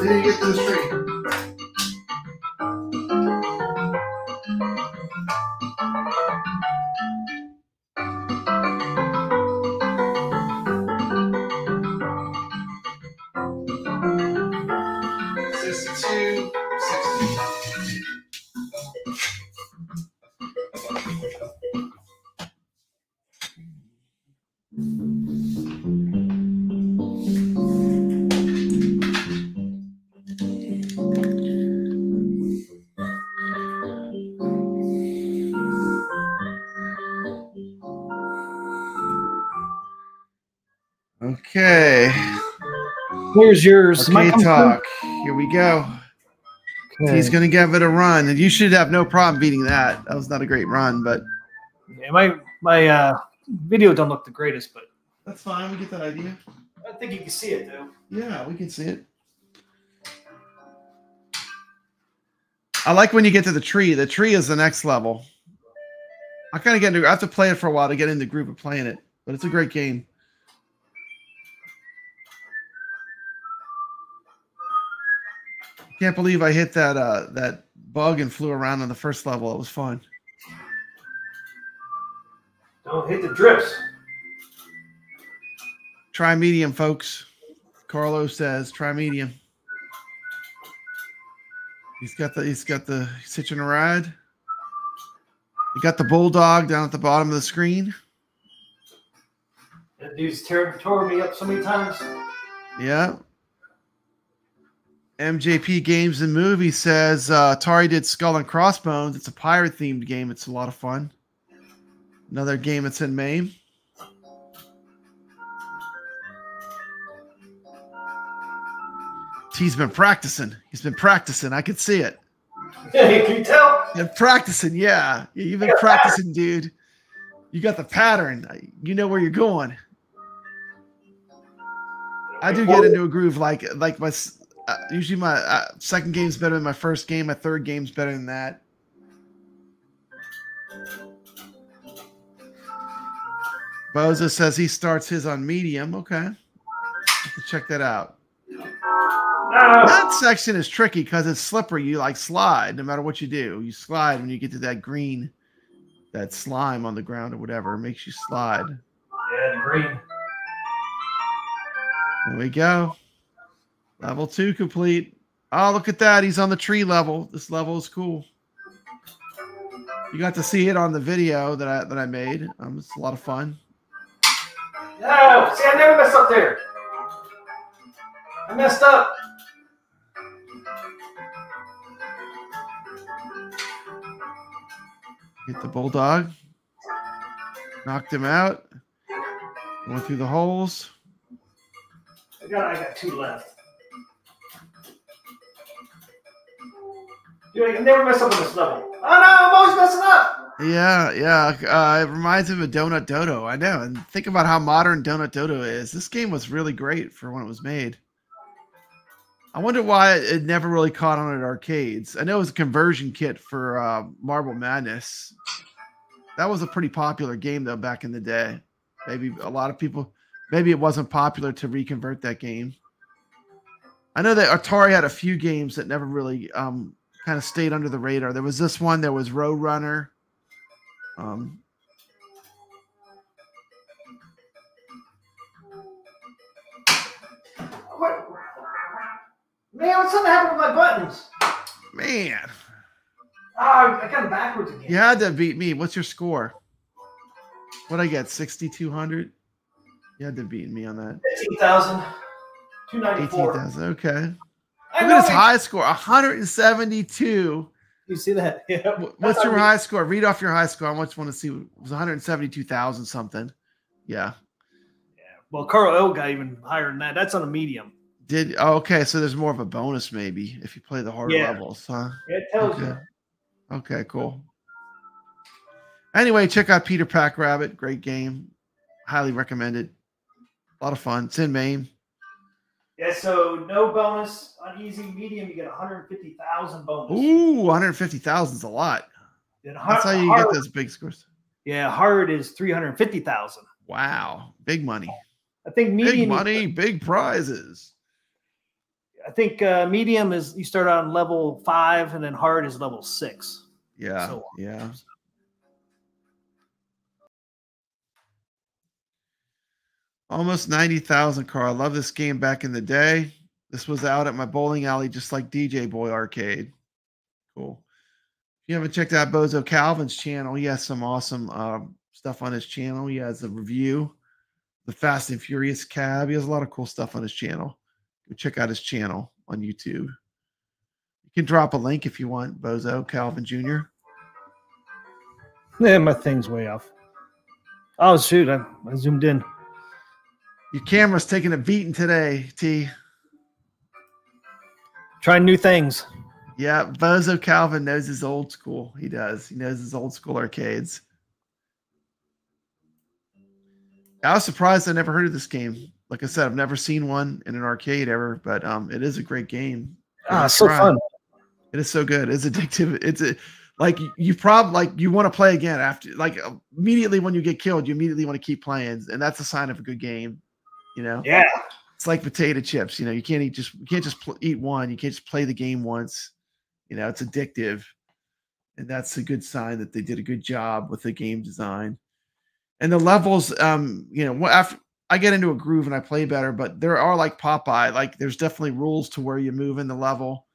Didn't get to the street. Okay.
Here's yours.
Okay, talk. Here we go. Okay. He's going to give it a run, and you should have no problem beating that. That was not a great run, but
yeah, my video don't look the greatest, but
that's fine. We get that idea.
I think you can see it though.
Yeah, we can see it. I like when you get to the tree. The tree is the next level. I kind of get into. I have to play it for a while to get in the group of playing it, but it's a great game. Can't believe I hit that that bug and flew around on the first level. It was fun.
Don't hit the drips.
Try medium, folks. Carlos says try medium. He's got the hitching a ride. You got the bulldog down at the bottom of the screen.
That dude's tore me up so many times.
Yeah. MJP Games and Movies says Atari did Skull and Crossbones. It's a pirate themed game. It's a lot of fun. Another game that's in MAME. He's been practicing. He's been practicing. I could see it.
Yeah, can you tell?
Been practicing, yeah. You've been practicing, dude. You got the pattern. You know where you're going. I do get into a groove like my. Usually my second game's better than my first game. My third game's better than that. Boza says he starts his on medium. Okay. Have to check that out. That section is tricky because it's slippery. You like slide no matter what you do. You slide when you get to that green, that slime on the ground or whatever. It makes you slide.
Yeah, the green.
There we go. Level 2 complete.
Oh, look at that. He's on the tree level. This level is cool. You got to see it on the video that I made. It's a lot of fun.
No, see, I never messed up there. I messed up.
Hit the bulldog. Knocked him out. Went through the holes.
I got 2 left. Dude, I never mess up on this level. Oh no, I'm always messing up.
Yeah. It reminds me of Donut Dodo. I know. And think about how modern Donut Dodo is. This game was really great for when it was made. I wonder why it never really caught on at arcades. I know it was a conversion kit for Marble Madness. That was a pretty popular game, though, back in the day. Maybe a lot of people, maybe it wasn't popular to reconvert that game. I know that Atari had a few games that never really kind of stayed under the radar. There was this one. There was Road Runner.
What? Man, what's something happened with my buttons?
Man.
Oh, I got them backwards again.
You had to beat me. What's your score? What'd I get? 6,200? You had to beat me on that.
18,000. 294.
18,000. Okay. Look at his high score. 172.
You see that? Yeah.
What's your high score? Read off your high score. I just want to see. It was 172,000 something. Yeah.
Yeah. Well, Carl L got even higher than that. That's on a medium.
Okay, so there's more of a bonus maybe if you play the harder levels, huh?
Yeah, it tells you.
Okay, cool. Anyway, check out Peter Pack Rabbit. Great game. Highly recommended. A lot of fun. It's in Maine.
Yeah, so no bonus on easy. Medium, you get 150,000 bonus.
Ooh, 150,000 is a lot. That's how you get those big scores.
Yeah, hard is 350,000.
Wow, big money.
I think medium.
Big money, big prizes.
I think medium is you start on level 5, and then hard is level 6.
Yeah,
so
yeah. Almost 90,000, Carl. I love this game back in the day. This was out at my bowling alley, just like DJ Boy Arcade. Cool. If you haven't checked out Bozo Calvin's channel, he has some awesome stuff on his channel. He has a review, the Fast and Furious cab. He has a lot of cool stuff on his channel. Go check out his channel on YouTube. You can drop a link if you want, Bozo Calvin Jr.
Yeah, my thing's way off. Oh, shoot. I zoomed in.
Your camera's taking a beating today, T.
Trying new things.
Yeah, Bozo Calvin knows his old school. He does. He knows his old school arcades. I was surprised I never heard of this game. Like I said, I've never seen one in an arcade ever, but it is a great game.
So fun.
It is so good. It's addictive. It's like you probably you want to play again after immediately when you get killed, you immediately want to keep playing, and that's a sign of a good game. You know?
Yeah.
It's like potato chips. You know, you can't just eat one. You can't just play the game once. You know, it's addictive, and that's a good sign that they did a good job with the game design. And the levels, you know, after I get into a groove and I play better, but there are like Popeye, like there's definitely rules to where you move in the level.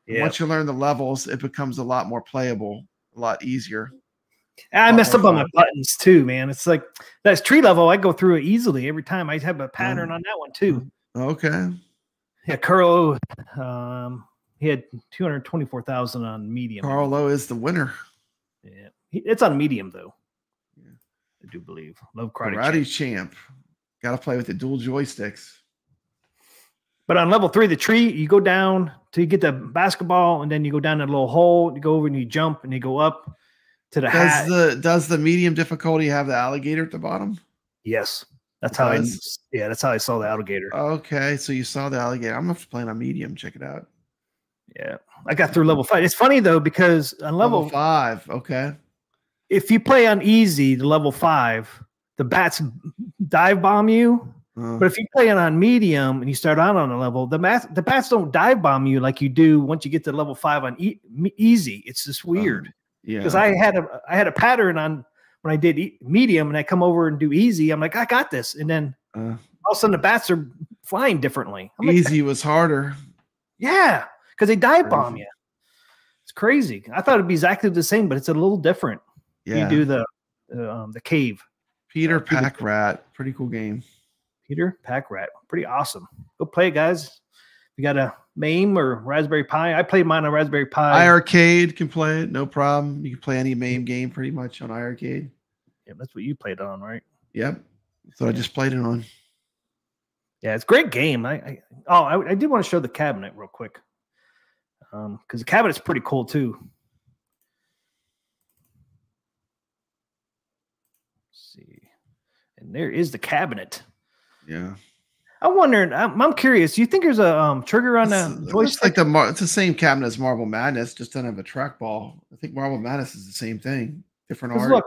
Yeah. Once you learn the levels, it becomes a lot more playable, a lot easier.
I messed up on my buttons too, man. It's like that tree level, I go through it easily every time. I have a pattern on that one too.
Okay.
Yeah, Carlo, he had 224,000 on medium.
Carlo is the winner.
Yeah, it's on medium though. Yeah. I do believe. Love
Karate Champ. Got to play with the dual joysticks.
But on level 3, the tree, you go down till you get the basketball, and then you go down that little hole. You go over and you jump, and you go up to the hat.
Does the medium difficulty have the alligator at the bottom?
Yes, that's how that's how I saw the alligator.
Okay, so you saw the alligator. I'm gonna have to play on medium. Check it out.
Yeah, I got through level 5. It's funny though because on level
5, okay,
if you play on easy, the level 5, the bats dive bomb you. But if you play it on medium and you start out on a level, the bats don't dive bomb you like you do once you get to level 5 on easy. It's just weird.
Yeah,
because I had a pattern on when I did medium and I come over and do easy. I'm like, I got this, and then all of a sudden the bats are flying differently.
Easy was harder.
Yeah, because they dive bomb you. It's crazy. I thought it'd be exactly the same, but it's a little different.
Yeah.
You do the cave.
Peter Packrat, pretty cool game.
Peter Packrat, pretty awesome. Go play it, guys. You got a MAME or Raspberry Pi? I played mine on Raspberry Pi.
iiRcade can play it, no problem. You can play any MAME game pretty much on iiRcade.
Yeah, that's what you played on, right?
Yep. So I just played it on.
Yeah, it's a great game. I did want to show the cabinet real quick. Because the cabinet's pretty cool too. Let's see. And there is the cabinet.
Yeah.
I'm wondering, I'm curious, do you think there's a trigger on the joystick?
It's like it's the same cabinet as Marble Madness, just doesn't have a trackball. I think Marble Madness is the same thing. Different art.
Look,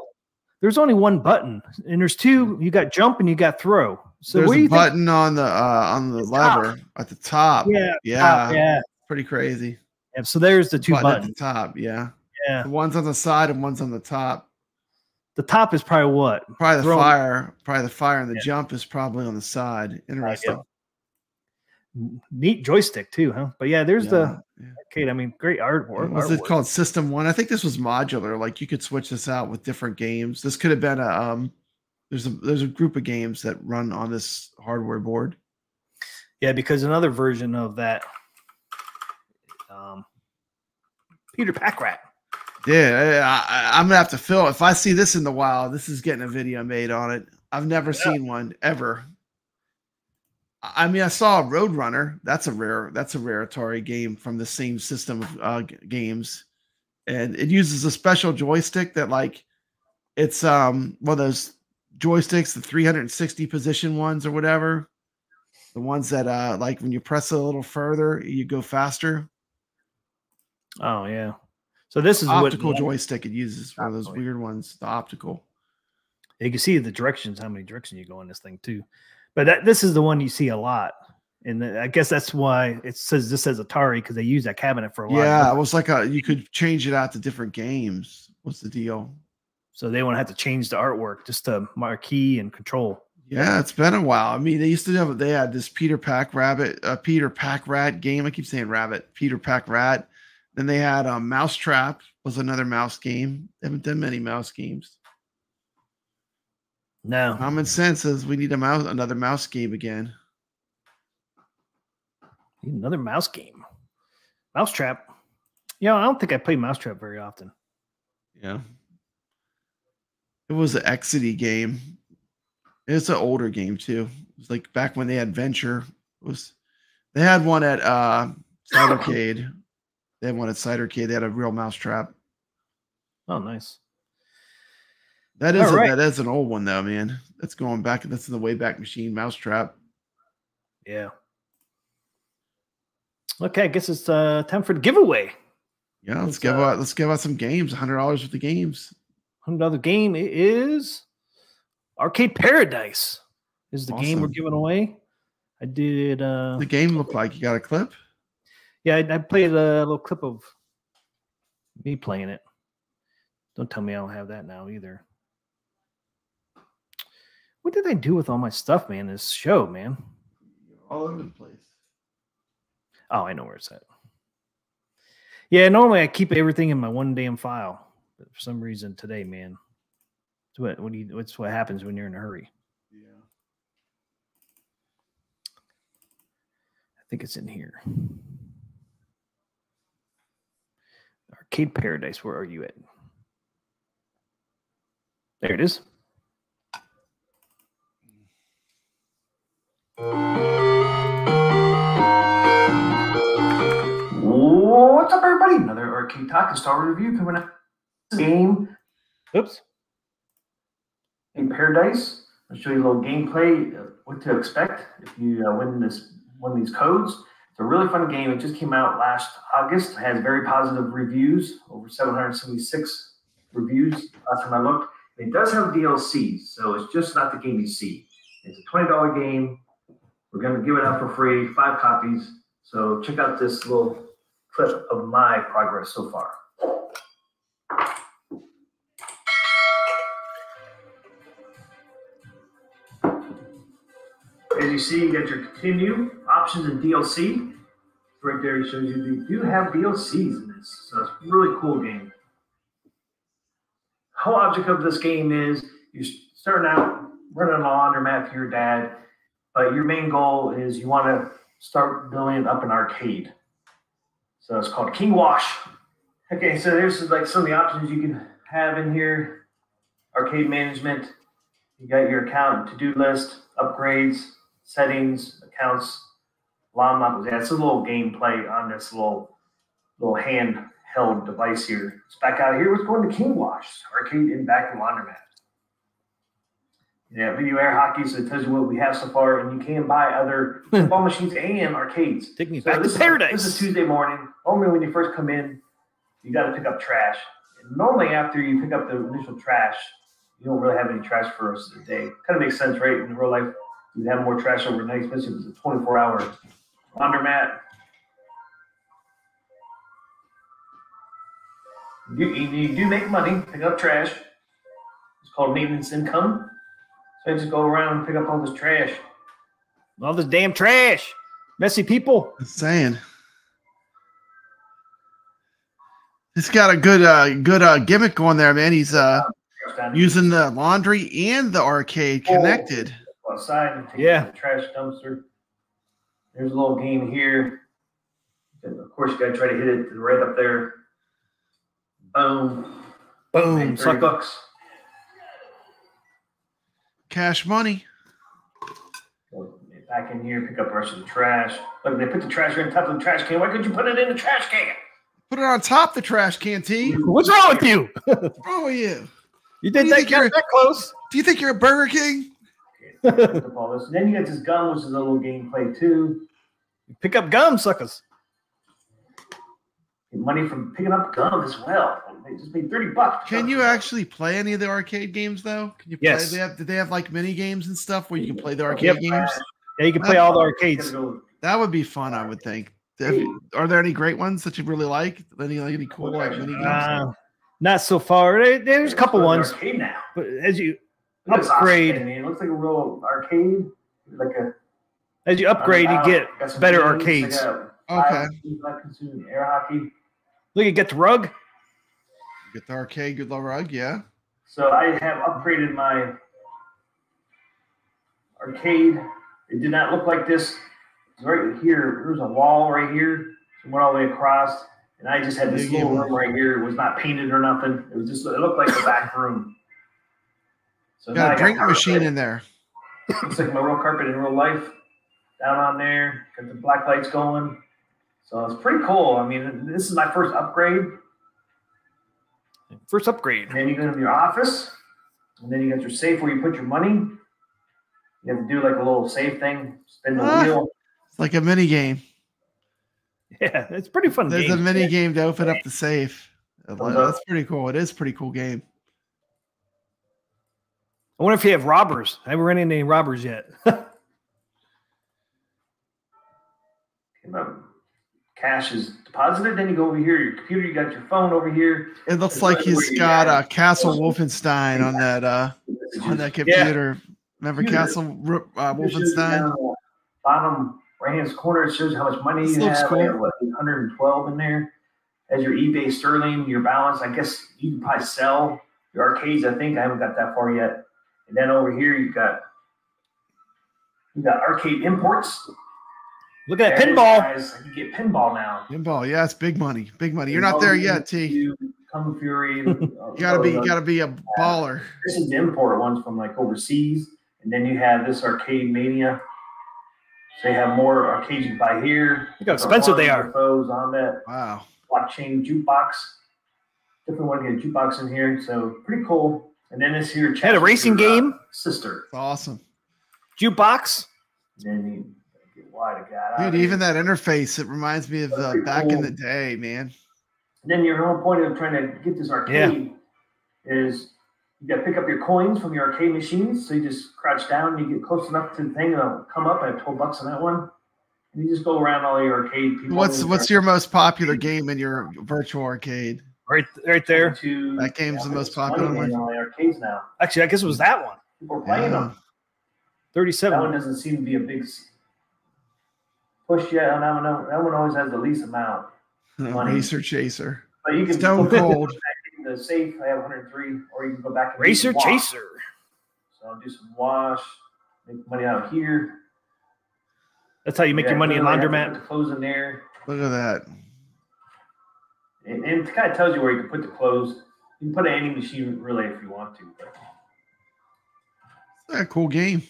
there's only one button, and there's two. You got jump and you got throw. So
there's
where
a button on the lever at the top.
Yeah.
Pretty crazy.
Yeah, so there's the two buttons
at the top. Yeah.
The
one's on the side and one's on the top.
The top is probably what?
Probably the fire. Probably the fire, and the jump is probably on the side. Interesting.
Neat joystick too, huh? But yeah, there's the arcade. I mean, great artwork.
What's it called? System 1. I think this was modular. Like you could switch this out with different games. This could have been a there's a group of games that run on this hardware board.
Yeah, because another version of that Peter Packrat.
Yeah, I'm gonna have to fill. If I see this in the wild, this is getting a video made on it. I've never seen one ever. I mean, I saw a Roadrunner. That's a rare Atari game from the same system of games, and it uses a special joystick that it's one of those joysticks, the 360 position ones or whatever, the ones that like when you press it a little further, you go faster.
Oh yeah. So this is
optical joystick. It uses one of those weird ones, the optical.
You can see the directions, how many directions you go in this thing too. But this is the one you see a lot, and I guess that's why this says Atari, because they use that cabinet for a lot.
Yeah, it was like you could change it out to different games. What's the deal?
So they won't have to change the artwork, just to marquee and control.
Yeah, it's been a while. I mean, they had this Peter Packrat game. I keep saying rabbit. Peter Packrat. Then they had Mousetrap was another mouse game. They haven't done many mouse games.
No.
Common sense says we need another mouse game again.
Need another mouse game. Mousetrap. Yeah, I don't think I play Mousetrap very often.
Yeah. It was an Exidy game. It's an older game too. It was like back when they had Venture. They had one at Cidercade. They had one at Cidercade. They had a real Mousetrap.
Oh, nice.
That is an old one though, man. That's going back. That's in the Wayback Machine Mousetrap.
Yeah. Okay, I guess it's time for the giveaway.
Yeah, let's give out some games. $100 worth of games.
$100 game is Arcade Paradise. Is the game we're giving away. I did.
The game looked like you got a clip.
Yeah, I played a little clip of me playing it. Don't tell me I don't have that now either. What did I do with all my stuff, man? This show, man.
All over the place.
Oh, I know where it's at. Yeah, normally I keep everything in my one damn file, but for some reason today, man, it's what happens when you're in a hurry.
Yeah.
I think it's in here. Arcade Paradise, where are you at? There it is. What's up, everybody? Another Arcade Talk and Star Review coming up. Game. Oops. In Paradise. I'll show you a little gameplay, what to expect if you win one of these codes. It's a really fun game. It just came out last August. It has very positive reviews, over 776 reviews last time I looked. It does have DLCs, so it's just not the game you see. It's a $20 game. We're going to give it out for free, 5 copies. So check out this little clip of my progress so far. As you see, you got your continue, options, and DLC. Right there, it shows you they do have DLCs in this, so it's a really cool game. The whole object of this game is you're starting out running a laundromat for your dad, but your main goal is you want to start building up an arcade. So it's called King Wash. Okay, so there's like some of the options you can have in here. Arcade management. You got your account, to-do list, upgrades, settings, accounts, alarm levels. Yeah, it's a little gameplay on this little handheld device here. It's back out here. Let's go into King Wash, arcade in back in laundromat. Yeah, video air hockey, so it tells you what we have so far, and you can buy other football machines and arcades. Take me back to paradise.
This is Tuesday morning. Normally, when you first come in, you got to pick up trash. And normally, after you pick up the initial trash, you don't really have any trash for the rest of the day. Kind of makes sense, right? In real life, you'd have more trash overnight, especially if it's a 24-hour laundromat. You do make money picking up trash. It's called maintenance income. So I just go around and pick up all this trash.
All this damn trash. Messy people.
Just saying. He's got a good gimmick going there, man. He's using the laundry and the arcade connected.
Go outside and take the trash dumpster. There's a little game here. And of course, you got to try to hit it right up there. Boom.
Boom.
$30.
Cash money.
Go back in here, pick up the rest of the trash. Look, they put the trash right on top of the trash can. Why couldn't you put it in the trash can?
Put it on top of the trash can, T.
What's wrong with you?
What's wrong with you?
You did that close.
Do you think you're a Burger King?
Okay, all this. And then you got this gum, which is a little gameplay too.
You pick up gum, suckers.
Get money from picking up gum as well. They just made $30.
Can you actually play any of the arcade games though? Can you play?
Yes.
Did they have like mini games and stuff where you can play the arcade games?
Yeah, you can play all the arcades.
That would be fun, I would think. Are there any great ones that you really like? Any cool like mini games?
Not so far. There's a couple ones.
Arcade now.
But as you upgrade,
it looks like a real arcade.
As you upgrade, you get better arcades.
Okay.
Air hockey.
Look, you get the rug.
Get the arcade, good rug, yeah.
So I have upgraded my arcade. It did not look like this. Right here, there's a wall right here. It went all the way across. And I just had this little room right here. It was not painted or nothing. It was just, it looked like a back room. So
got a drink machine in there.
Looks like my real carpet in real life. Down on there. Got the black lights going. So it's pretty cool. I mean, this is my first upgrade.
First upgrade.
And then you go to your office. And then you got your safe where you put your money. You have to do like a little save thing. Spin the wheel.
It's like a mini game.
Yeah, it's pretty fun.
There's a mini game to open up the safe. That's pretty cool. It is a pretty cool game.
I wonder if you have robbers. I haven't run into any robbers yet.
Cash is deposited. Then you go over here. Your computer. You got your phone over here.
It looks like he's got Castle Wolfenstein on that computer. Yeah. Remember Castle Wolfenstein?
Bottom right-hand corner, it shows how much money you have. Cool. I have 112 in there. As your eBay Sterling, your balance. I guess you can probably sell your arcades. I think I haven't got that far yet. And then over here, you got arcade imports.
Look at that pinball.
Guys, you get pinball now.
Pinball, yeah, it's big money. Big money. You're not there yet, T.
Kung Fury.
You gotta be a baller.
This is the import ones from like overseas. And then you have this Arcade Mania. So you have more arcades you can buy here.
Look how expensive they are.
On that.
Wow.
Blockchain jukebox. Definitely want to get a jukebox in here. So pretty cool. And then this here.
Had a racing game.
Sister.
It's awesome.
Jukebox.
And then you get wide
Dude, even that interface, it reminds me of back in the day, man.
And then your whole point of trying to get this arcade is you got to pick up your coins from your arcade machines. So you just crouch down and you get close enough to the thing and it'll come up. I have $12 on that one. And you just go around all your arcade people.
What's your most popular game in your virtual arcade?
Right there.
That game's the most popular one.
All the arcades now.
Actually, I guess it was that one.
People are playing them.
37.
That one doesn't seem to be a big.
push yet on that one. That one always has the least amount. Money.
Racer Chaser.
But you can
Stone Cold.
The safe, I have 103, or you can go back and
Racer Chaser.
So I'll do some wash, make money out here.
That's how you make your money in laundromat.
Put the clothes in there.
Look at that.
And it kind of tells you where you can put the clothes. You can put it in any machine really if you want to. But.
It's a cool game.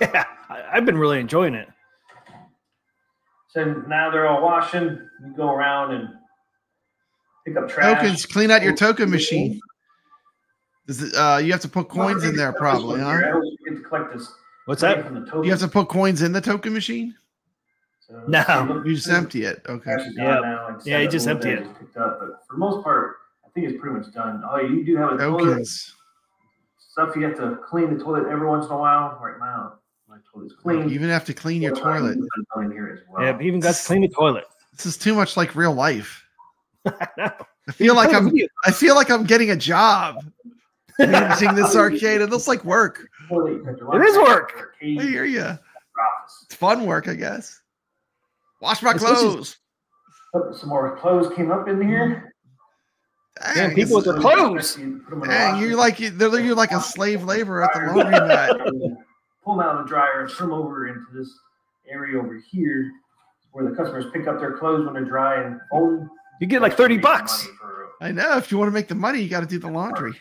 Yeah, I've been really enjoying it.
So now they're all washing. You go around and pick up trash.
Tokens. Clean out your token machine. Does it, you have to put coins in there probably, huh?
I always forget to collect this.
What's that?
You have to put coins in the token machine?
So
No.
You just empty it. Okay.
Yeah, you just empty it.
Picked up, but for the most part, I think it's pretty much done. Oh, you do have a toilet.
Tokens.
Stuff you have to clean the toilet every once in a while. Right now, my toilet's clean.
You even have to clean your toilet.
In here as well.
Yeah, but even got to clean the toilet.
This is too much like real life.
I know.
I feel like I'm getting a job managing this arcade. It looks like work.
It is work.
I hear you. It's fun work, I guess. Wash my clothes.
Some more clothes came up in here.
Dang, people with their clothes.
Dang, you're like a slave laborer at the laundromat.
Pull them out of the dryer and put them over into this area over here where the customers pick up their clothes when they're dry and fold.
You get like $30.
I know. If you want to make the money, you got to do the laundry.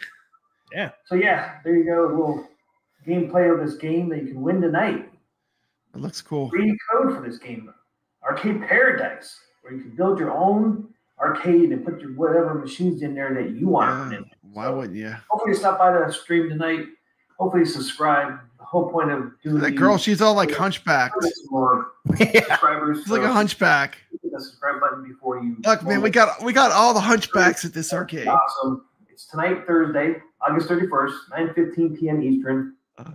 Yeah.
So yeah, there you go. A little gameplay of this game that you can win tonight.
It looks cool.
Free code for this game, Arcade Paradise, where you can build your own arcade and put your whatever machines in there that you want.
Yeah, why wouldn't you?
Hopefully, stop by the stream tonight. Hopefully, subscribe. The whole point of doing
that girl, she's all like hunchbacked.
More subscribers.
She's like a hunchback.
Hit the subscribe button before you.
Look, man, we got all the hunchbacks at this arcade.
Awesome. It's tonight, Thursday, August 31st, 9:15 p.m. Eastern.
All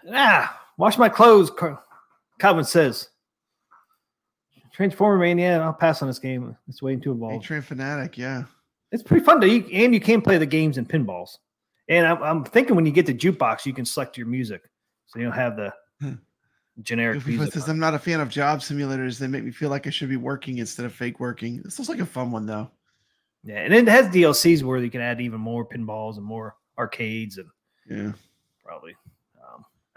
right. Wash my clothes, Calvin says. Transformer Mania, I'll pass on this game. It's waiting to evolve.
A-Train Fanatic, yeah.
It's pretty fun, and you can play the games in pinballs. And I'm thinking when you get the jukebox, you can select your music. So you don't have the generic music.
Says, I'm not a fan of job simulators. They make me feel like I should be working instead of fake working. This looks like a fun one, though.
Yeah, and it has DLCs where you can add even more pinballs and more arcades. And
yeah,
probably.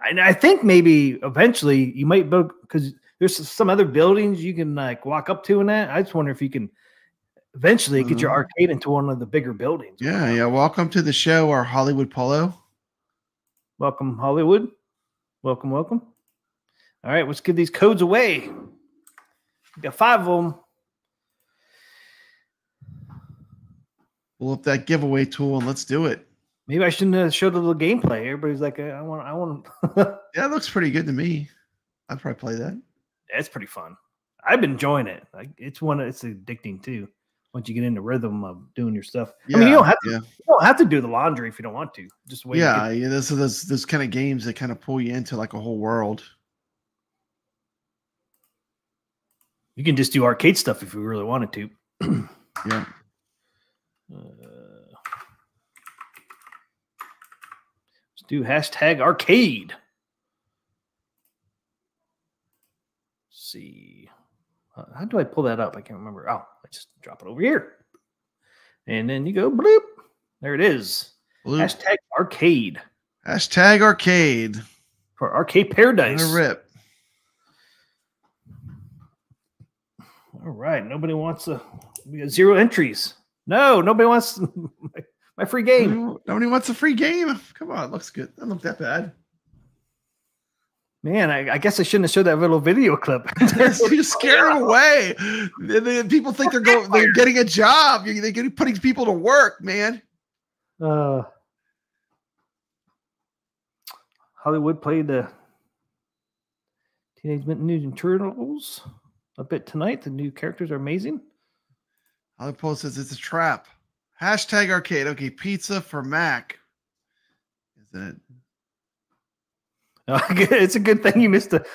And I think maybe eventually you might build, because there's some other buildings you can like walk up to in that. I just wonder if you can eventually get your arcade into one of the bigger buildings.
Yeah. Welcome to the show, our Hollywood Polo.
Welcome, Hollywood. Welcome. All right, let's give these codes away. We got 5 of them.
Pull up that giveaway tool and let's do it.
Maybe I shouldn't have showed a little gameplay. Everybody's like, I want.
Yeah, it looks pretty good to me. I'd probably play that.
It's pretty fun. I've been enjoying it. Like it's addicting too. Once you get in the rhythm of doing your stuff.
Yeah,
I mean, you don't have to do the laundry if you don't want to. Just wait.
Yeah, those kind of games that kind of pull you into like a whole world.
You can just do arcade stuff if you really wanted to.
Yeah.
Let's do #arcade. Let's see. How do I pull that up? I can't remember. Oh, I just drop it over here. And then you go bloop. There it is. Bloop. #arcade.
#arcade.
For Arcade Paradise.
What a rip.
All right. Nobody wants we got 0 entries. No, nobody wants my free game.
Nobody wants a free game. Come on, it looks good. Doesn't look that bad.
Man, I guess I shouldn't have showed that little video clip.
You scare them away. People think they're getting a job. They're putting people to work, man.
Hollywood played the Teenage Mutant Ninja Turtles a bit tonight. The new characters are amazing.
Hollywood Post says it's a trap. #arcade. Okay, pizza for Mac. Isn't it?
It's a good thing you missed the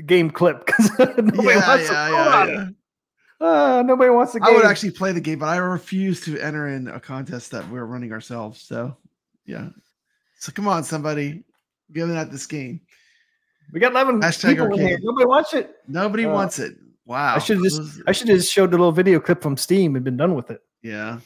game clip because nobody wants the game.
I would actually play the game, but I refuse to enter in a contest that we're running ourselves. So, yeah. So come on, somebody, give me that this game.
We got 11 people in here. Nobody wants it.
Nobody wants it. Wow.
I should have just showed the little video clip from Steam and been done with it.
Yeah.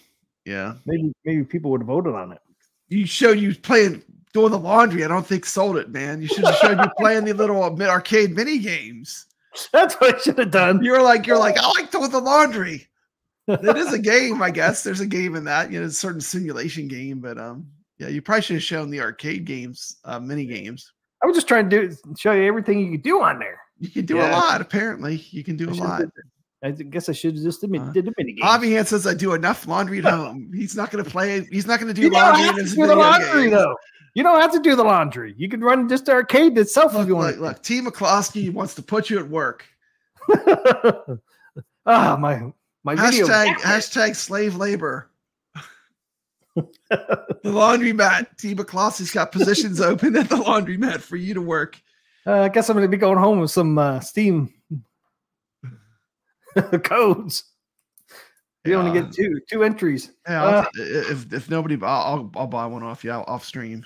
Yeah.
Maybe people would have voted on it.
You showed you playing doing the laundry. I don't think sold it, man. You should have showed you playing the little arcade mini games.
That's what I should have done.
You're like, I like doing the laundry. It is a game, I guess. There's a game in that, a certain simulation game, but yeah, you probably should have shown the arcade games, mini games.
I was just trying to show you everything you could do on there.
You can do a lot, apparently. You can do a lot.
I guess I should have just did the mini game.
Bobby Hand says I do enough laundry at home. He's not going to play. He's not going to do laundry in his video
laundry
games.
Though. You don't have to do the laundry. You can run just the arcade itself if you want.
Look, TMCLOSKY wants to put you at work.
My video.
Hashtag slave labor. The laundromat. TMCLOSKY's got positions open at the laundromat for you to work.
I guess I'm going to be going home with some Steam codes. You only get two entries.
Yeah, if nobody, I'll buy one off you off stream.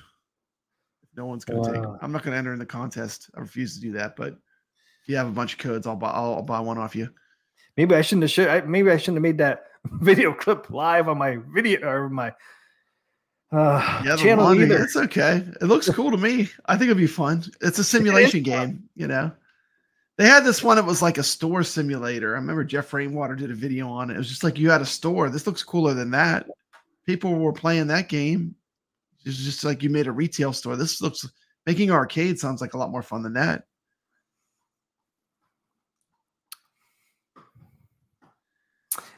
No one's going to take them. I'm not going to enter in the contest. I refuse to do that. But if you have a bunch of codes, I'll buy one off you.
Maybe I shouldn't have. Maybe I shouldn't have made that video clip live on my video or my channel either.
It's okay. It looks cool to me. I think it'd be fun. It's a simulation game. They had this one. It was like a store simulator. I remember Jeff Rainwater did a video on it. It was just like you had a store. This looks cooler than that. People were playing that game. It's just like you made a retail store. This looks making arcade sounds like a lot more fun than that.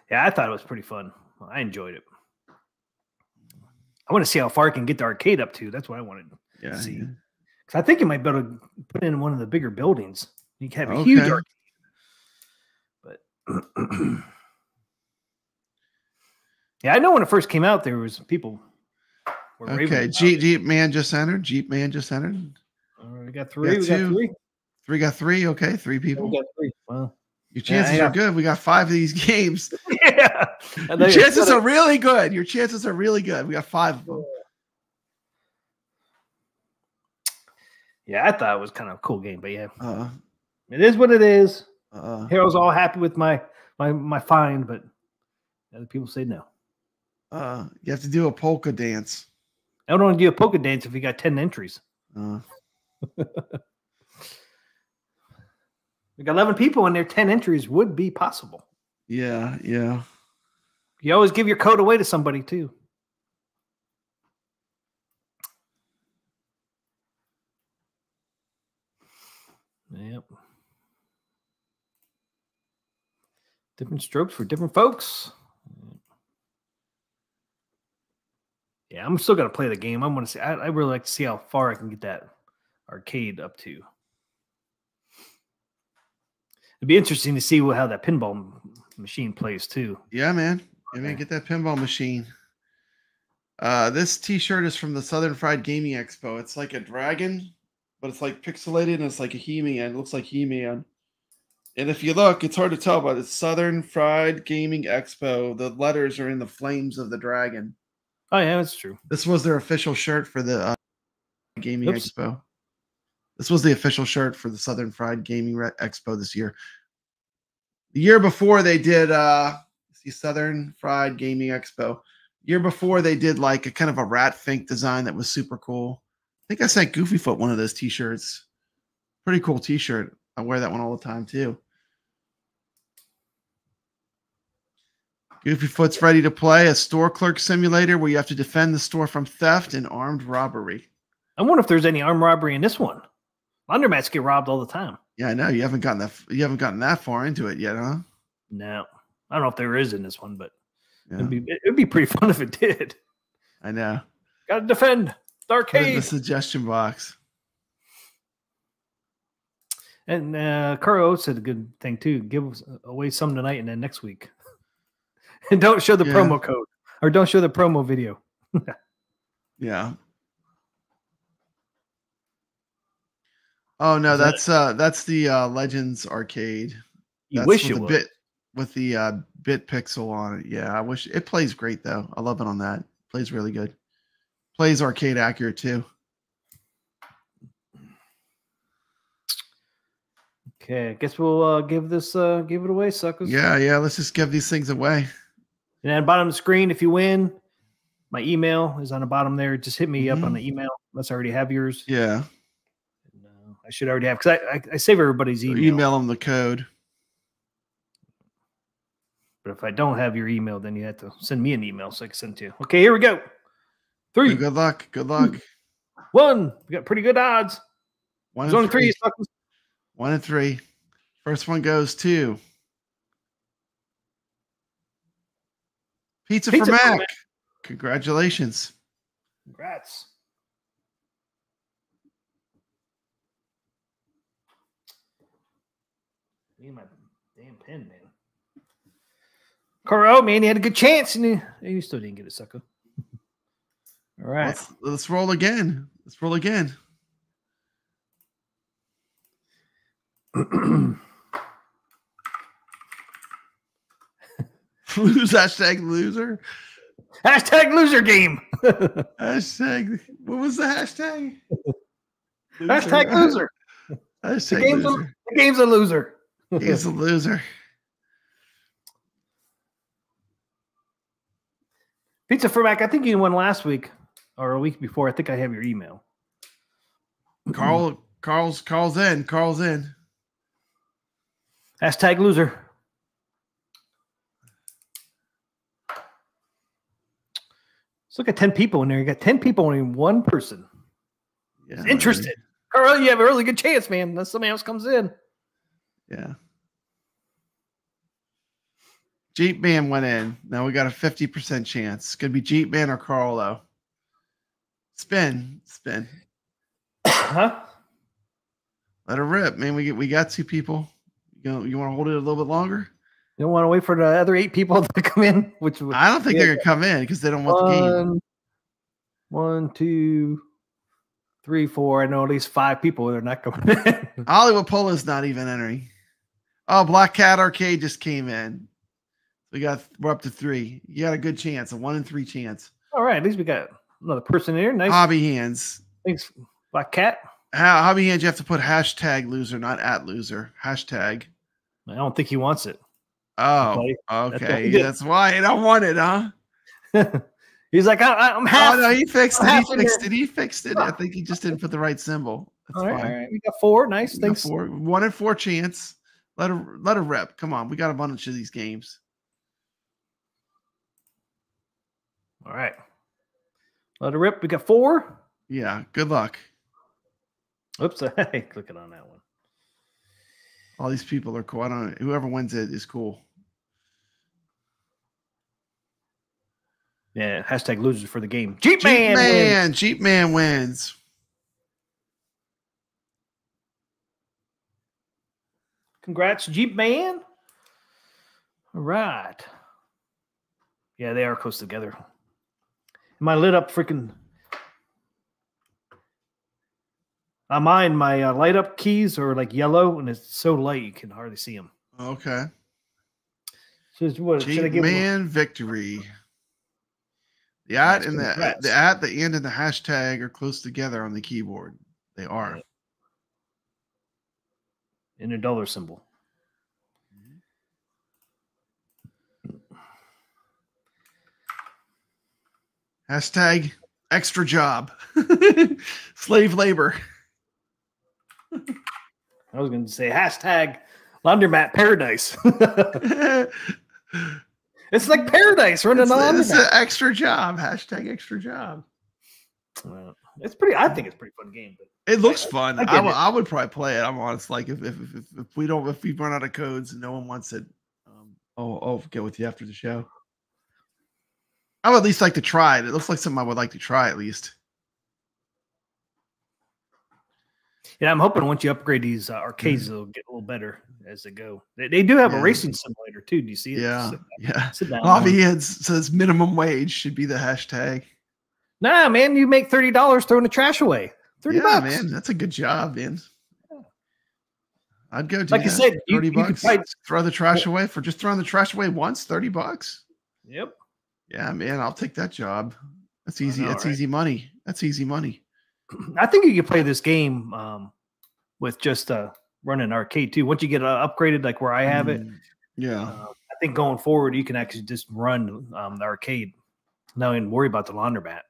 Yeah, I thought it was pretty fun. I enjoyed it. I want to see how far I can get the arcade up to. That's what I wanted to see. Because I think you might be able to put it in one of the bigger buildings. You can have a huge arcade. But yeah, I know when it first came out, there was people.
Okay, Jeep Man just entered. Jeep Man just entered.
We got three. We got three.
We got three. Okay, 3 people.
We got 3. Well,
your chances are good. We got 5 of these games.
Yeah.
Your chances are really good. Your chances are really good. We got 5 of them.
Yeah, I thought it was kind of a cool game, but yeah. It is what it is. Harold's all happy with my find, but other people say no.
You have to do a polka dance.
I don't want to do a polka dance if you got 10 entries. We got 11 people in there. 10 entries would be possible.
Yeah, yeah.
You always give your code away to somebody too. Yep. Different strokes for different folks. Yeah, I'm still gonna play the game. I want to see. I really like to see how far I can get that arcade up to. It'd be interesting to see how that pinball machine plays too.
Yeah, man. Yeah, man, get that pinball machine. This T-shirt is from the Southern Fried Gaming Expo. It's like a dragon, but it's like pixelated and it's like a He-Man. It looks like He-Man. And if you look, it's hard to tell, but it's Southern Fried Gaming Expo. The letters are in the flames of the dragon.
Oh, yeah, that's true.
This was their official shirt for the Gaming Expo. This was the official shirt for the Southern Fried Gaming Expo this year. The year before they did Southern Fried Gaming Expo. Year before they did like a kind of a rat fink design that was super cool. I think I sent Goofyfoot one of those t-shirts. Pretty cool t-shirt. I wear that one all the time too. Goofyfoot's ready to play a store clerk simulator where you have to defend the store from theft and armed robbery.
I wonder if there's any armed robbery in this one. Laundromats get robbed all the time.
Yeah, I know. You haven't gotten that far into it yet, huh?
No. I don't know if there is in this one, but it'd be pretty fun if it did.
I know.
Gotta defend the arcade.
The suggestion box.
And Kuro said a good thing too. Give away some tonight and then next week. And don't show the promo code. Or don't show the promo video.
Yeah. Oh no, that's the Legends arcade.
You wish it was
with the bit pixel on it. Yeah, I wish it plays great though. I love it on that. Plays really good. Plays arcade accurate too.
Okay, I guess we'll give it away, suckers.
Yeah. Let's just give these things away.
And at the bottom of the screen, if you win, my email is on the bottom there. Just hit me up on the email unless I already have yours.
Yeah.
I should already have because I save everybody's email.
Email them the code.
But if I don't have your email, then you have to send me an email so I can send it to you. Okay, here we go. 3.
Good luck. Good luck.
1. We got pretty good odds.
One
There's only 3.
1 and 3. First one goes to Pizza for Mac. Congratulations.
Congrats. Need my damn pen, man. Carl, man, he had a good chance, and he still didn't get it, sucker. All right.
Let's roll again. Let's roll again. Hashtag loser.
Hashtag loser game.
Hashtag. What was the hashtag?
Hashtag loser.
Hashtag loser.
The game's a loser.
He's a loser.
Pizza for Mac. I think you won last week or a week before. I think I have your email.
Carl's in. Carl's in.
Hashtag loser. Let's look at 10 people in there. You got 10 people, only one person is interested. Carl, you have a really good chance, man, unless somebody else comes in.
Yeah. Jeep Man went in. Now we got a 50% chance. Could be Jeep Man or Carl, though. Spin.
Huh?
Let her rip, man. We got 2 people. You want to hold it a little bit longer?
You don't want to wait for the other 8 people to come in?
I don't think they're going to come in because they don't want the game.
1, 2, 3, 4. I know at least 5 people that are not coming in.
Hollywood Polo's not even entering. Oh, Black Cat Arcade just came in. We're up to 3. You got a good chance, a 1 in 3 chance.
All right, at least we got another person here. Nice.
Hobby Hands.
Thanks, Black Cat.
Hobby Hands, you have to put hashtag loser, not at loser. Hashtag.
I don't think he wants it.
Oh, okay. That's why I don't want it, huh?
He's like, I'm half.
Oh, no, he fixed it. He fixed it. I think he just didn't put the right symbol. That's fine. All right.
We got 4. Nice. Thanks.
1 in 4 chance. Let her rep. Come on. We got a bunch of these games.
All right. Let her rip. We got 4.
Yeah. Good luck.
Oops. Hey, clicking on that one.
All these people are cool. Whoever wins it is cool.
Yeah. Hashtag losers for the game. Jeep Man.
Jeep Man wins.
Congrats, Jeep Man. All right. Yeah, they are close together. Am I lit up freaking? On mine, my light up keys are like yellow, and it's so light you can hardly see them.
Okay.
So what?
Jeep Man victory. The at and the end and the hashtag are close together on the keyboard. They are.
In a dollar symbol.
Hashtag extra job. Slave labor.
I was going to say hashtag laundromat paradise. It's like paradise running on.
It's an extra job. Hashtag extra job.
It's pretty. I think it's a pretty fun game. But
it looks fun. I would probably play it. I'm honest. Like if we run out of codes and no one wants it, I'll get with you after the show. I would at least like to try it. It looks like something I would like to try at least.
Yeah, I'm hoping once you upgrade these arcades, they'll get a little better as they go. They do have a racing simulator too. Do you see it?
Yeah.
Sit down.
Bobby says minimum wage should be the hashtag.
Nah, man, you make $30 throwing the trash away. $30,
man, that's a good job, man. Yeah. I'd go do
like
that.
You said,
$30. Throw the trash away for just throwing the trash away once. $30.
Yep.
Yeah, man, I'll take that job. That's easy. That's easy money. That's easy money.
I think you could play this game with just
run an arcade too. Once you get upgraded, like where I have it, I think going forward you can actually just run the arcade, not even worry about the laundromat.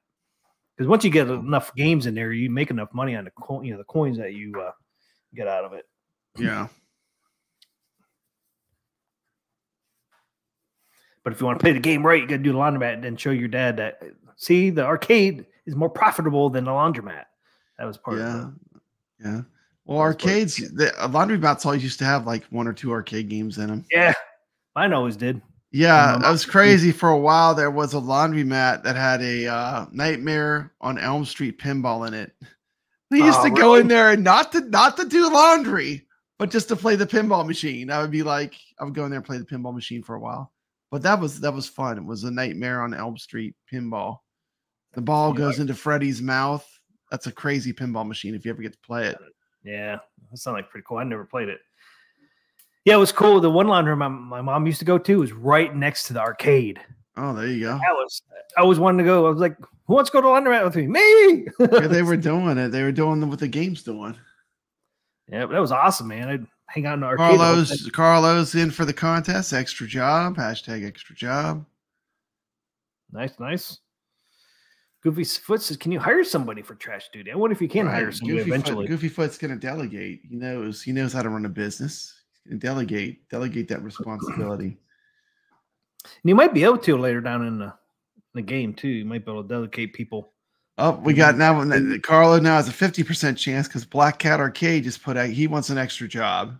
Because once you get enough games in there, you make enough money on the the coins that you get out of it.
Yeah.
But if you want to play the game right, you got to do the laundromat and then show your dad that, see, the arcade is more profitable than the laundromat. That was part of it.
Yeah. Well, arcades, the laundromats always used to have like 1 or 2 arcade games in them.
Yeah. Mine always did.
Yeah. That was crazy. For a while, there was a laundromat that had a Nightmare on Elm Street pinball in it. We used to go in there and not to do laundry, but just to play the pinball machine. I would go in there and play the pinball machine for a while. But that was fun. It was a Nightmare on Elm Street pinball. The ball goes into Freddy's mouth. That's a crazy pinball machine if you ever get to play it.
Yeah, that sounds like pretty cool. I never played it. Yeah, it was cool. The one laundromat my mom used to go to was right next to the arcade.
Oh, there you go.
I was wanting to go. I was like, who wants to go to the laundromat with me? Me!
Yeah, they were doing it. They were doing what the game's doing.
Yeah, but that was awesome, man. I'd hang out in the arcade.
Carlos in for the contest. Extra job. Hashtag extra job.
Nice. Goofy Foot says, can you hire somebody for trash duty? I wonder if you can hire somebody eventually.
Goofy Foot's going to delegate. He knows how to run a business. He's going to delegate that responsibility.
And you might be able to later down in the game too. You might be able to delegate people.
Oh, we got now. Carlo now has a 50% chance because Black Cat Arcade just put out. He wants an extra job.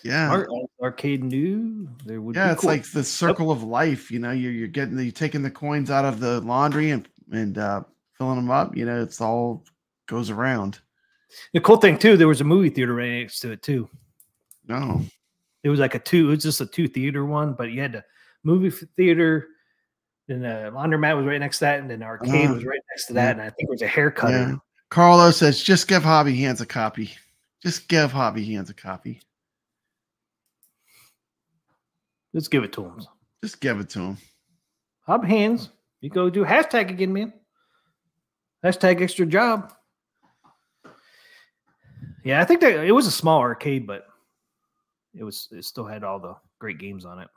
Yeah,
arcade new. There would.
Yeah, it's cool. Like the circle of life. You know, you're taking the coins out of the laundry and filling them up. You know, it's all goes around.
The cool thing too, there was a movie theater right next to it too.
No,
it was like it was just a 2-theater one, but you had the movie theater. Then the laundromat was right next to that, and then the arcade was right next to that, and I think it was a haircut.
Yeah. Carlo says, just give Hobby Hands a copy. Just give Hobby Hands a copy.
Let's give it to him.
Just give it to him.
Hobby Hands. You go do hashtag again, man. Hashtag extra job. Yeah, I think that it was a small arcade, but it still had all the great games on it.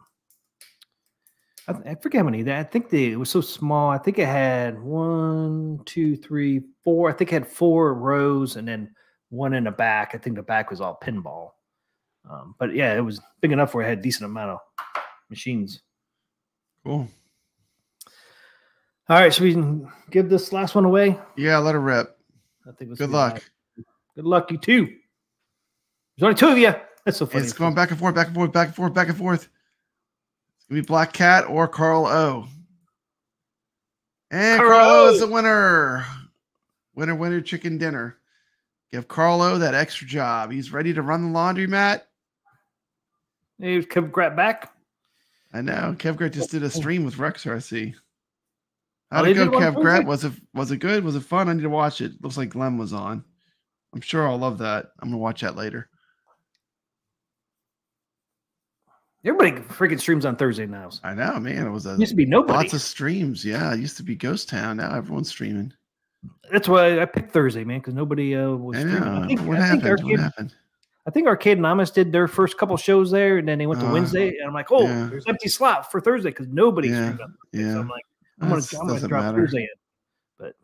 I forget how many. I think it was so small. I think it had 1, 2, 3, 4. I think it had 4 rows and then one in the back. I think the back was all pinball. But yeah, it was big enough where it had a decent amount of machines.
Cool.
All right, so we can give this last one away.
Yeah, let her rip.
I think.
Good luck.
Good luck, you too. There's only 2 of you. That's so funny.
It's going back and forth, back and forth, back and forth, back and forth. It's gonna be Black Cat or Carl O. And Carl O is the winner. Winner, chicken dinner. Give Carl O that extra job. He's ready to run the laundromat.
Hey, kevgret back.
I know. Kevgret just did a stream with Rex RC. How'd it go, kevgret? Was it good? Was it fun? I need to watch it. Looks like Glenn was on. I'm sure I'll love that. I'm gonna watch that later.
Everybody freaking streams on Thursday now.
I know, man. It
used to be nobody.
Lots of streams. Yeah, it used to be Ghost Town. Now everyone's streaming.
That's why I picked Thursday, man, because nobody was streaming.
What happened?
I think Arcade Anonymous did their first couple shows there, and then they went to Wednesday. And I'm like, there's empty slot for Thursday because nobody's streaming.
Yeah.
So I'm like, I'm gonna drop Thursday in. But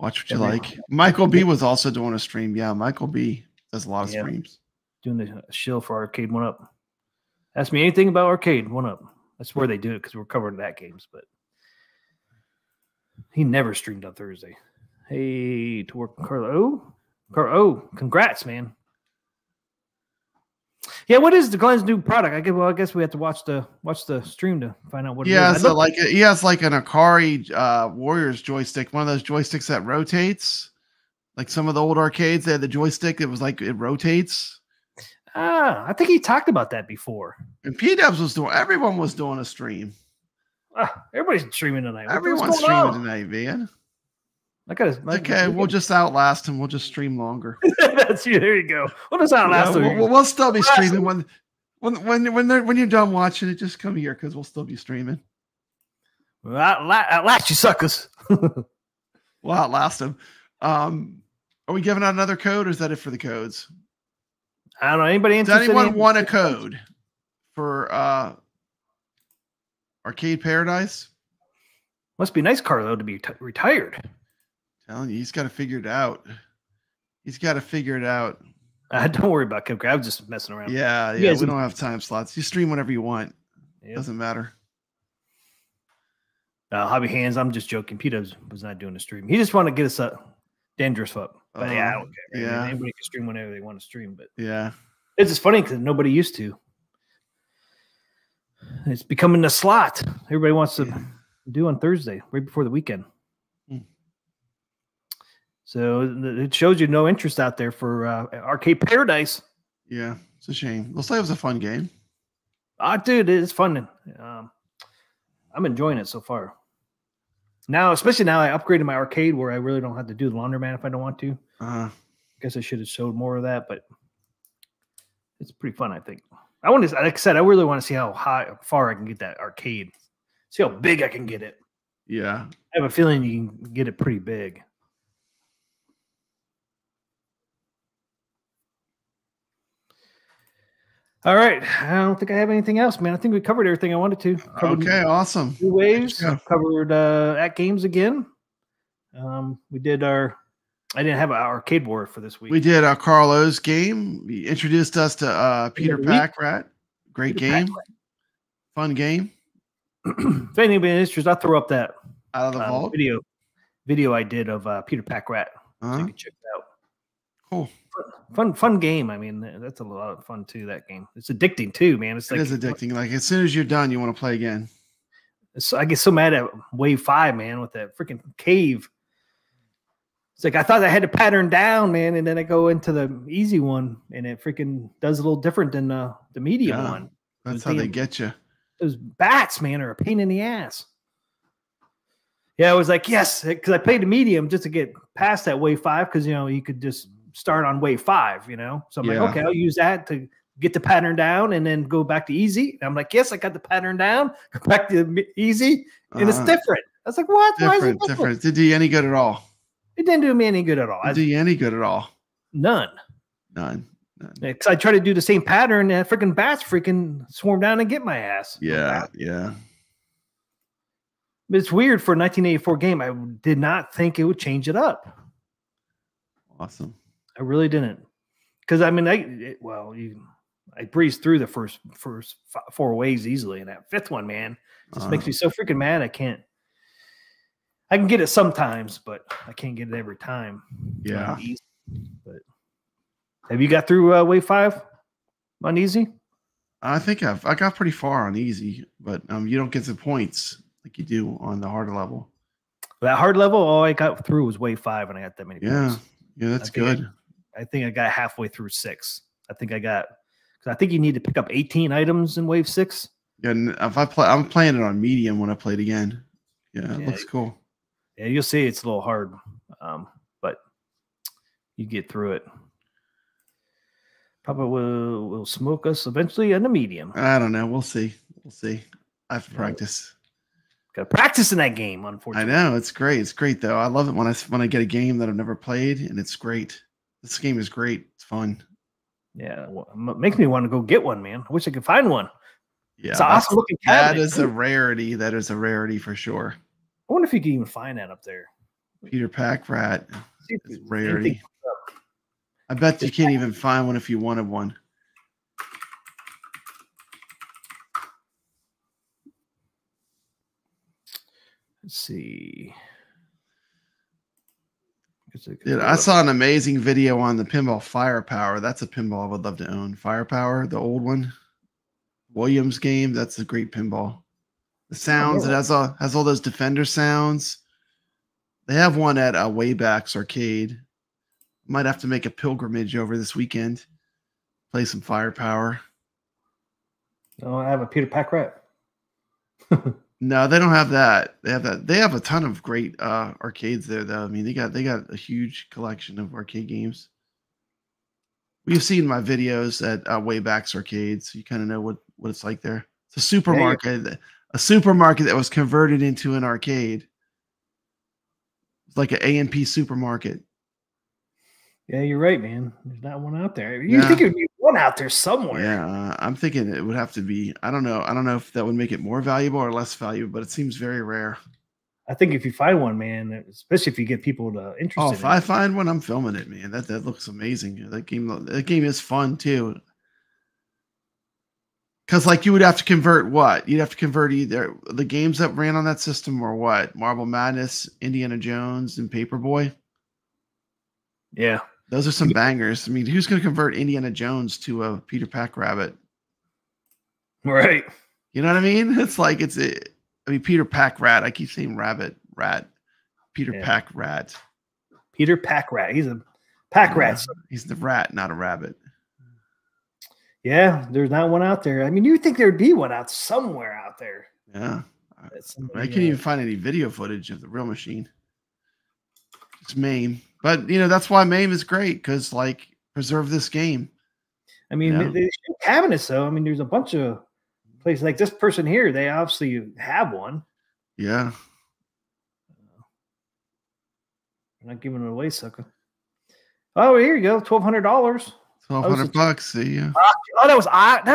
watch what you like. Michael B was also doing a stream. Yeah, Michael B does a lot of streams.
Doing the shill for Arcade 1-Up. Ask me anything about Arcade 1-Up. That's where they do it because we're covering that games, but he never streamed on Thursday. Hey, to work Carlo. Congrats, man. Yeah, what is the Glenn's new product? I guess we have to watch the stream to find out what it is.
Yeah, so he has like an Atari Warriors joystick, one of those joysticks that rotates. Like some of the old arcades, they had the joystick that was like it rotates.
I think he talked about that before.
And P-Dubs everyone was doing a stream.
Everybody's streaming tonight.
Everyone's streaming tonight, man. Okay, we'll just outlast him. We'll just stream longer.
That's you. There you go. We'll just outlast him.
We'll still be streaming when you're done watching it. Just come here because we'll still be streaming.
Outlast you suckers.
We'll outlast them. Are we giving out another code, or is that it for the codes?
I don't know. Anybody
Does
interested?
anyone want a code for Arcade Paradise?
Must be nice, Carlo, to be retired.
Telling you, he's got to figure it out. He's got to figure it out.
Don't worry about kevgret. I was just messing around.
Yeah. We don't have time slots. You stream whenever you want. Yep. Doesn't matter.
Hobby Hands, I'm just joking. Peter was not doing a stream. He just wanted to get us a dangerous up. But yeah, I don't care.
Yeah.
Anybody can stream whenever they want to stream. But
yeah,
it's just funny because nobody used to. It's becoming the slot everybody wants to do on Thursday, right before the weekend. So it shows you no interest out there for Arcade Paradise.
Yeah, it's a shame. Looks like it was a fun game.
Dude, it's fun. I'm enjoying it so far. Now, especially now, I upgraded my arcade where I really don't have to do the laundromat if I don't want to. Guess I should have showed more of that, but it's pretty fun, I think. I want to, like I said, I really want to see how far I can get that arcade. See how big I can get it.
Yeah.
I have a feeling you can get it pretty big. All right. I don't think I have anything else, man. I think we covered everything I wanted to.
Okay, awesome.
2 waves. Covered Atgames again. We did I didn't have an arcade board for this week.
We did Carlo's game. He introduced us to Peter Packrat. Great game. Fun game.
If anybody's interested, I'll throw up that
out of the vault
video I did of Peter Packrat. So you can check it out.
Cool.
Fun game. I mean, that's a lot of fun too. That game. It's addicting too, man. It
is addicting. Like as soon as you're done, you want to play again.
I get so mad at Wave 5, man, with that freaking cave. It's like I thought I had to pattern down, man, and then I go into the easy one, and it freaking does a little different than the medium one.
That's how they get you.
Those bats, man, are a pain in the ass. Yeah, I was like, yes, because I played the medium just to get past that Wave 5, because you could just start on Wave 5, So I'm like, okay, I'll use that to get the pattern down and then go back to easy. And I'm like, yes, I got the pattern down, go back to easy, and it's different. I was like, what? Why is it different?
Did it do you any good at all?
It didn't do me any good at all.
Did it do you any good at all?
None. Because I try to do the same pattern and freaking bats freaking swarm down and get my ass.
Yeah.
But it's weird for a 1984 game. I did not think it would change it up.
Awesome.
I really didn't. Because I mean, I breezed through the first 4 waves easily, and that 5th one, man, just makes me so freaking mad. I can get it sometimes, but I can't get it every time.
Yeah.
But have you got through Wave 5 on easy?
I think I got pretty far on easy, but you don't get the points like you do on the harder level.
That hard level, all I got through was Wave 5, and I got that many points.
Yeah, that's good.
I think I got halfway through 6. I think you need to pick up 18 items in Wave 6.
Yeah, and I'm playing it on medium when I play it again. Yeah, it looks cool.
Yeah, you'll see it's a little hard, but you get through it. Probably will smoke us eventually in the medium.
I don't know. We'll see. I have to practice.
Got to practice in that game, unfortunately.
I know. It's great. It's great, though. I love it when I get a game that I've never played, and it's great. This game is great. It's fun.
Yeah. Well, it makes me want to go get one, man. I wish I could find one.
Yeah.
It's an awesome looking cabinet.
That is a rarity. That is a rarity for sure.
I wonder if you can even find that up there.
Peter Packrat. It's rarity. I bet you can't even find one if you wanted one.
Let's see.
Dude, I saw an amazing video on the Pinball Firepower. That's a pinball I would love to own. Firepower, the old one. Williams game. That's a great pinball. The sounds, it has all those Defender sounds. They have one at Wayback's Arcade. Might have to make a pilgrimage over this weekend. Play some Firepower.
Oh, I have a Peter Packrat.
No, they don't have that. They have that. They have a ton of great arcades there, though. I mean, they got a huge collection of arcade games. We've seen my videos at Wayback's Arcade, so you kind of know what it's like there. It's a supermarket. A supermarket that was converted into an arcade. It's like an A&P supermarket.
Yeah, you're right, man. There's not one out there. You think there'd be one out there somewhere?
Yeah, I'm thinking it would have to be. I don't know. I don't know if that would make it more valuable or less valuable, but it seems very rare.
I think if you find one, man, especially if you get people to interested.
Oh, if I find one, I'm filming it, man. That looks amazing. That game is fun too. Because like you would have to convert what? You'd have to convert either the games that ran on that system or what? Marble Madness, Indiana Jones, and Paperboy.
Yeah.
Those are some bangers. I mean, who's going to convert Indiana Jones to a Peter Pack rabbit?
Right.
You know what I mean? It's like Peter Pack rat. I keep saying rabbit, rat. Peter Pack rat.
Peter Pack rat. He's a pack rat.
He's the rat, not a rabbit.
Yeah, there's not one out there. I mean, you would think there'd be one out somewhere out there.
Yeah. I can't even find any video footage of the real machine. It's MAME. But, that's why MAME is great, because, like, preserve this game.
I mean, they should cabinets, though. I mean, there's a bunch of places like this person here. They obviously have one.
Yeah.
I'm not giving it away, sucker. Oh, here you go. $1,200.
$1,200. See ya.
Oh, that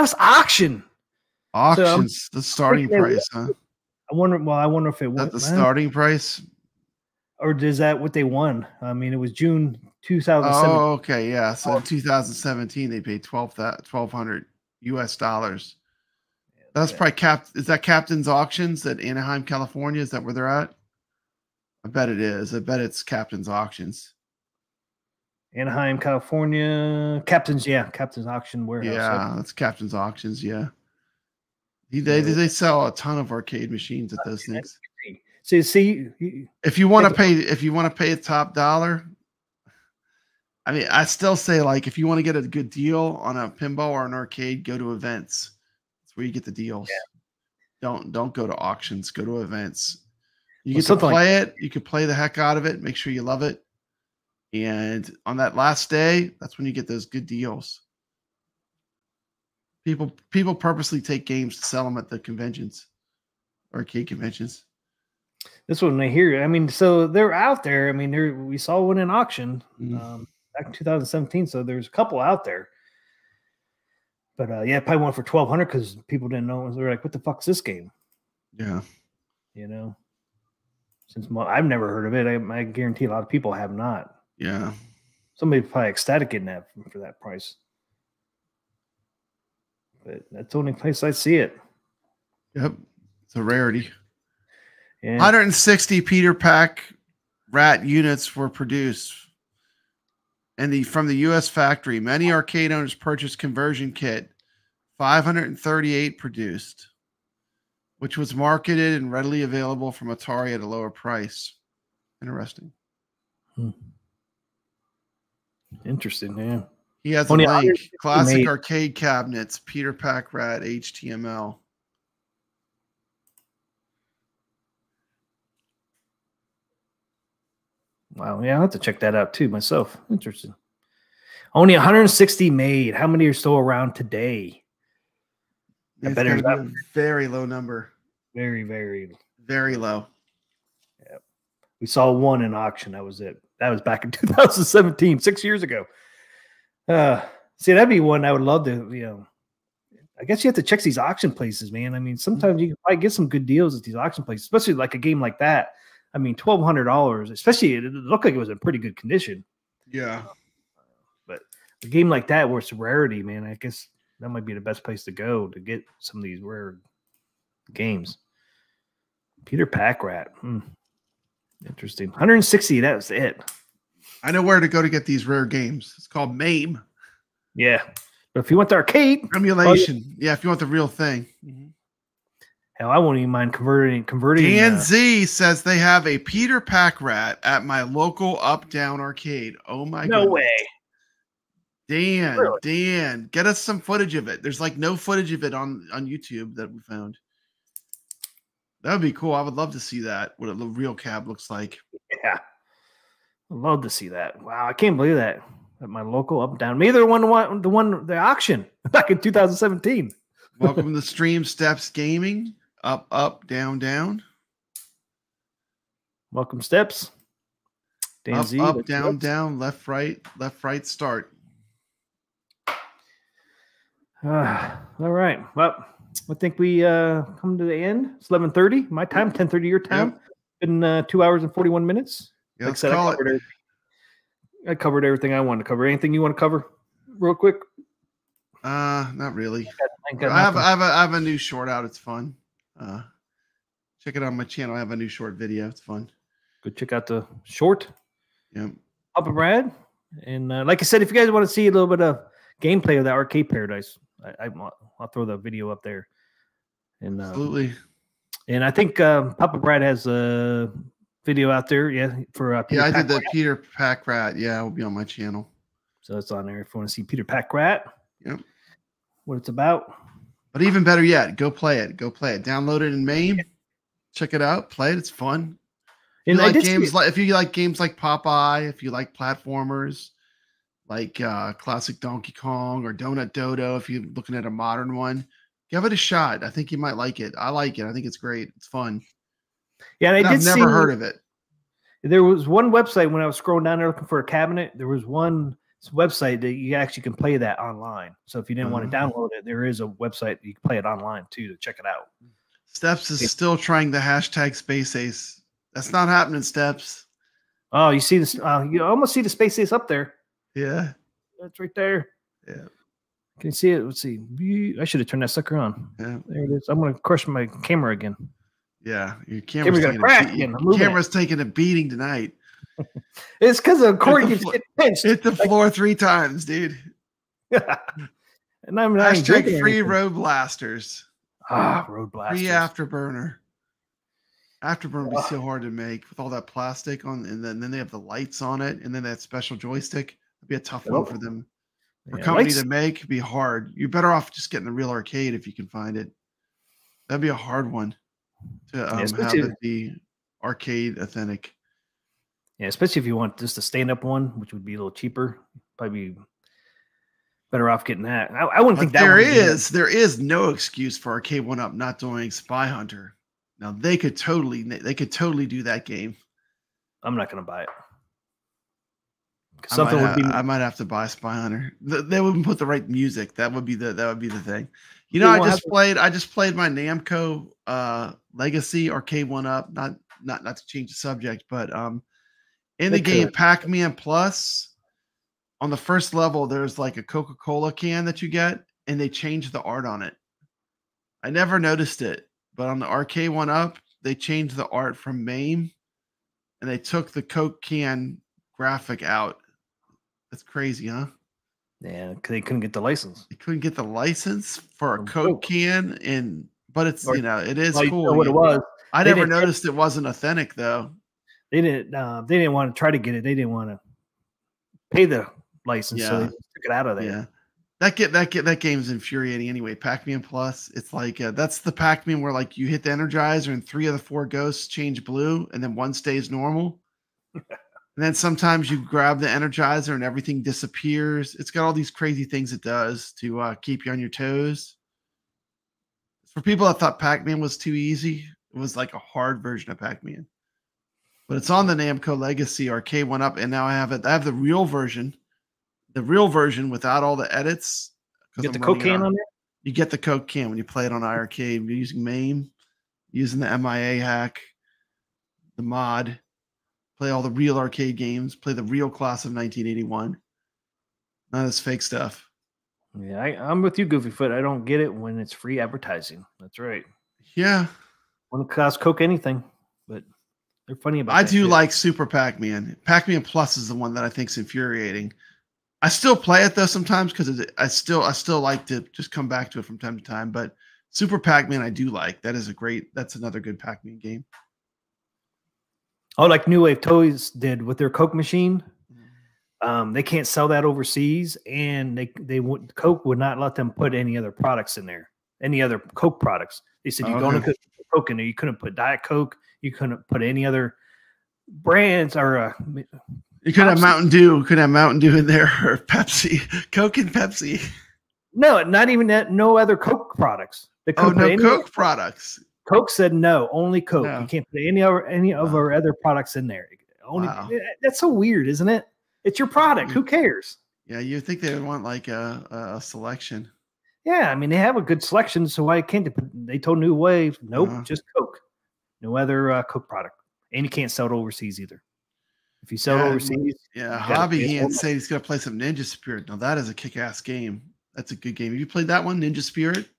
was auction.
Auctions, the starting price, huh?
I wonder if it was
the starting price.
Or is that what they won? I mean, it was June 2007.
Oh, okay, yeah. So in 2017, they paid $1,200 US. That's probably Is that Captain's Auctions at Anaheim, California? Is that where they're at? I bet it is. I bet it's Captain's Auctions.
Anaheim, California. Captain's Auction Warehouse.
Yeah, that's Captain's Auctions. Yeah. They sell a ton of arcade machines at those things.
See,
if you want to pay a top dollar, I mean, I still say, like, if you want to get a good deal on a pinball or an arcade, go to events. That's where you get the deals. Yeah. Don't go to auctions. Go to events. You get to play it. You can play the heck out of it. Make sure you love it. And on that last day, that's when you get those good deals. People purposely take games to sell them at the conventions, arcade conventions.
This one I hear. I mean, so they're out there. I mean, we saw one in auction back in 2017. So there's a couple out there. But probably one for $1,200 because people didn't know. They're like, "What the fuck's this game?"
Yeah,
Since I've never heard of it, I guarantee a lot of people have not.
Yeah,
somebody's probably ecstatic getting that for that price. But that's the only place I see it.
Yep, it's a rarity.
Yeah.
160 Peter Pack rat units were produced from the U.S. factory. Many arcade owners purchased conversion kit. 538 produced, which was marketed and readily available from Atari at a lower price. Interesting.
Interesting, yeah.
He has a link. Classic arcade cabinets, Peter Pack rat, HTML.
Wow, yeah, I'll have to check that out too myself. Interesting. Only 160 made. How many are still around today?
I bet it's a very low number.
Very, very,
very low.
Yeah, we saw one in auction. That was it. That was back in 2017, 6 years ago. See, that'd be one I would love to. I guess you have to check these auction places, man. I mean, sometimes you can probably get some good deals at these auction places, especially like a game like that. I mean, $1,200, especially it looked like it was in pretty good condition.
Yeah.
But a game like that where it's a rarity, man, I guess that might be the best place to go to get some of these rare games. Peter Pack rat. Interesting. 160, that was it.
I know where to go to get these rare games. It's called MAME.
Yeah. But if you want the arcade
emulation, if you want the real thing.
Hell, I won't even mind converting.
Dan Z says they have a Peter Pack rat at my local up-down arcade. Oh my god!
No way.
Dan, really? Dan, get us some footage of it. There's like no footage of it on YouTube that we found. That would be cool. I would love to see that. What a real cab looks like.
Yeah, I'd love to see that. Wow, I can't believe that. At my local up-down. Maybe they're the auction back in 2017.
Welcome to Stream Steps Gaming. Up, up, down, down.
Welcome, Steps.
Dan
Up,
Z,
up, down, down, left, right, start.
All right. Well, I think we come to the end. It's 11:30 my time, 10:30 your time.
Yep.
Been 2 hours and 41 minutes.
Yeah,
like I said, I covered everything I wanted to cover. Anything you want to cover real quick?
Not really.
I
have a new short out. It's fun. Check it on my channel. I have a new short video. It's fun.
Go check out the short.
Yep.
papabrad. And like I said, if you guys want to see a little bit of gameplay of that Arcade Paradise, I'll throw the video up there. And
absolutely.
And I think papabrad has a video out there. Yeah, for
I did the Peter Packrat. Yeah, it will be on my channel.
So it's on there if you want to see Peter Packrat.
Yep.
What it's about.
But even better yet, go play it. Go play it. Download it in MAME. Check it out. Play it. It's fun. If you like games like Popeye, if you like platformers like classic Donkey Kong or Donut Dodo, if you're looking at a modern one, give it a shot. I think you might like it. I like it. I think it's great. It's fun.
Yeah, and
I've never heard of it.
There was one website when I was scrolling down there looking for a cabinet. There was one website that you actually can play that online. So if you didn't want to download it, there is a website you can play it online too to check it out.
Steps is still trying the hashtag Space Ace. That's not happening, Steps.
Oh, you see this? You almost see the Space Ace up there.
Yeah,
that's right there.
Yeah,
can you see it? Let's see. I should have turned that sucker on.
Yeah,
there it is. I'm gonna crush my camera again.
Yeah, your camera's taking a beating tonight.
It's because of Corey keeps getting pinched.
Hit the floor 3 times, dude.
And I'm not
hashtag free road blasters.
Road blasters.
Free afterburner. Afterburner would be so hard to make with all that plastic on, and then they have the lights on it, and then that special joystick. It'd be a tough one for them. For company to make, it'd be hard. You're better off just getting the real arcade if you can find it. That'd be a hard one to have it be arcade authentic.
Yeah, especially if you want just a stand-up one, which would be a little cheaper. Probably better off getting that. I wouldn't think that
there is no excuse for Arcade 1-Up not doing Spy Hunter. Now they could totally do that game. I'm not going to buy it. I might have to buy Spy Hunter. They wouldn't put the right music. That would be the thing. You know, I just played my Namco Legacy Arcade 1-Up. Not to change the subject, but in the game Pac-Man Plus, on the first level, there's like a Coca-Cola can that you get, and they changed the art on it. I never noticed it, but on the Arcade 1-Up, they changed the art from MAME, and they took the Coke can graphic out. That's crazy, huh?
Yeah, they couldn't get the license.
They couldn't get the license for a Coke can, but it's it is cool.
You know what it was.
I never noticed it wasn't authentic though.
They didn't want to try to get it. They didn't want to pay the license, so they took it out of there.
Yeah. That game's infuriating anyway. Pac-Man Plus, it's like that's the Pac-Man where like you hit the Energizer and 3 of the 4 ghosts change blue and then 1 stays normal. And then sometimes you grab the Energizer and everything disappears. It's got all these crazy things it does to keep you on your toes. For people that thought Pac-Man was too easy, it was like a hard version of Pac-Man. But it's on the Namco Legacy Arcade 1-Up, and now I have it. I have the real version. The real version without all the edits.
You get the Coke can on there?
You get the Coke can when you play it on iiRcade. You're using MAME, using the MIA hack, the mod. Play all the real arcade games. Play the real class of 1981. None of this fake stuff.
Yeah, I'm with you, Goofyfoot. I don't get it when it's free advertising. That's right.
Yeah.
Wouldn't cost Coke anything, but they're funny about it.
I do like Super Pac-Man. Pac-Man Plus is the one that I think is infuriating. I still play it though sometimes because I still like to just come back to it from time to time. But Super Pac-Man I do like. That's another good Pac-Man game.
Oh, like New Wave Toys did with their Coke machine. They can't sell that overseas, and Coke would not let them put any other products in there, any other Coke products. They said you don't put Coke in there. You couldn't put Diet Coke. You couldn't put any other brands or.
You could have Mountain Dew. You could have Mountain Dew in there or Pepsi, Coke and Pepsi.
No, not even that. No other Coke products.
No Coke products.
Coke said no, only Coke. No. You can't put any of our other products in there.
Wow.
That's so weird, isn't it? It's your product. Who cares?
Yeah, you think they would want like a selection.
Yeah, I mean, they have a good selection, so why can't they told New Wave, nope, just Coke. No other Coke product. And you can't sell it overseas either. If you sell it overseas.
Yeah, Hobby Hand said he's going to play some Ninja Spirit. Now, that is a kick-ass game. That's a good game. Have you played that one, Ninja Spirit?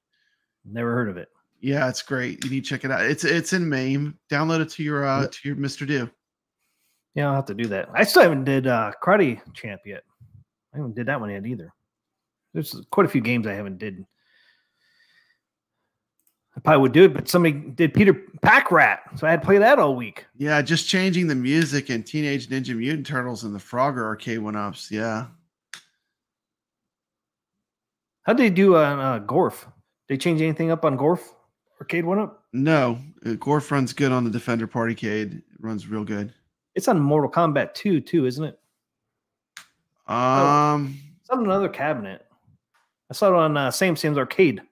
Never heard of it.
Yeah, it's great. You need to check it out. It's in MAME. Download it to your Mr. Do.
Yeah, I'll have to do that. I still haven't did Karate Champ yet. I haven't did that one yet either. There's quite a few games I haven't did. I probably would do it, but somebody did Peter Pack-Rat, so I had to play that all week.
Yeah, just changing the music and Teenage Ninja Mutant Turtles and the Frogger arcade one-ups. Yeah.
How did they do on Gorf? They change anything up on Gorf arcade one-up?
No, Gorf runs good on the Defender Partycade. It runs real good.
It's on Mortal Kombat 2 too, isn't it? It's on another cabinet. I saw it on Sam's Arcade.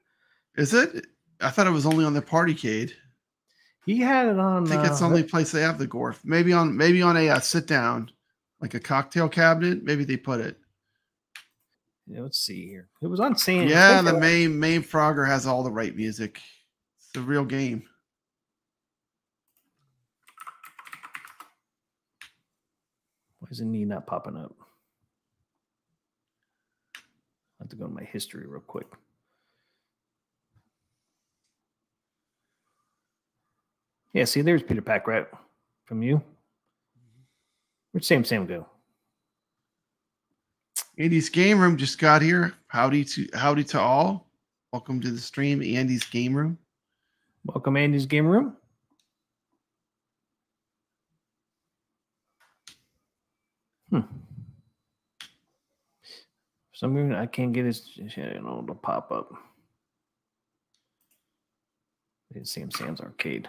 Is it? I thought it was only on the Partycade.
He had it on.
I think it's the only place they have the Gorf. Maybe on a sit down, like a cocktail cabinet. Maybe they put it.
Yeah, let's see here. It was on Sam.
Yeah, the main Frogger has all the right music. It's a real game.
Why is the knee not popping up? I have to go to my history real quick. Yeah, see, there's Peter Pack-Rat from you. Where'd Sam go?
Andy's Game Room just got here. Howdy to all. Welcome to the stream, Andy's Game Room.
Welcome, Andy's Game Room. For some reason, I can't get his channel to pop up. It's Sam's Arcade.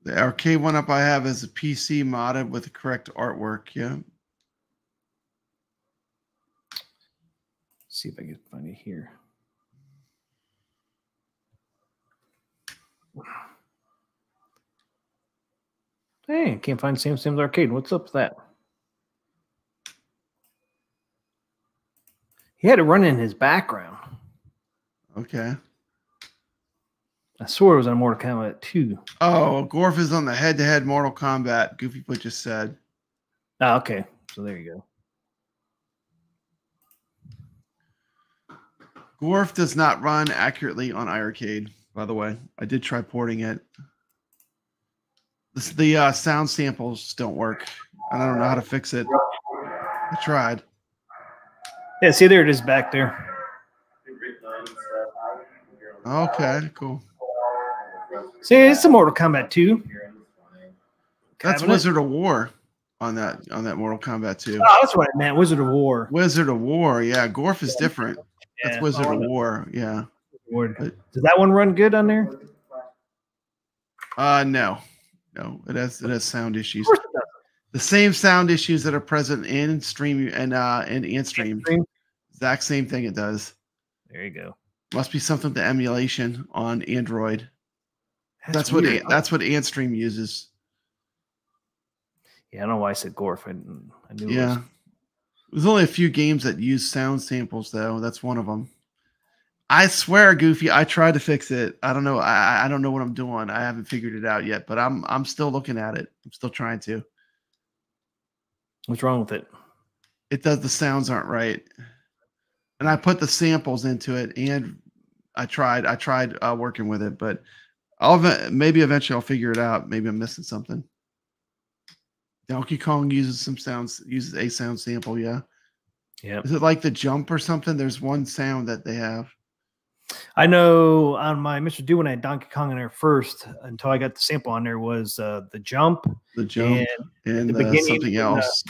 The arcade one up I have is a PC modded with the correct artwork. Yeah.
See if I can find it here. Hey, I can't find Sam's Arcade. What's up with that? He had it run in his background.
Okay.
I swore it was on Mortal Kombat 2.
Oh, Gorf is on the head-to-head Mortal Kombat. Goofyfoot just said.
Oh, okay. So there you
go. Gorf does not run accurately on iiRcade, by the way. I did try porting it. The sound samples don't work. I don't know how to fix it. I tried.
Yeah, see, there it is back there.
Okay, cool.
See, it's a Mortal Kombat 2.
That's Wizard of War on that Mortal Kombat 2.
Oh, that's what I meant. Wizard of War.
Wizard of War, yeah. Gorf is different. Yeah, that's Wizard of War, yeah.
Does that one run good on there?
No. No, it has sound issues. The same sound issues that are present in stream and stream. Exact same thing it does.
There you go.
Must be something to emulation on Android. That's what AntStream uses.
Yeah, I don't know why I said Gorf. I knew.
Yeah, there's only a few games that use sound samples, though. That's one of them. I swear, Goofy, I tried to fix it. I don't know. I don't know what I'm doing. I haven't figured it out yet, but I'm still looking at it. I'm still trying to.
What's wrong with it?
It does. The sounds aren't right, and I put the samples into it, and I tried working with it, but maybe eventually I'll figure it out. Maybe I'm missing something. Donkey Kong uses a sound sample. Yeah.
Yeah.
Is it like the jump or something? There's one sound that they have.
I know on my Mr. Do when I had Donkey Kong in there first, until I got the sample on there, was the jump.
The jump and the beginning, something else.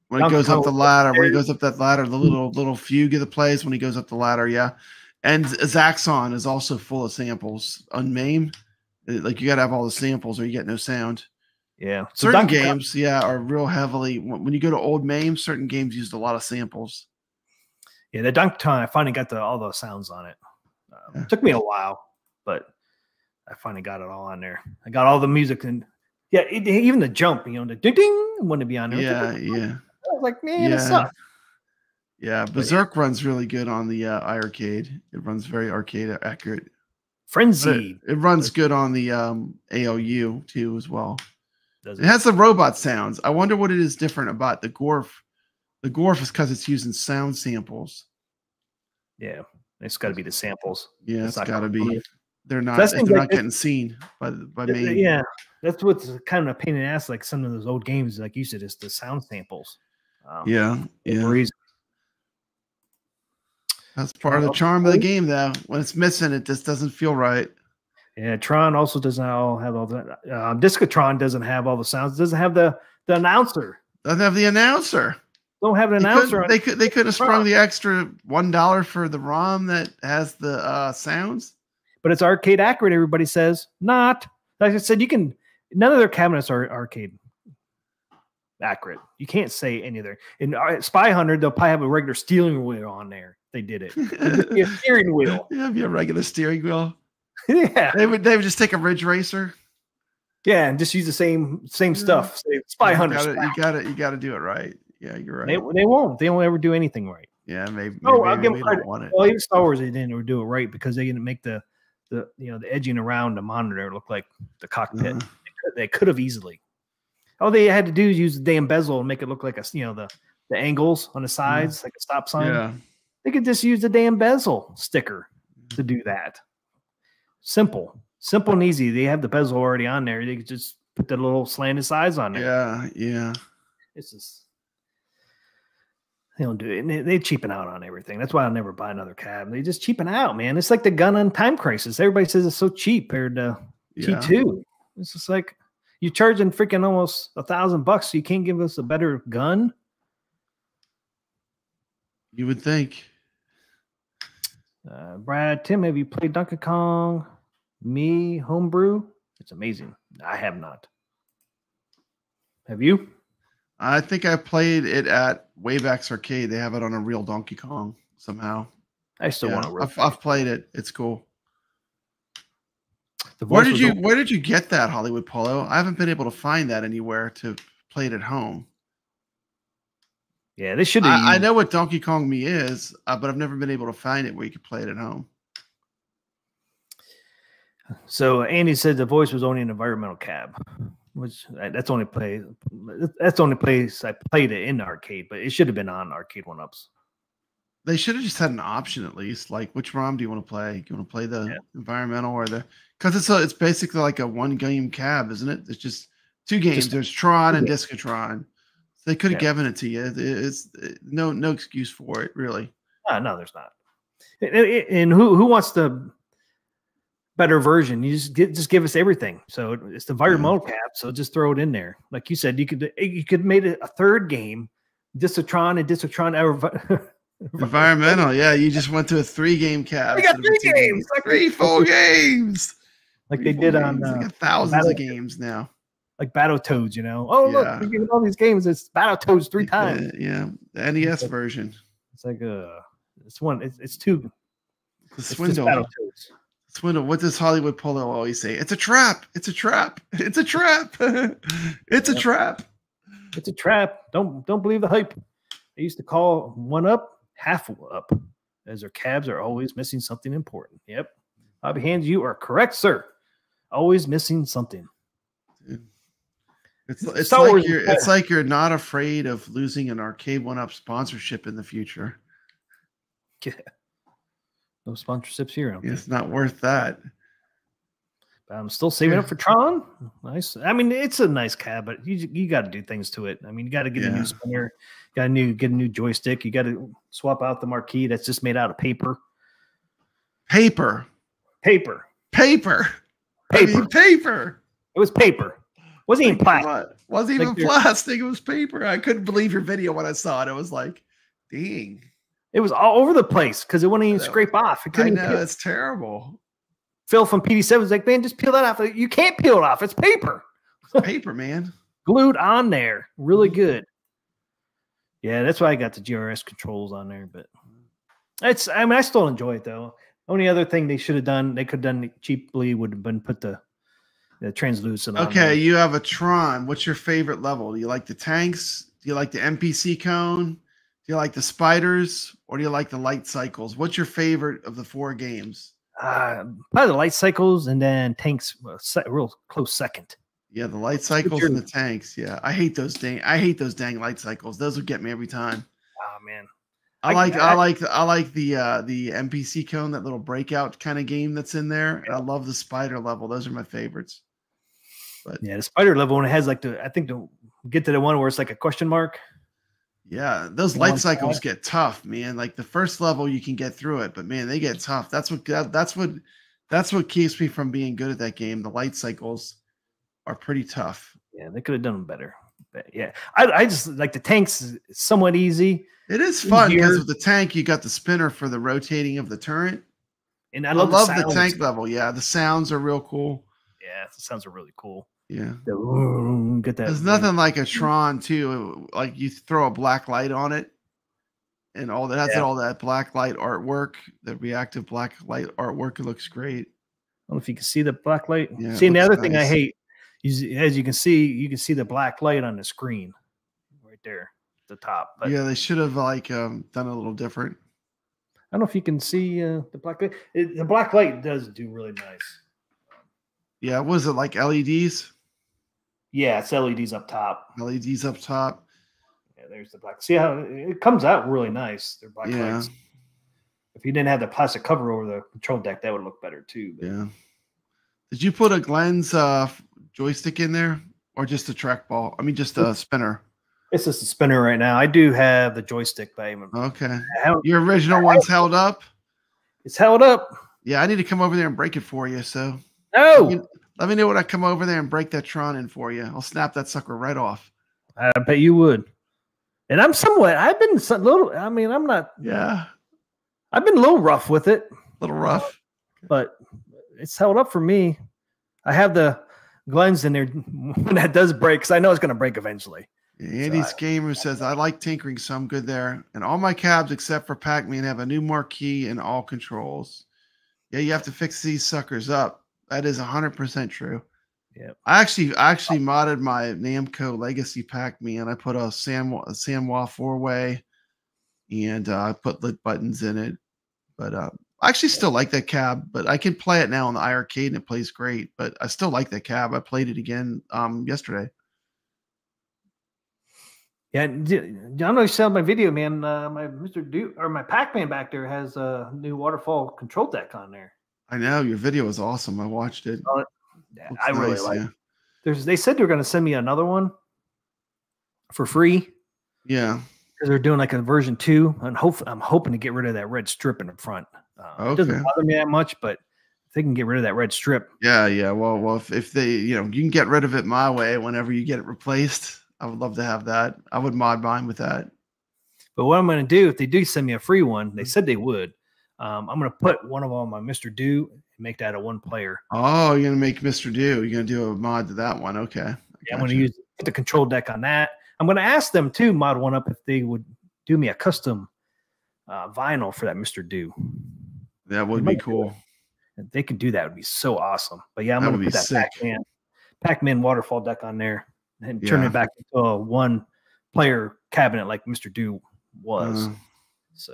When it goes up the ladder, when he goes up that ladder, the little fugue that plays when he goes up the ladder, yeah. And Zaxxon is also full of samples. On MAME, like you got to have all the samples or you get no sound.
Yeah.
Certain games, are real heavily. When you go to old MAME, certain games used a lot of samples.
Yeah, the Donkey Kong, I finally got all the sounds on it. It took me a while, but I finally got it all on there. I got all the music and yeah, even the jump, you know, the ding ding, want to be on there.
Yeah,
I was like, man, it sucks.
Yeah, Berserk runs really good on the iArcade. It runs very arcade accurate.
Frenzy.
It runs good on the AOU too as well. It has the robot sounds. I wonder what it is different about the Gorf. The Gorf is because it's using sound samples.
Yeah, it's got to be the samples.
Yeah, it's got to be.
Funny.
They're not getting seen by me.
Yeah, that's what's kind of a pain in the ass. Like some of those old games, like you said, it's the sound samples.
Yeah.
Reason.
That's part of the charm of the game, though. When it's missing, it just doesn't feel right.
Yeah, Tron also doesn't have all that. Discotron doesn't have all the sounds. It doesn't have the announcer.
Doesn't have the announcer.
Don't have an announcer.
They could have sprung the extra $1 for the ROM that has the sounds.
But it's arcade accurate. Everybody says not. Like I said, you can. None of their cabinets are arcade accurate. You can't say any of their. In Spy Hunter, they'll probably have a regular steering wheel on there. They did it. A steering wheel.
Yeah, be a regular steering wheel.
Yeah,
they would just take a Ridge Racer.
Yeah, and just use the same stuff. Say, Spy Hunter.
You got to do it right. Yeah, you're right.
They won't. They won't ever do anything right.
Yeah, maybe.
I'll give
them
credit.
Want it.
Well, even Star Wars, they didn't do it right because they didn't make the the edging around the monitor look like the cockpit. They could have easily. All they had to do is use the damn bezel and make it look like the angles on the sides, like a stop sign.
Yeah.
They could just use the damn bezel sticker to do that. Simple and easy. They have the bezel already on there. They could just put the little slanted sides on there.
Yeah.
It's just they don't do it. And they cheapen out on everything. That's why I'll never buy another cab. They just cheapen out, man. It's like the gun on Time Crisis. Everybody says it's so cheap compared to T2. It's just like you're charging freaking almost $1,000, so you can't give us a better gun.
You would think.
Brad, Tim, have you played Donkey Kong? Me, Homebrew? It's amazing. I have not. Have you?
I think I played it at Wayback's Arcade. They have it on a real Donkey Kong somehow.
I still want to.
I've played it. It's cool. Where did you get that Hollywood Polo? I haven't been able to find that anywhere to play it at home.
Yeah, they should.
I know what Donkey Kong Me is, but I've never been able to find it where you could play it at home.
So Andy said the voice was only an environmental cab, which that's the only place I played it in the arcade, but it should have been on Arcade 1-Ups.
They should have just had an option at least. Like, which ROM do you want to play? Do you want to play the environmental or the? Because it's basically like a one game cab, isn't it? It's just two games. There's Tron and Discotron. They could have given it to you. It's no excuse for it, really.
No, there's not. And who wants the better version? You just give us everything. So it's the environmental cap. So just throw it in there. Like you said, you could made it a third game, Discotron and Discotron.
Environmental, yeah. You just went to a 3-game cap.
We got 3 games,
like 4 games,
like they did on
like thousands of games now.
Like Battletoads, look, we're getting all these games. It's Battletoads 3 times.
Yeah, the NES version.
It's like it's two.
The Swindle. Swindle. What does Hollywood Polo always say? It's a trap. It's a trap. It's a trap. It's a trap.
It's a trap. Don't believe the hype. I used to call 1-Up half up, as their cabs are always missing something important. Yep. Bobby Hands, you are correct, sir. Always missing something.
It's like you're not afraid of losing an Arcade 1-Up sponsorship in the future.
Yeah. No sponsorships here.
It's not worth that.
But I'm still saving up for Tron. Nice. I mean, it's a nice cab, but you got to do things to it. I mean, you got to get a new spinner, get a new joystick. You got to swap out the marquee that's just made out of paper.
Paper.
It was paper. Wasn't even plastic.
Wasn't even plastic. It was paper. I couldn't believe your video when I saw it. It was like, dang.
It was all over the place because it wouldn't even scrape off.
I know, it's terrible.
Phil from PD7 was like, man, just peel that off. You can't peel it off. It's paper.
It's paper, man.
Glued on there. Really good. Yeah, that's why I got the GRS controls on there. But I still enjoy it, though. Only other thing they should have done, they could have done cheaply, would have been put the translucent on.
Okay, you have a Tron. What's your favorite level? Do you like the tanks? Do you like the NPC cone? Do you like the spiders? Or do you like the light cycles? What's your favorite of the 4 games?
Probably the light cycles, and then tanks, real close second.
Yeah, the light cycles and the tanks. Yeah, I hate those dang light cycles. Those would get me every time.
Oh man,
I like the NPC cone, that little breakout kind of game that's in there. I love the spider level. Those are my favorites. But
yeah, the spider level one has like get to the one where it's like a question mark.
Yeah, those light cycles get tough, man. Like the first level you can get through it, but man, they get tough. That's what keeps me from being good at that game. The light cycles are pretty tough.
Yeah, they could have done them better. But yeah, I just like the tanks. Somewhat easy.
It is fun because with the tank, you got the spinner for the rotating of the turret.
And I love the
tank level. Yeah, the sounds are real cool.
Yeah, the sounds are really cool.
Yeah.
Get that.
There's nothing like a Tron too. Like you throw a black light on it and all that. That's all that black light artwork, the reactive black light artwork. It looks great.
I don't know if you can see the black light.
Yeah,
see, and the other thing I hate is, as you can see the black light on the screen right there at the top. But
yeah, they should have done a little different.
I don't know if you can see the black light. The black light does do really nice.
Yeah, was it like LEDs?
Yeah, it's LEDs up top.
LEDs up top.
Yeah, there's the black. See how it comes out really nice. They're black lights. If you didn't have the plastic cover over the control deck, that would look better too. But.
Yeah. Did you put a Glenn's joystick in there, or just a trackball? I mean, just a spinner.
It's just a spinner right now. I do have the joystick, babe.
Okay. Your original one's held up?
It's held up.
Yeah, I need to come over there and break it for you. So let me know when I come over there and break that Tron in for you. I'll snap that sucker right off.
I bet you would. And I've been a little. I mean, I'm not.
Yeah.
I've been a little rough with it.
A little rough.
But it's held up for me. I have the Glenn's in there when that does break, because I know it's going to break eventually.
Andy's Gamer says, I like tinkering, so I'm good there. And all my cabs except for Pac-Man have a new marquee and all controls. Yeah, you have to fix these suckers up. That is 100% true.
Yeah.
I actually modded my Namco Legacy Pac-Man. I put a Sanwa 4-way, and I put lit buttons in it. But I actually still like that cab, but I can play it now on the iiRcade and it plays great. But I still like that cab. I played it again yesterday.
Yeah, I don't know if you saw my video, man. My my Pac-Man back there has a new waterfall control deck on there.
I know your video is awesome. I watched it.
Yeah, I really like it. They said they're going to send me another one for free.
Yeah,
because they're doing like a version 2, and I'm hoping to get rid of that red strip in the front. It doesn't bother me that much, but if they can get rid of that red strip.
Yeah. Well, if they, you can get rid of it my way whenever you get it replaced. I would love to have that. I would mod mine with that.
But what I'm going to do, if they do send me a free one, they said they would. I'm going to put one of them on my Mr. Do and make that a 1-player.
Oh, you're going to make Mr. Do. You're going to do a mod to that one. Okay.
Yeah, I'm going to use the control deck on that. I'm going to ask them to mod one up if they would do me a custom vinyl for that Mr. Do.
That would be cool.
If they could do that, it would be so awesome. But yeah, I'm going to put that Pac-Man waterfall deck on there and turn it back into a 1-player cabinet like Mr. Do was. So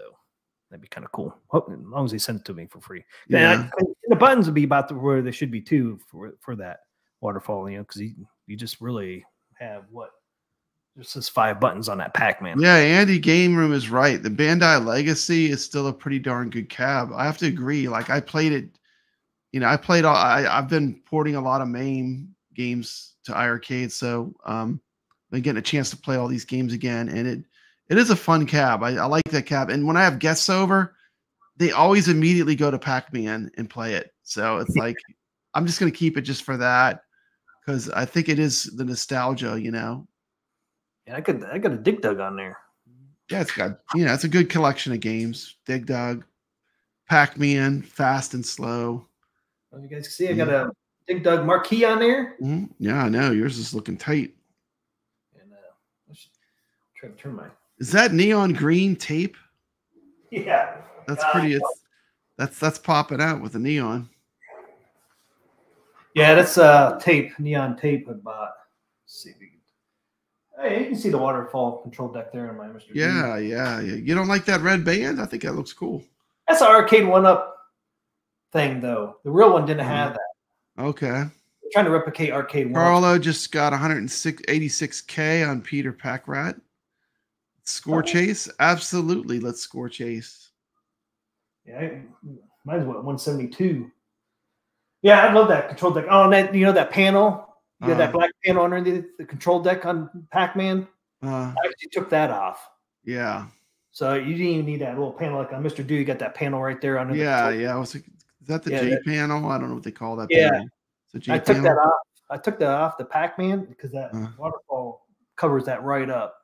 that'd be kind of cool. As long as they send it to me for free. Yeah. The buttons would be about where they should be too for that waterfall, because you just really have just 5 buttons on that Pac-Man.
Yeah, Andy Game Room is right. The Bandai Legacy is still a pretty darn good cab. I have to agree. Like I played it, I've been porting a lot of MAME games to iiRcade, so been getting a chance to play all these games again, and it is a fun cab. I like that cab, and when I have guests over, they always immediately go to Pac-Man and play it. So it's like I'm just gonna keep it just for that, because I think it is the nostalgia, Yeah,
I got a Dig Dug on there.
Yeah, it's got it's a good collection of games. Dig Dug, Pac-Man, Fast and Slow.
Well, you guys can see I got a Dig Dug marquee on there.
Yeah, I know. Yours is looking tight.
And let's try to turn my.
Is that neon green tape?
Yeah.
That's pretty. That's popping out with the neon.
Yeah, that's tape, neon tape I bought. Let's see if you can. Hey, you can see the waterfall control deck there on my Mr.
Yeah, yeah. You don't like that red band? I think that looks cool.
That's an arcade one-up thing, though. The real one didn't have that.
Okay.
We're trying to replicate arcade one.
Carlo just got 186K on Peter Packrat. Score chase? Absolutely. Let's score chase.
Yeah, mine's what, 172. Yeah, I love that control deck. Oh, and that, you know that panel? You got that black panel underneath the control deck on Pac-Man? I actually took that off.
Yeah.
So you didn't even need that little panel like on Mr. Do. You got that panel right there under.
Yeah, yeah. I was like, is that the J panel? I don't know what they call that.
Yeah,
panel.
I took that off. I took that off the Pac-Man because that waterfall covers that right up.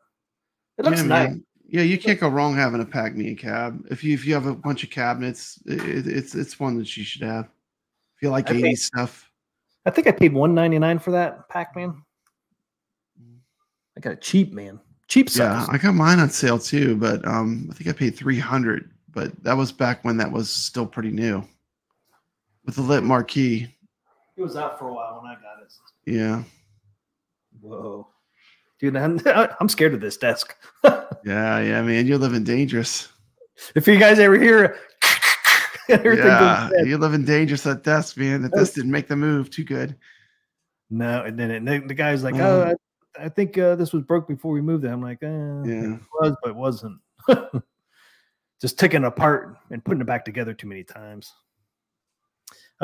It looks nice.
Man. Yeah, you can't go wrong having a Pac-Man cab. If you have a bunch of cabinets, it's one that you should have. If you like 80s stuff.
I think I paid $199 for that Pac-Man. I got it cheap, man. Cheap stuff.
Yeah, I got mine on sale too, but I think I paid $300. But that was back when that was still pretty new, with the lit marquee.
It was out for a while when I got it.
Yeah.
Whoa, dude, I'm scared of this desk.
yeah, man, you're living dangerous.
If you guys ever hear.
Yeah, you're living dangerous at desk, man. That desk didn't make the move too good.
No, and then the guy's like, "Oh, I think this was broke before we moved it." I'm like, "Yeah, it was, but it wasn't." Just taking it apart and putting it back together too many times.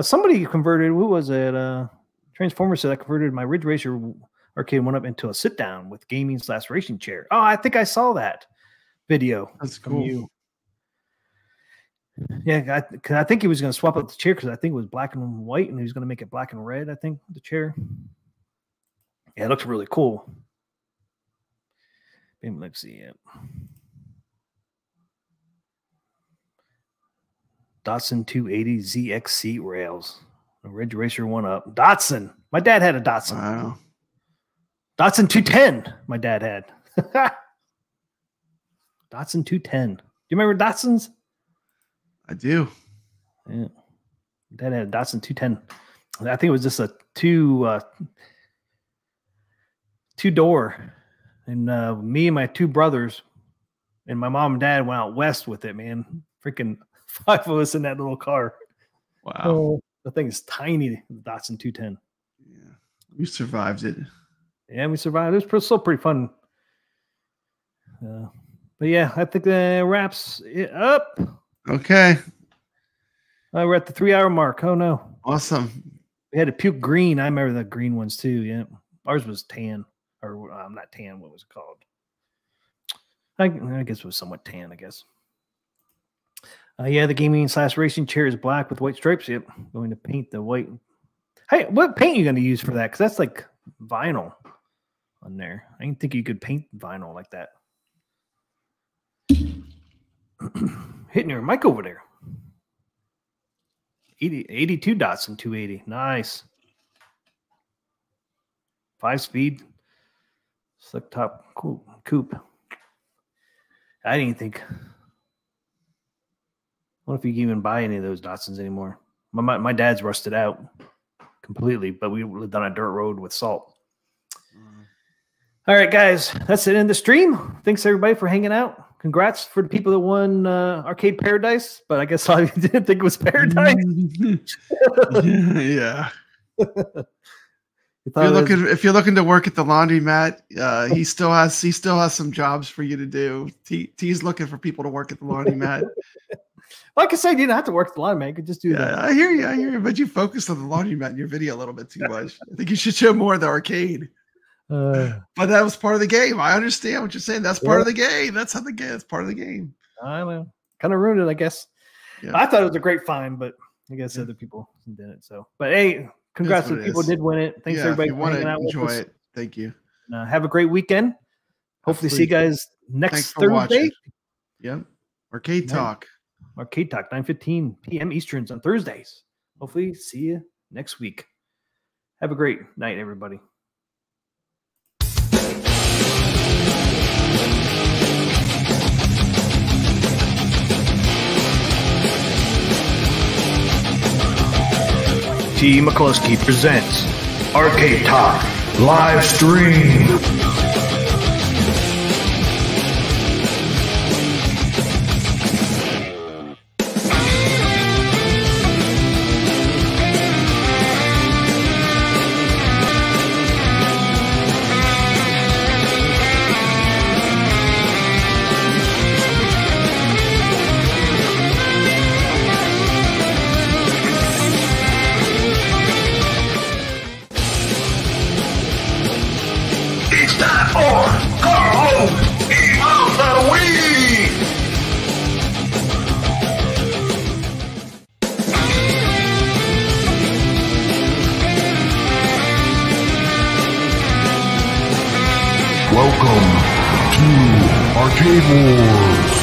Somebody converted. Who was it? Transformer said I converted my Ridge Racer arcade one up into a sit down with gaming / racing chair. Oh, I think I saw that video.
That's cool.
You. Yeah, I think he was going to swap out the chair because I think it was black and white, and he was going to make it black and red. I think the chair. Yeah, it looks really cool. Maybe let's see it. Datsun 280 ZXC rails. A Ridge Racer one up. Datsun. My dad had a Datsun.
Wow.
Datsun 210. My dad had. Datsun 210. Do you remember Datsuns?
I do.
Yeah. Dad had a Datsun 210. I think it was just a two-door. And me and my two brothers and my mom and dad went out west with it, man. Freaking 5 of us in that little car.
Wow.
Oh, the thing is tiny, the Datsun 210.
Yeah. We survived it.
Yeah, we survived. It was still pretty fun. But yeah, I think that wraps it up.
Okay.
We're at the 3-hour mark. Oh, no.
Awesome.
We had a puke green. I remember the green ones, too. Yeah. Ours was tan. Or not tan. What was it called? I guess it was somewhat tan, I guess. Yeah, the gaming / racing chair is black with white stripes. Yep. Going to paint the white. Hey, what paint are you going to use for that? Because that's like vinyl on there. I didn't think you could paint vinyl like that. Hitting your mic over there. 82 dots and 280. Nice. 5-speed. Slick top coupe. I didn't think. What if you can even buy any of those Datsuns anymore? My dad's rusted out completely, but we lived on a dirt road with salt. All right, guys, that's it in the stream. Thanks everybody for hanging out. Congrats for the people that won Arcade Paradise, but I guess I didn't think it was Paradise.
Yeah. If you're looking to work at the laundromat, he still has some jobs for you to do. T's looking for people to work at the laundromat.
Like I said, you didn't have to work at the laundromat. You could just do that.
I hear you. But you focused on the laundromat in your video a little bit too much. I think you should show more of the arcade. But that was part of the game. I understand what you're saying. That's part of the game. That's how the game. It's part of the game.
I know. Kind of ruined it, I guess. Yeah. I thought it was a great find, but I guess other people didn't. So, but hey, congrats to the people who did win it. Thanks everybody for hanging out with us. Enjoy it.
Thank you.
Have a great weekend. Hopefully, see you guys next Thursday. Watching.
Yep. Arcade Talk.
Arcade Talk, 9:15 p.m. Easterns on Thursdays. Hopefully, see you next week. Have a great night, everybody.
TMCLOSKY presents Arcade Talk Live Stream.
It's time for Carl Game of the Week!
Welcome to Arcade Wars.